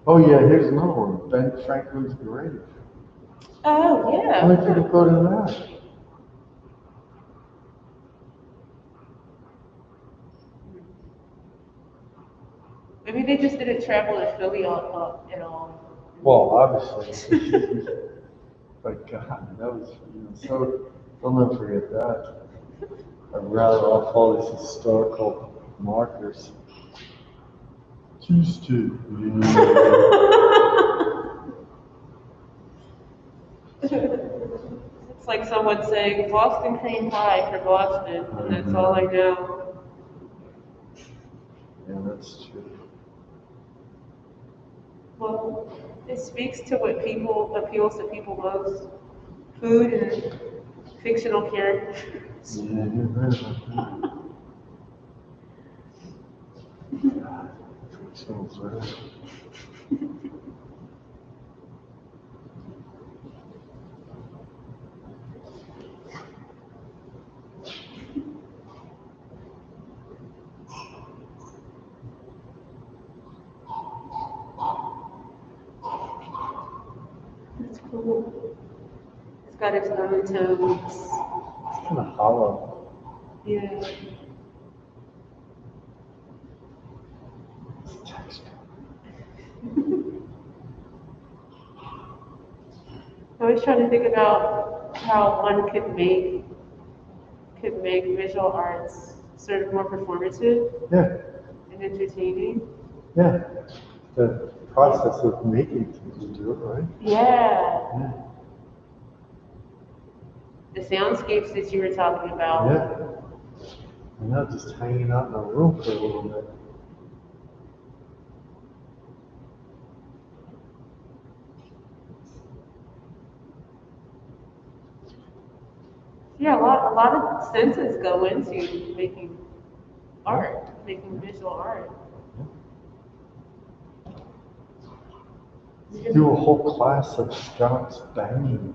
Oh yeah, here's another one. Ben Franklin's grave. Oh yeah. How many people go to that? Maybe they just didn't travel to Philly at all. Well, obviously. But God, that was, so, I'll never forget that. I rattled off all these historical markers. Used to. It's like someone saying Boston cream pie for Boston, and that's all I know. Yeah, that's true. Well, it speaks to what people appeals to people most: food and fictional characters. Yeah, you're right about that. God, fictional's right. It's cool. It's got its own tones. It's kind of hollow. Yeah. It's texture. I was trying to think about how one could make visual arts sort of more performative Yeah, and entertaining. yeah. The process of making things, you do it, right? Yeah. Yeah. The soundscapes that you were talking about. Yeah. And not just hanging out in a room for a little bit. Yeah, a lot of senses go into making art, making visual art. You do a whole class of Scott's banging.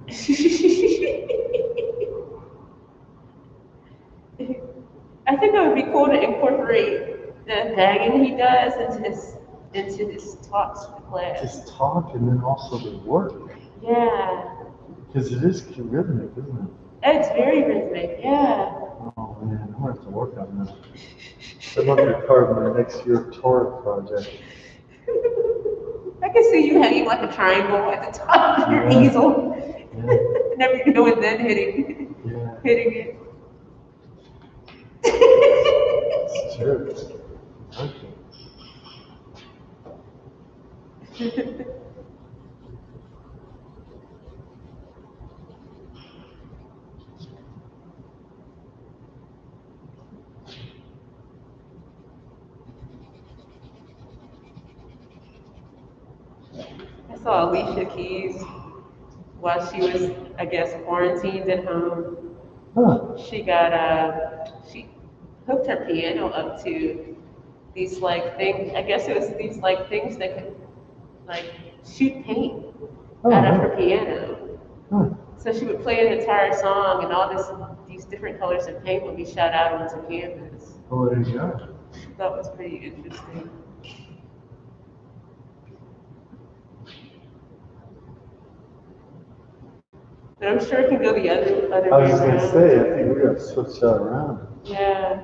I think it would be cool to incorporate the banging he does into his talks to class. Just talk and then also the work. Yeah, Because it is rhythmic, isn't it? it's very rhythmic. Yeah. Oh man, I'm gonna have to work on that. I'd love to carve my next year Torah project. I can see you hanging like a triangle at the top of your Yeah. easel, Yeah, and every now and then hitting yeah, it. it's true. Okay. I saw Alicia Keys while she was, I guess, quarantined at home. Huh. She hooked her piano up to these like things. I guess it was these like things that could like shoot paint Oh, out of huh. her piano. Huh. So she would play an entire song, and all these different colors of paint would be shot out onto canvas. Oh, there you go. That was pretty interesting. But I'm sure it can go the other I way was just gonna around. say, I think we gotta switch that around. Yeah.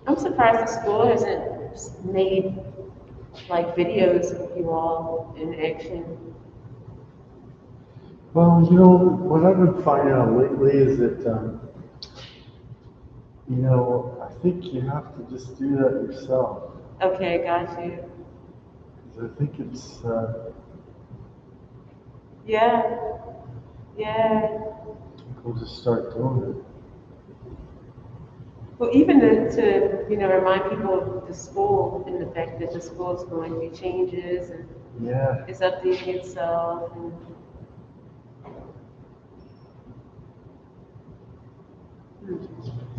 I'm surprised the school hasn't made like videos of you all in action. Well, what I've been finding out lately is that, I think you have to just do that yourself. Okay, got you. 'Cause I think it's, Yeah, yeah. we'll just start doing it. Well, even to remind people of the school and the fact that the school is going through changes and Yeah, is updating itself. And,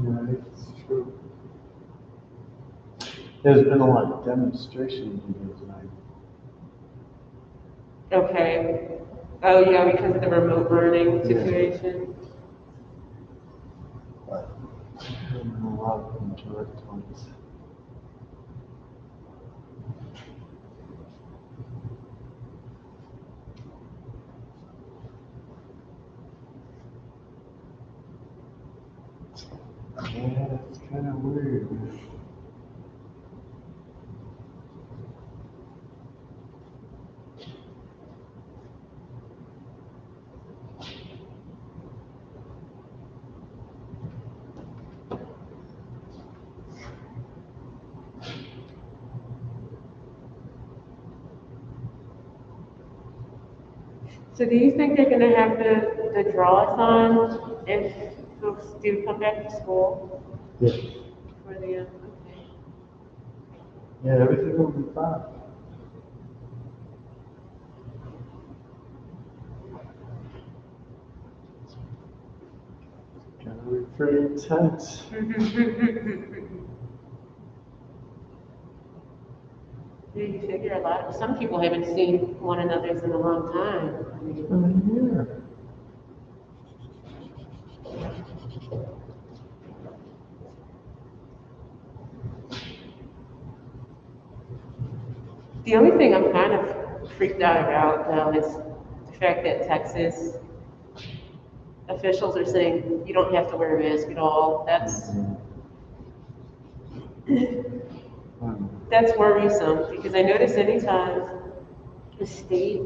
yeah, it's true. There's been a lot of demonstration videos, and okay. Oh yeah, because of the remote learning situation. but I haven't been a lot of them direct ones. So do you think they're gonna have the draw-a-thon if folks do come back to school Yeah, for the, okay. yeah, everything will be fine. Gonna be pretty intense. Yeah, you figure some people haven't seen one another's in a long time. I mean, Yeah. the only thing I'm kind of freaked out about though is the fact that Texas officials are saying you don't have to wear a mask at all. That's worrisome because I notice anytime the state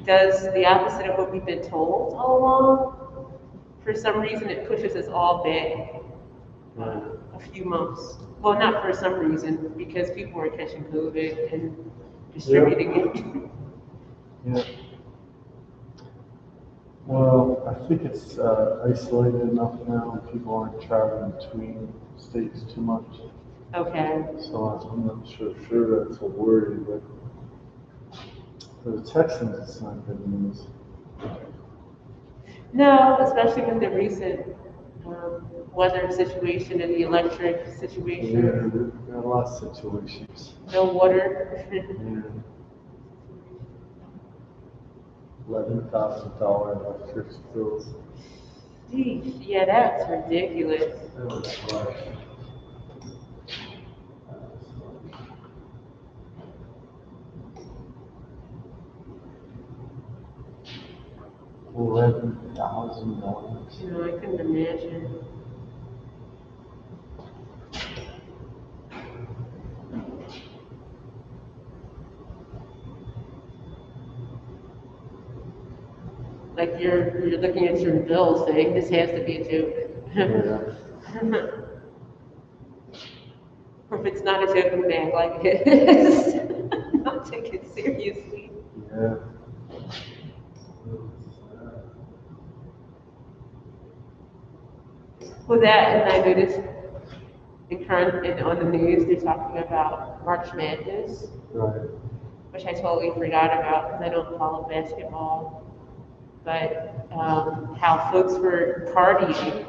does the opposite of what we've been told all along, for some reason it pushes us all back a few months. Well, not for some reason, because people are catching COVID and distributing it. Yeah. Well, I think it's isolated enough now, people aren't traveling between states too much. Okay. So I'm not sure that's a worry, but for the Texans, it's not good news. No, especially with the recent weather situation and the electric Yeah, situation. we've got a lot of situations. No water. Yeah. $11,000 electric bills. Geez, yeah, that's ridiculous. That was harsh. 11,000 dollars. You know, I couldn't imagine. Like you're looking at your bill saying this has to be a joke. Yeah. Or if it's not a joke, I'm back like it is. Don't take it seriously. Yeah. Well, that, and I noticed in current and on the news, they're talking about March Madness, Right. which I totally forgot about because I don't follow basketball. But how folks were partying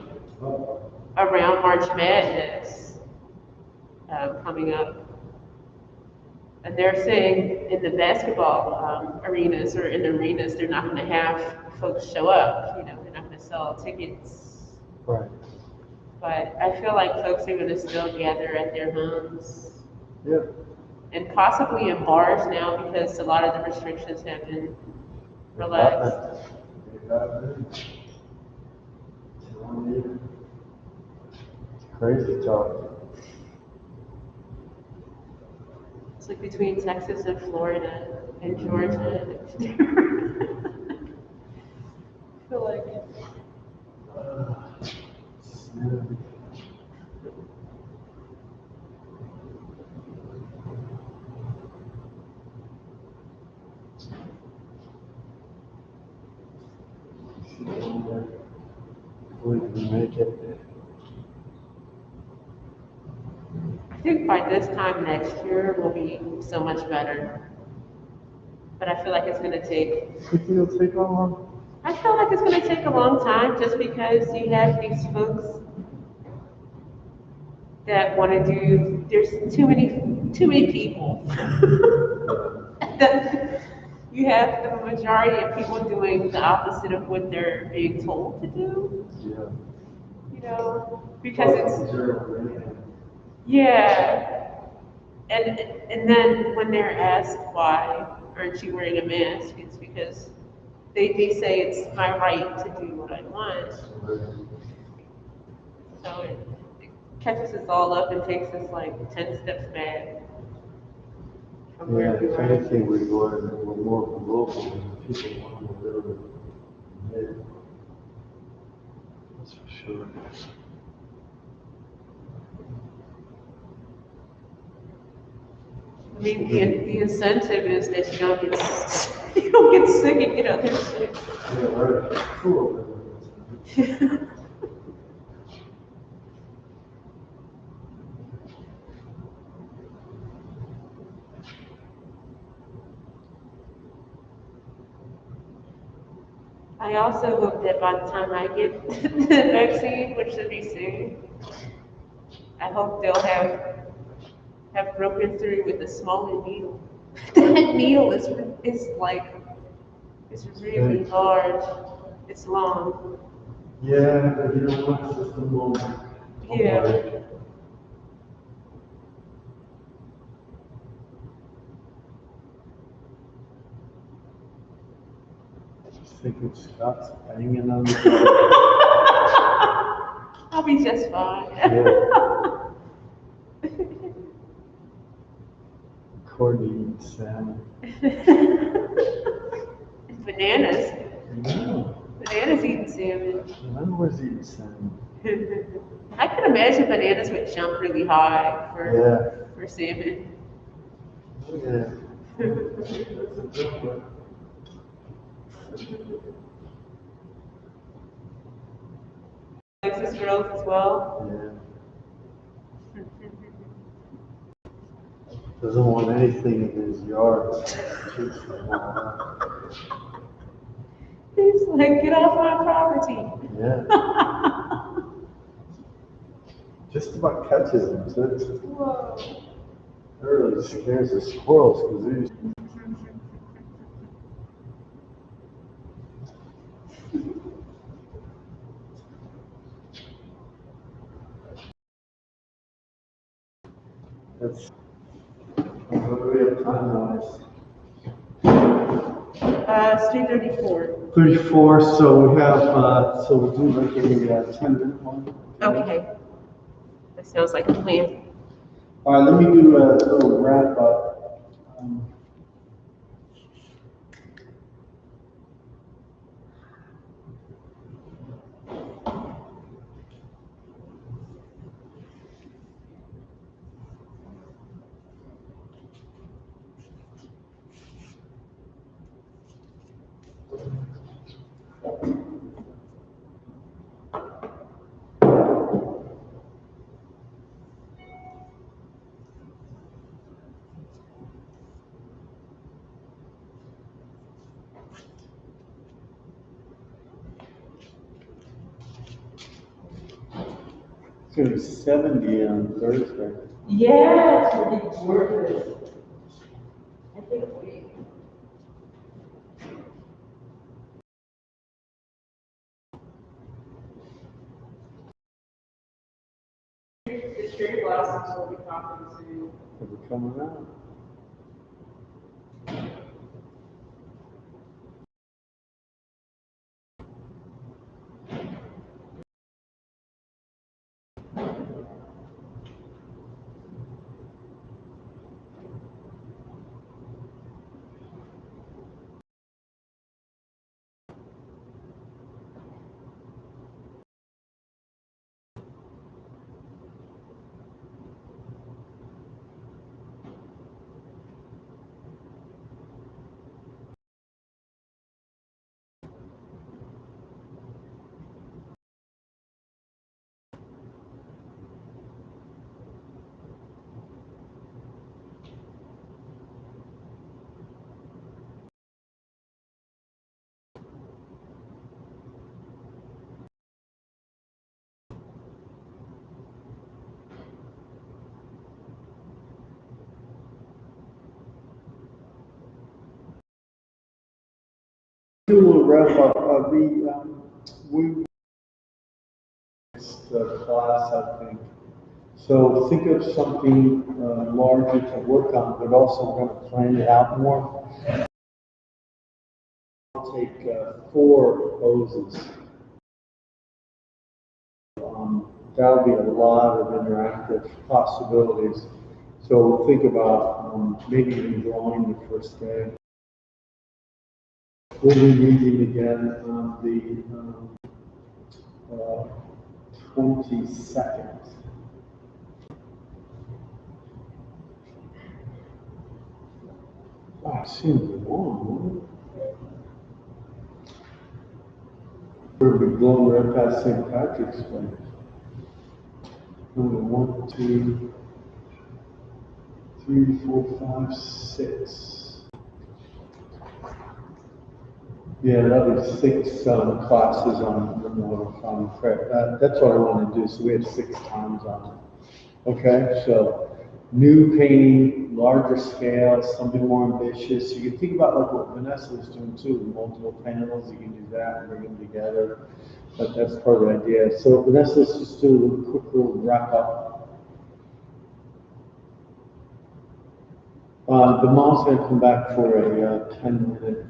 around March Madness coming up. And they're saying in the basketball arenas or in arenas, they're not going to have folks show up. You know, they're not going to sell tickets. Right. But I feel like folks are going to still gather at their homes Yeah. and possibly in bars now because a lot of the restrictions have been relaxed. It's crazy talk. It's like between Texas and Florida and Georgia. I feel like We can make it. I think by this time next year will be so much better. But I feel like it's going to take. You think it'll take long? I feel like it's going to take a long time just because you have these folks that want to do. There's too many people. That you have the majority of people doing the opposite of what they're being told to do. Yeah. You know, because it's yeah. And then when they're asked why aren't you wearing a mask, it's because they say it's my right to do what I want. So it catches us all up and takes us like 10 steps back from Yeah, where we if were. anything, we're more global than people want to live in. That's for sure. I mean, the incentive is that you don't get You don't get sick and get other sick. Yeah, right. Cool. I also hope that by the time I get the vaccine, which should be soon, I hope they'll have broken through with a smaller needle. That needle is like it's really large. It's long. Yeah, but you know what? It's just a moment. Yeah. Just thinking Scott's hanging on the I'll be just fine. Courtney eats salmon. Bananas. No, Bananas eating salmon. I was eating salmon. I can imagine bananas would jump really high Yeah. for salmon. Yeah. That's a good one. Texas girls as well. Yeah. Doesn't want anything in his yard. Keeps them all out. He's like, get off my property. Yeah. Just about catches them too. Whoa. That really scares the squirrels because they that's what do we have time wise? It's 2:34. 34, so we have, so we'll do like a 10-minute one. Okay. That sounds like a plan. All right, let me do a little wrap up. It's gonna be 70 on Thursday. Yeah, it's gonna be gorgeous. I think the cherry blossoms will be popping soon. Are coming out? Do a little wrap up of we class, I think. So think of something larger to work on, but also we're going to plan it out more. I'll take 4 poses. That'll be a lot of interactive possibilities. So think about maybe even drawing the first day. We'll be meeting again on the 22nd. Wow, it seems long, going right past St. Patrick's Day. 1, 2, 3, 4, 5, 6. Yeah, that'll be 6 classes on Memorial Farm Prep. That's what I want to do. So we have 6 times on it. Okay, so new painting, larger scale, something more ambitious. You can think about like what Vanessa was doing too, with multiple panels. You can do that and bring them together. But that's part of the idea. So Vanessa, let's just do a little quick little wrap up. The mom's going to come back for a 10-minute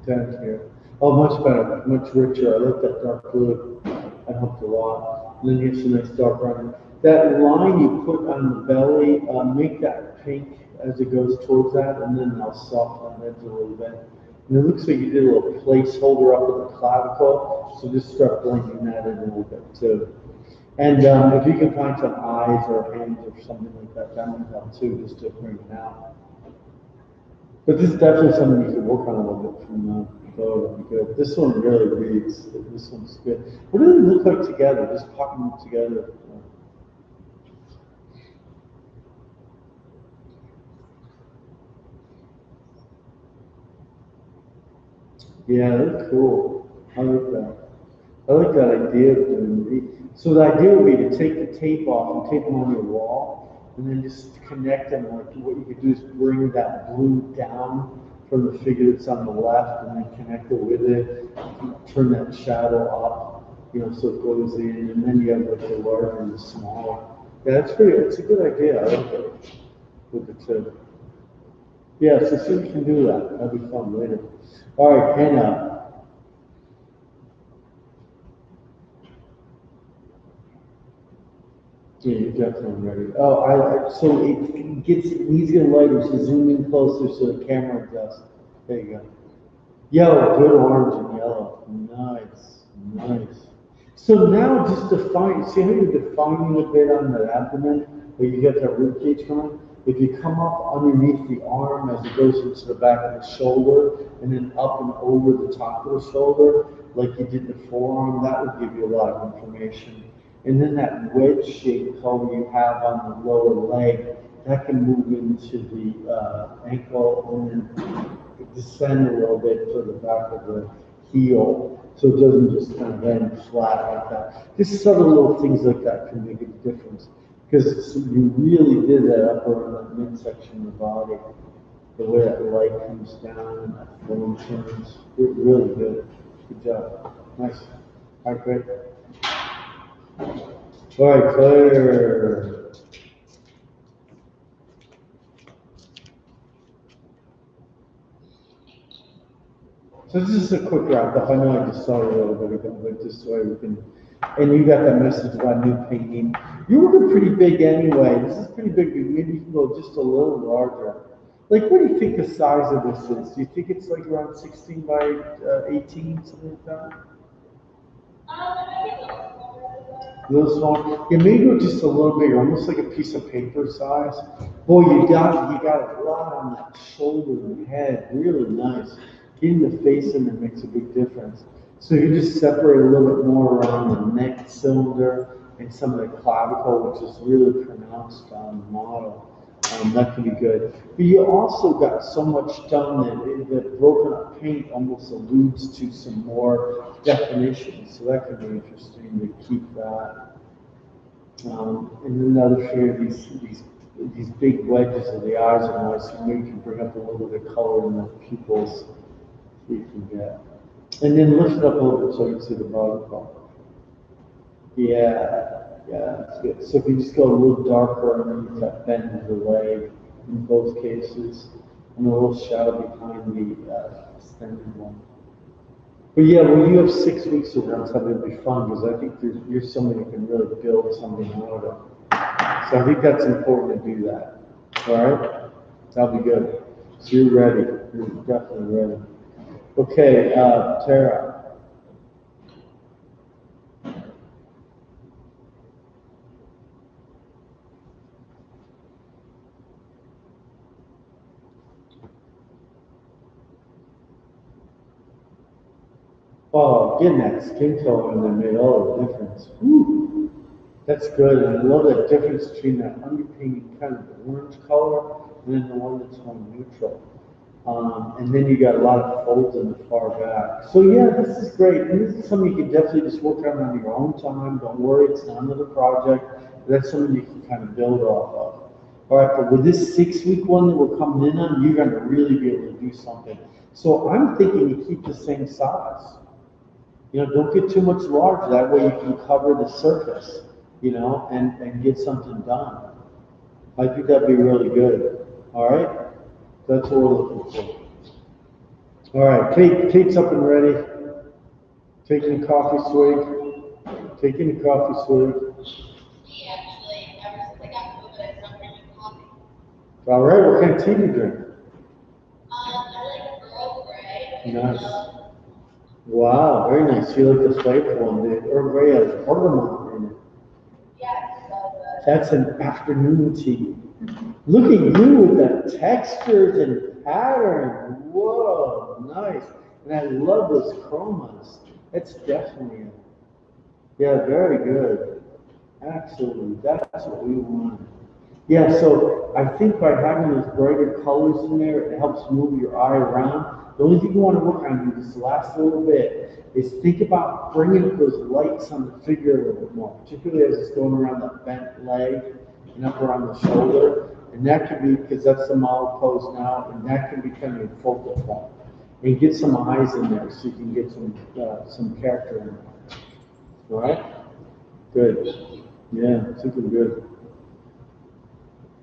dent here. Oh, much better, much richer. I like that dark blue. That helped a lot. And then you have some nice dark brown. That line you put on the belly, make that pink as it goes towards that, and then I'll soften that edge a little bit. And it looks like you did a little placeholder up at the clavicle, so just start blending that in a little bit too. And if you can find some eyes or hands or something like that, that might help too, just to bring it out. But this is definitely something you can work on a little bit from the photo. That'd be good. This one really reads. This one's good. What do they look like together? Just popping them together. Yeah, that's cool. I like that. I like that idea of doing it. So the idea would be to take the tape off and tape them on your wall, and then just connect them. Like what you could do is bring that blue down from the figure that's on the left, and then connect it with it. Turn that shadow up, so it goes in, and then you have like the larger and the smaller. Yeah, that's pretty. It's a good idea. I like it with the tip. Yeah, so see if you can do that. That'll be fun later. All right, Hannah. Yeah, you're definitely ready. Oh, so it needs to get lighter, so zoom in closer so the camera adjusts. There you go. Yellow, good orange and yellow. Nice, nice. So now just define, see how you're defining a bit on the abdomen, where you get that rib cage going? If you come up underneath the arm as it goes into the back of the shoulder, and then up and over the top of the shoulder, like you did the forearm, that would give you a lot of information. And then that wedge-shaped color you have on the lower leg, that can move into the ankle and then descend a little bit to the back of the heel, so it doesn't just kind of end flat like that. Just subtle little things like that can make a difference, because you really did that upper and that midsection of the body, the way that light comes down and that form turns. Really good. Good job. Nice. All right, great. All right, Claire. So this is a quick wrap up. I know I just saw you a little bit ago, but just so we can, and you got that message about new painting. You were pretty big anyway. This is pretty big. Maybe you can go just a little larger. Like, what do you think the size of this is? Do you think it's like around 16 by 18, something like that? A little smaller. Yeah, maybe just a little bigger, almost like a piece of paper size. Boy, you got a lot on that shoulder and head. Really nice. Getting the face in there makes a big difference. So you just separate a little bit more around the neck cylinder and some of the clavicle, which is really pronounced on the model. That can be good. But you also got so much done that broken up paint almost alludes to some more definition. So that could be interesting to keep that. And another fear, these big wedges of the eyes are nice. So maybe you can bring up a little bit of color in the pupils. See if you can get. And then lift it up a little bit so you can see the bottom part. Yeah, that's good. So if you just go a little darker underneath that bend of the leg in both cases, and a little shadow behind the extended one. But yeah, when you have 6 weeks around something, it'll be fun, because I think you're somebody who can really build something out of. So I think that's important to do that. All right? That'll be good. So you're ready. You're definitely ready. Okay, Tara. Oh, getting that skin color in there made all the difference. Whew. That's good. And I love that difference between that underpainting kind of orange color and then the one that's more neutral. And then you got a lot of folds in the far back. So yeah, this is great. And this is something you can definitely just work on your own time. Don't worry, it's not another project. That's something you can kind of build off of. All right, but with this 6-week one that we're coming in on, you're gonna really be able to do something. So I'm thinking you keep the same size. You know, don't get too much large. That way you can cover the surface, you know, and get something done. I think that'd be really good. All right? That's what we're looking for. All right, Kate's up and ready. Taking a coffee swig. Taking a coffee swig. Me, actually, ever since I got COVID, I stopped drinking coffee. All right, what kind of tea do you drink? I like Earl Grey. Nice. Wow, very nice. You like the flavor one. The Earl Grey has bergamot in it. Yeah, so That's an afternoon tea. Look at you with the textures and pattern. Whoa, nice. And I love those chromas. That's definitely, yeah, very good. Absolutely, that's what we want. Yeah, so I think by having those brighter colors in there, it helps move your eye around. The only thing you want to work on in this last little bit is think about bringing up those lights on the figure a little bit more, particularly as it's going around that bent leg and up around the shoulder. And that could be, because that's the model pose now, and that can be kind of your focal point. And get some eyes in there so you can get some character in there. All right? Good. Yeah, super good.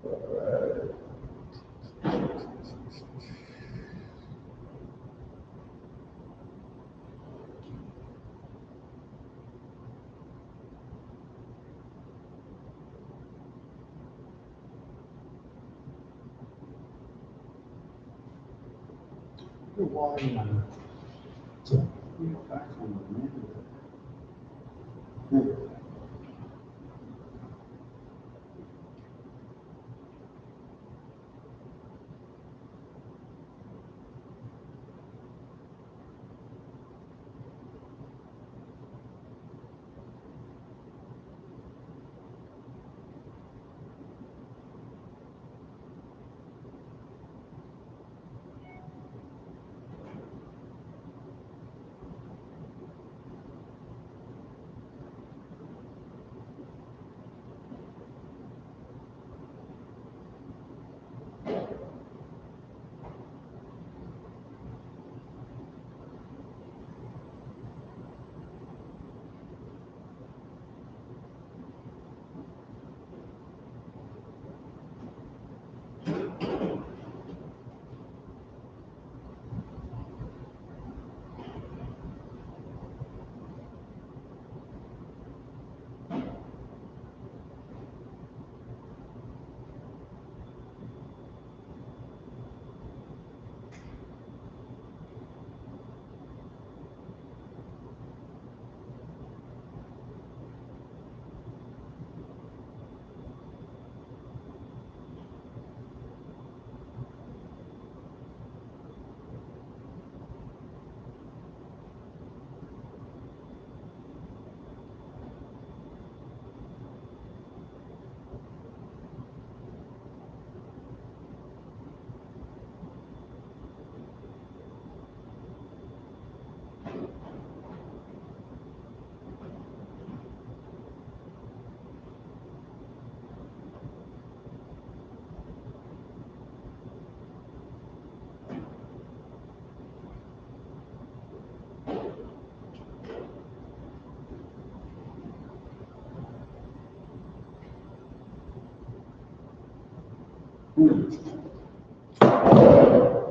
All right. Why back on the manual.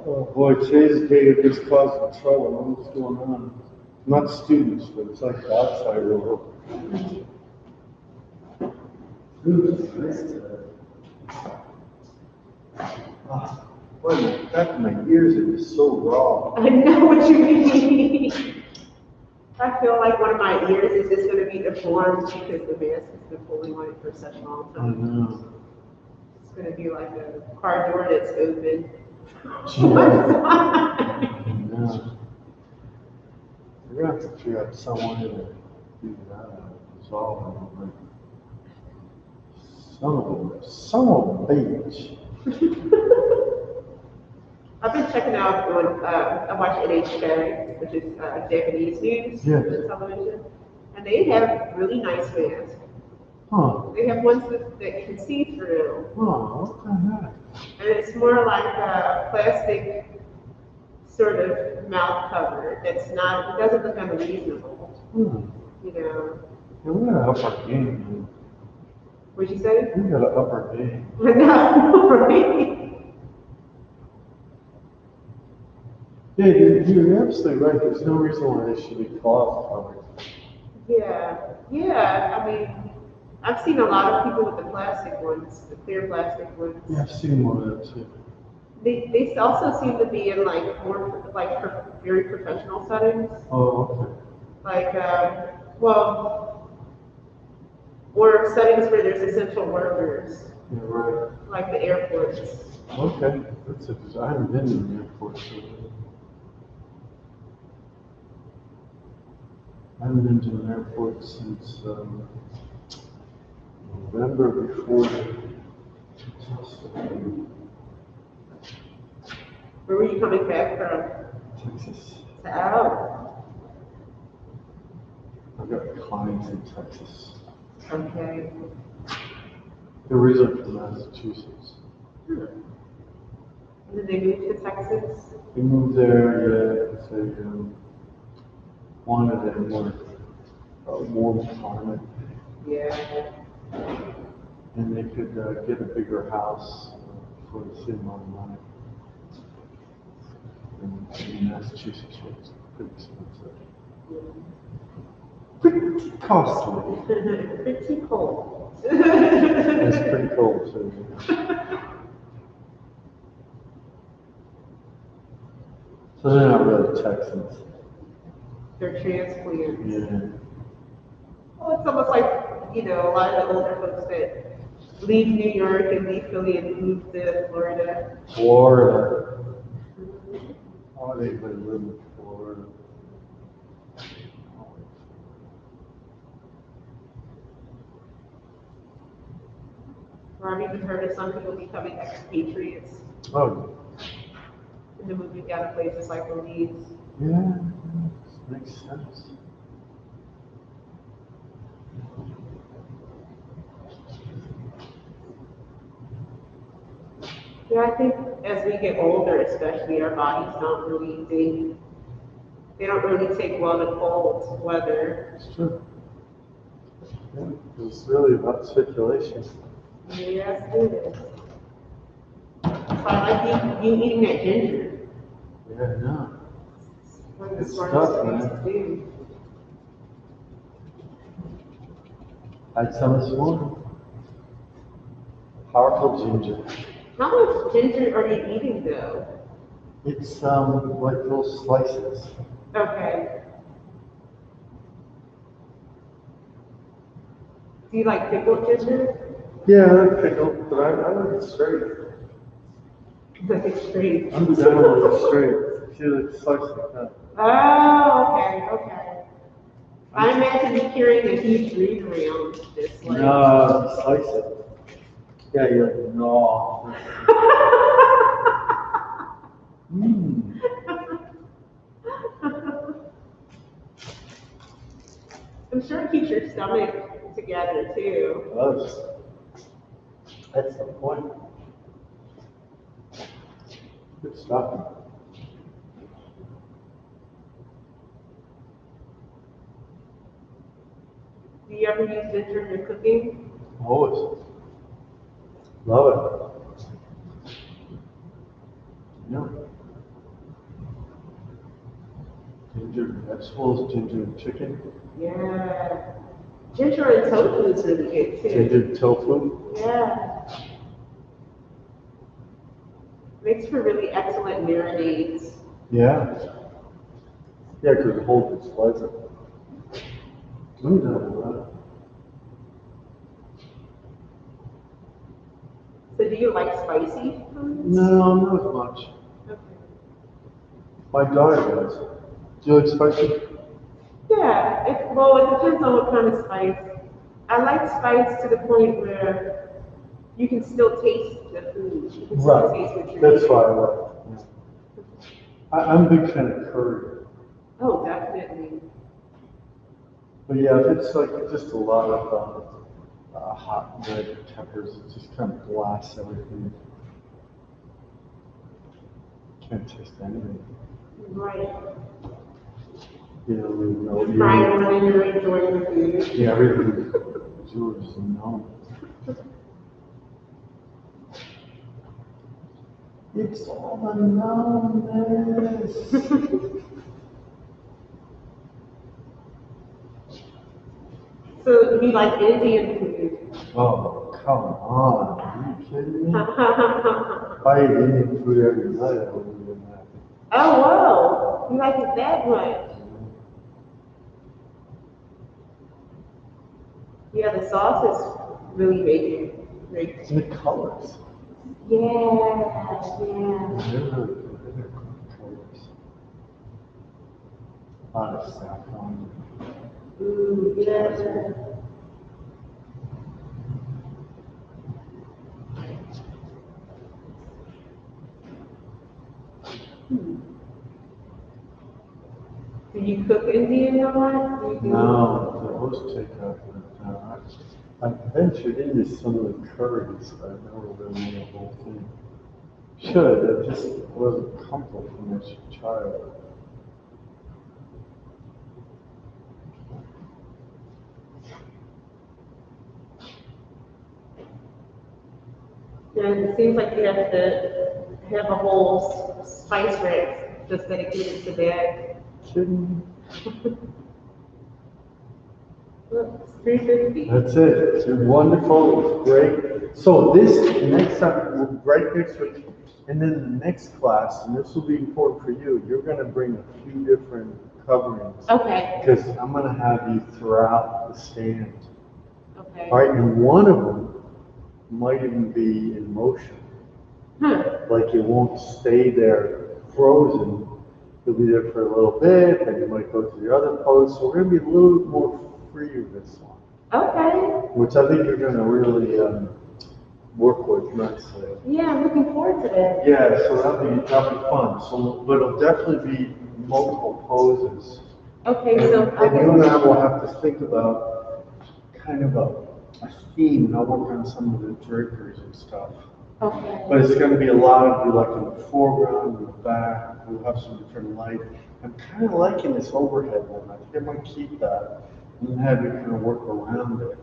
Oh boy, today's the day of just causing trouble. I don't know what's going on. Not students, but it's like the outside world. Ah, boy, the back of my ears are just so raw. I know what you mean. I feel like one of my ears is just gonna be deformed because the mask has been pulling on it for such a long I time. know. It's gonna be like a car door that's open. I know. We're gonna have to figure out some way to do that, resolve it, but son of a bitch. I've been checking out on, I watch NHK, which is Japanese news Yes. on television, and they have really nice masks. Huh, They have ones that you can see through, what the heck? and it's more like a plastic sort of mouth cover that's not, it doesn't look unreasonable, Hmm. you know. Yeah, we gotta up our game, man. What'd you say? We gotta up our game. No, right? Yeah, you're absolutely right. There's no reason why they should be cloth covered. Yeah, I mean, I've seen a lot of people with the plastic ones, the clear plastic ones. Yeah, I've seen one of them too. They also seem to be in like more like very professional settings, Oh, okay. like or settings where there's essential workers, Yeah, right. like the airports. Okay. I haven't been to the airport, so. I haven't been to an airport since November before. Where were you coming back from? Texas. Oh, I've got clients in Texas. okay. They're originally from Massachusetts. And then they moved to Texas. We moved there, yeah, because they wanted a more warm climate, Yeah. and they could get a bigger house for the same amount of money. And Massachusetts was pretty expensive. Pretty costly. Pretty cold. It's pretty cold too. So they're not really Texans. They're transplants. Yeah. Well, it's almost like, you know, a lot of the older folks that leave New York and leave Philly and move to Florida. Florida. Oh, they live in Florida. Or I've even heard of some people becoming expatriates Oh, and then moving down to places like Belize. yeah, makes sense. Yeah, I think as we get older, especially, our bodies don't really they don't really take well to cold weather. It's true. Yeah, it's really about circulation. Yes, it is. So I like you eating that ginger. Yeah, no. One of the Good smartest stuff, things man. to do. Had some this morning. Powerful ginger. How much ginger are you eating though? It's like little slices. Okay. Do you like pickled ginger? Yeah, I like pickled, but I like it straight. Like it's straight. I'm down with it straight. See, like slice like that. Oh, okay. I imagine you carrying a huge reed around this like. No, slice it. Yeah, you're like, no. Mmm. I'm sure it keeps your stomach together too. That's the point. Good stuff. Do you ever use ginger in your cooking? Always. Love it. Yeah. Ginger vegetables, ginger chicken, Yeah. Ginger and tofu is really good too. ginger tofu. Yeah. Makes for really excellent marinades. Yeah. Yeah, because it holds its flavor. Mm. So do you like spicy foods? No, not as much. Okay. My daughter does. Do you like spicy? Yeah, well, it depends on what kind of spice. I like spice to the point where you can still taste the food. You can still taste what you're That's eating. why I like. I'm a big fan of curry. Oh, definitely. But yeah, if it's like just a lot of hot red peppers, it just kind of blasts everything. Can't taste anything. Right. You know, Frying when you're enjoying the food. yeah, everything is yours and no. It's all the numbness. So you like Indian food? Oh, come on. Are you kidding me? If I ate Indian food every night, I wouldn't even happy. Oh, whoa. You like it that much? Yeah, the sauce is really making great. And the colors. Yeah, yeah. They're really good. They're good colors. A lot of saffron. Ooh, yeah. Do you cook Indian a lot? Do you do- No, the host takeout. I ventured into some of the curries, but I never really made the whole thing. Should, I just wasn't comfortable from as a child. Yeah, it seems like you have to have a whole spice rack just dedicated to that. Kidding? Look, it's 350. That's it. It's wonderful. It's great. So this next time, right next week, and then the next class, and this will be important for you. You're going to bring a few different coverings Okay, because I'm going to have you throughout the stand. okay. All right, and one of them might even be in motion. Like it won't stay there frozen. You'll be there for a little bit, then you might go to the other pose. So we're going to be a little bit more free with this one, Okay. which I think you're going to really work with nicely. Yeah, I'm looking forward to that. Yeah, so that'll be fun. So, but it'll definitely be multiple poses. Okay, And, so and you and I will have to think about kind of a theme, and I'll work on some of the draperies and stuff. okay. But it's going to be a lot of like in the foreground, in the back. We'll have some different light. I'm kind of liking this overhead one. I think I might keep that and have you kind of work around it.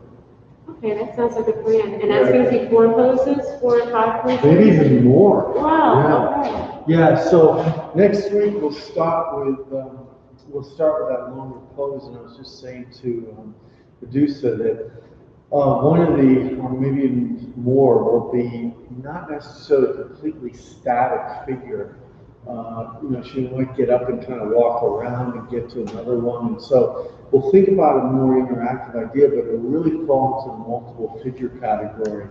Okay, that sounds like a plan. And that's gonna be 4 poses, 4 or 5 poses? Maybe even more. Wow, Yeah. So next week we'll start with that longer pose, and I was just saying to Medusa that one of the, or maybe even more, will be not necessarily a completely static figure. She might get up and kind of walk around and get to another one. And so we'll think about a more interactive idea, but it'll really fall into the multiple figure category.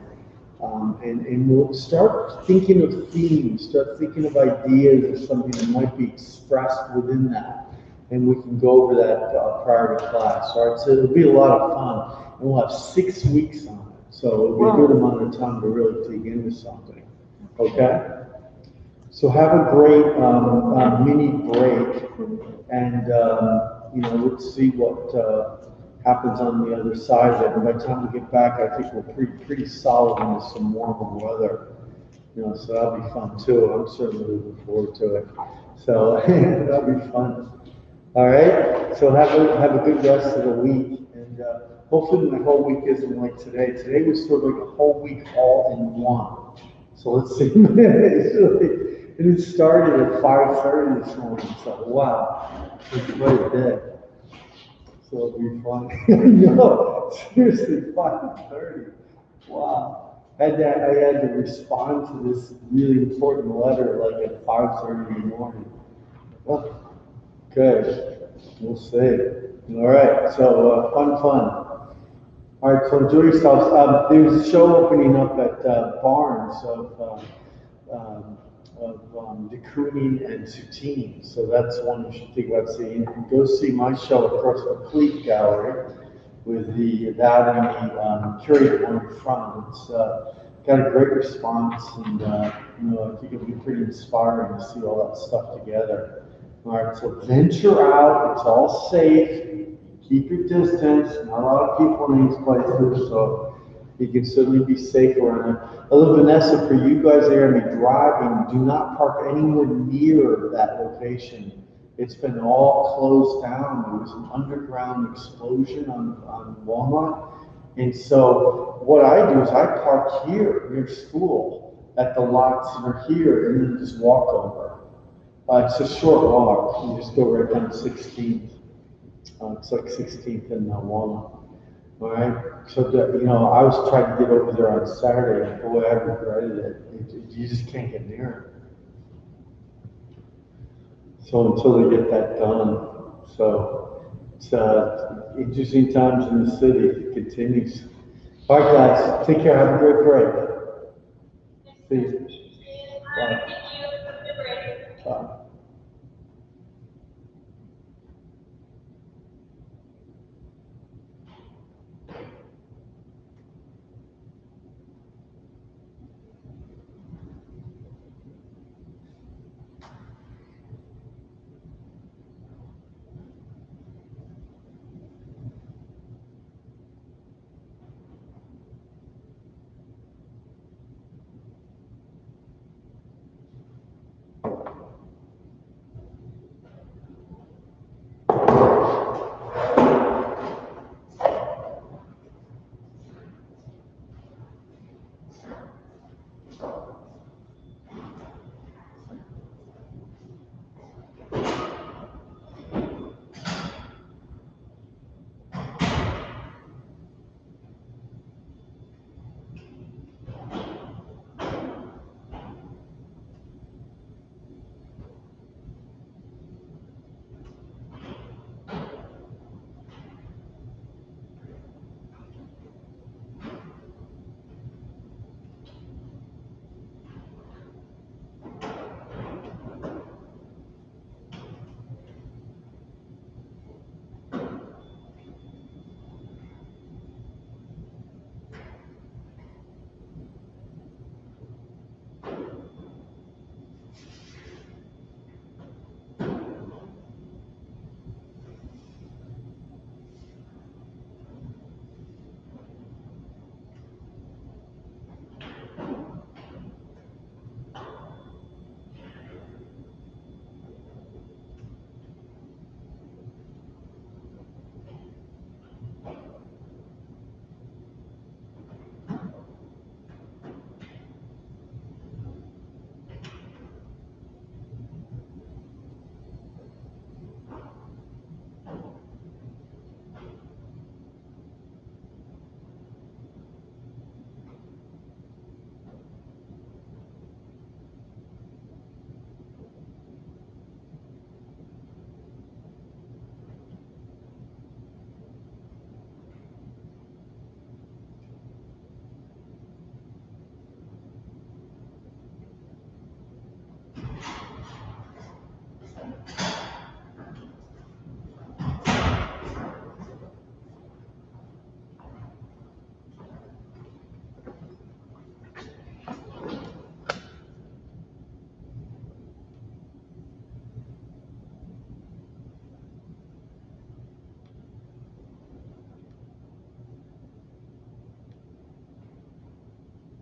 And we'll start thinking of themes, start thinking of ideas or something that might be expressed within that. And we can go over that prior to class. All right, so it'll be a lot of fun. And we'll have 6 weeks on it. So it'll be a good amount of time to really dig into something. Okay? So have a great mini break, and let's see what happens on the other side of it. And by the time we get back, I think we're pretty solid into some warmer weather. So that'll be fun too. I'm certainly looking forward to it. So that'll be fun. All right. So have a good rest of the week, and hopefully my whole week isn't like today. Today was sort of like a whole week all in one. So let's see. And it started at 5:30 this morning. So wow, it's quite a day. So it'll be fun. No, seriously, 5:30. Wow. I had to respond to this really important letter like at 5:30 in the morning. Oh, good. We'll see. All right. So fun. All right. So enjoy yourselves. There's a show opening up at Barnes of de Kooning and Soutine. So that's one you should think about seeing. And go see my show across the Fleet Gallery with that and the curated one in front. It's got a great response, and I think it'll be pretty inspiring to see all that stuff together. All right, so venture out. It's all safe. Keep your distance. Not a lot of people in these places, so you can certainly be safe around it. Although Vanessa, for you guys that are going to be driving, do not park anywhere near that location. It's been all closed down. There was an underground explosion on Walnut. And so what I do is I park here near school at the lots that are here and then just walk over. It's a short walk. You just go right down 16th. It's like 16th and Walnut. All right. So I was trying to get over there on Saturday, and boy, I regretted it. You just can't get near it. So until they get that done, so it's interesting times in the city. It continues. All right, guys. Take care. Have a great break. See you. Bye. Thank you. Have a good break. Bye.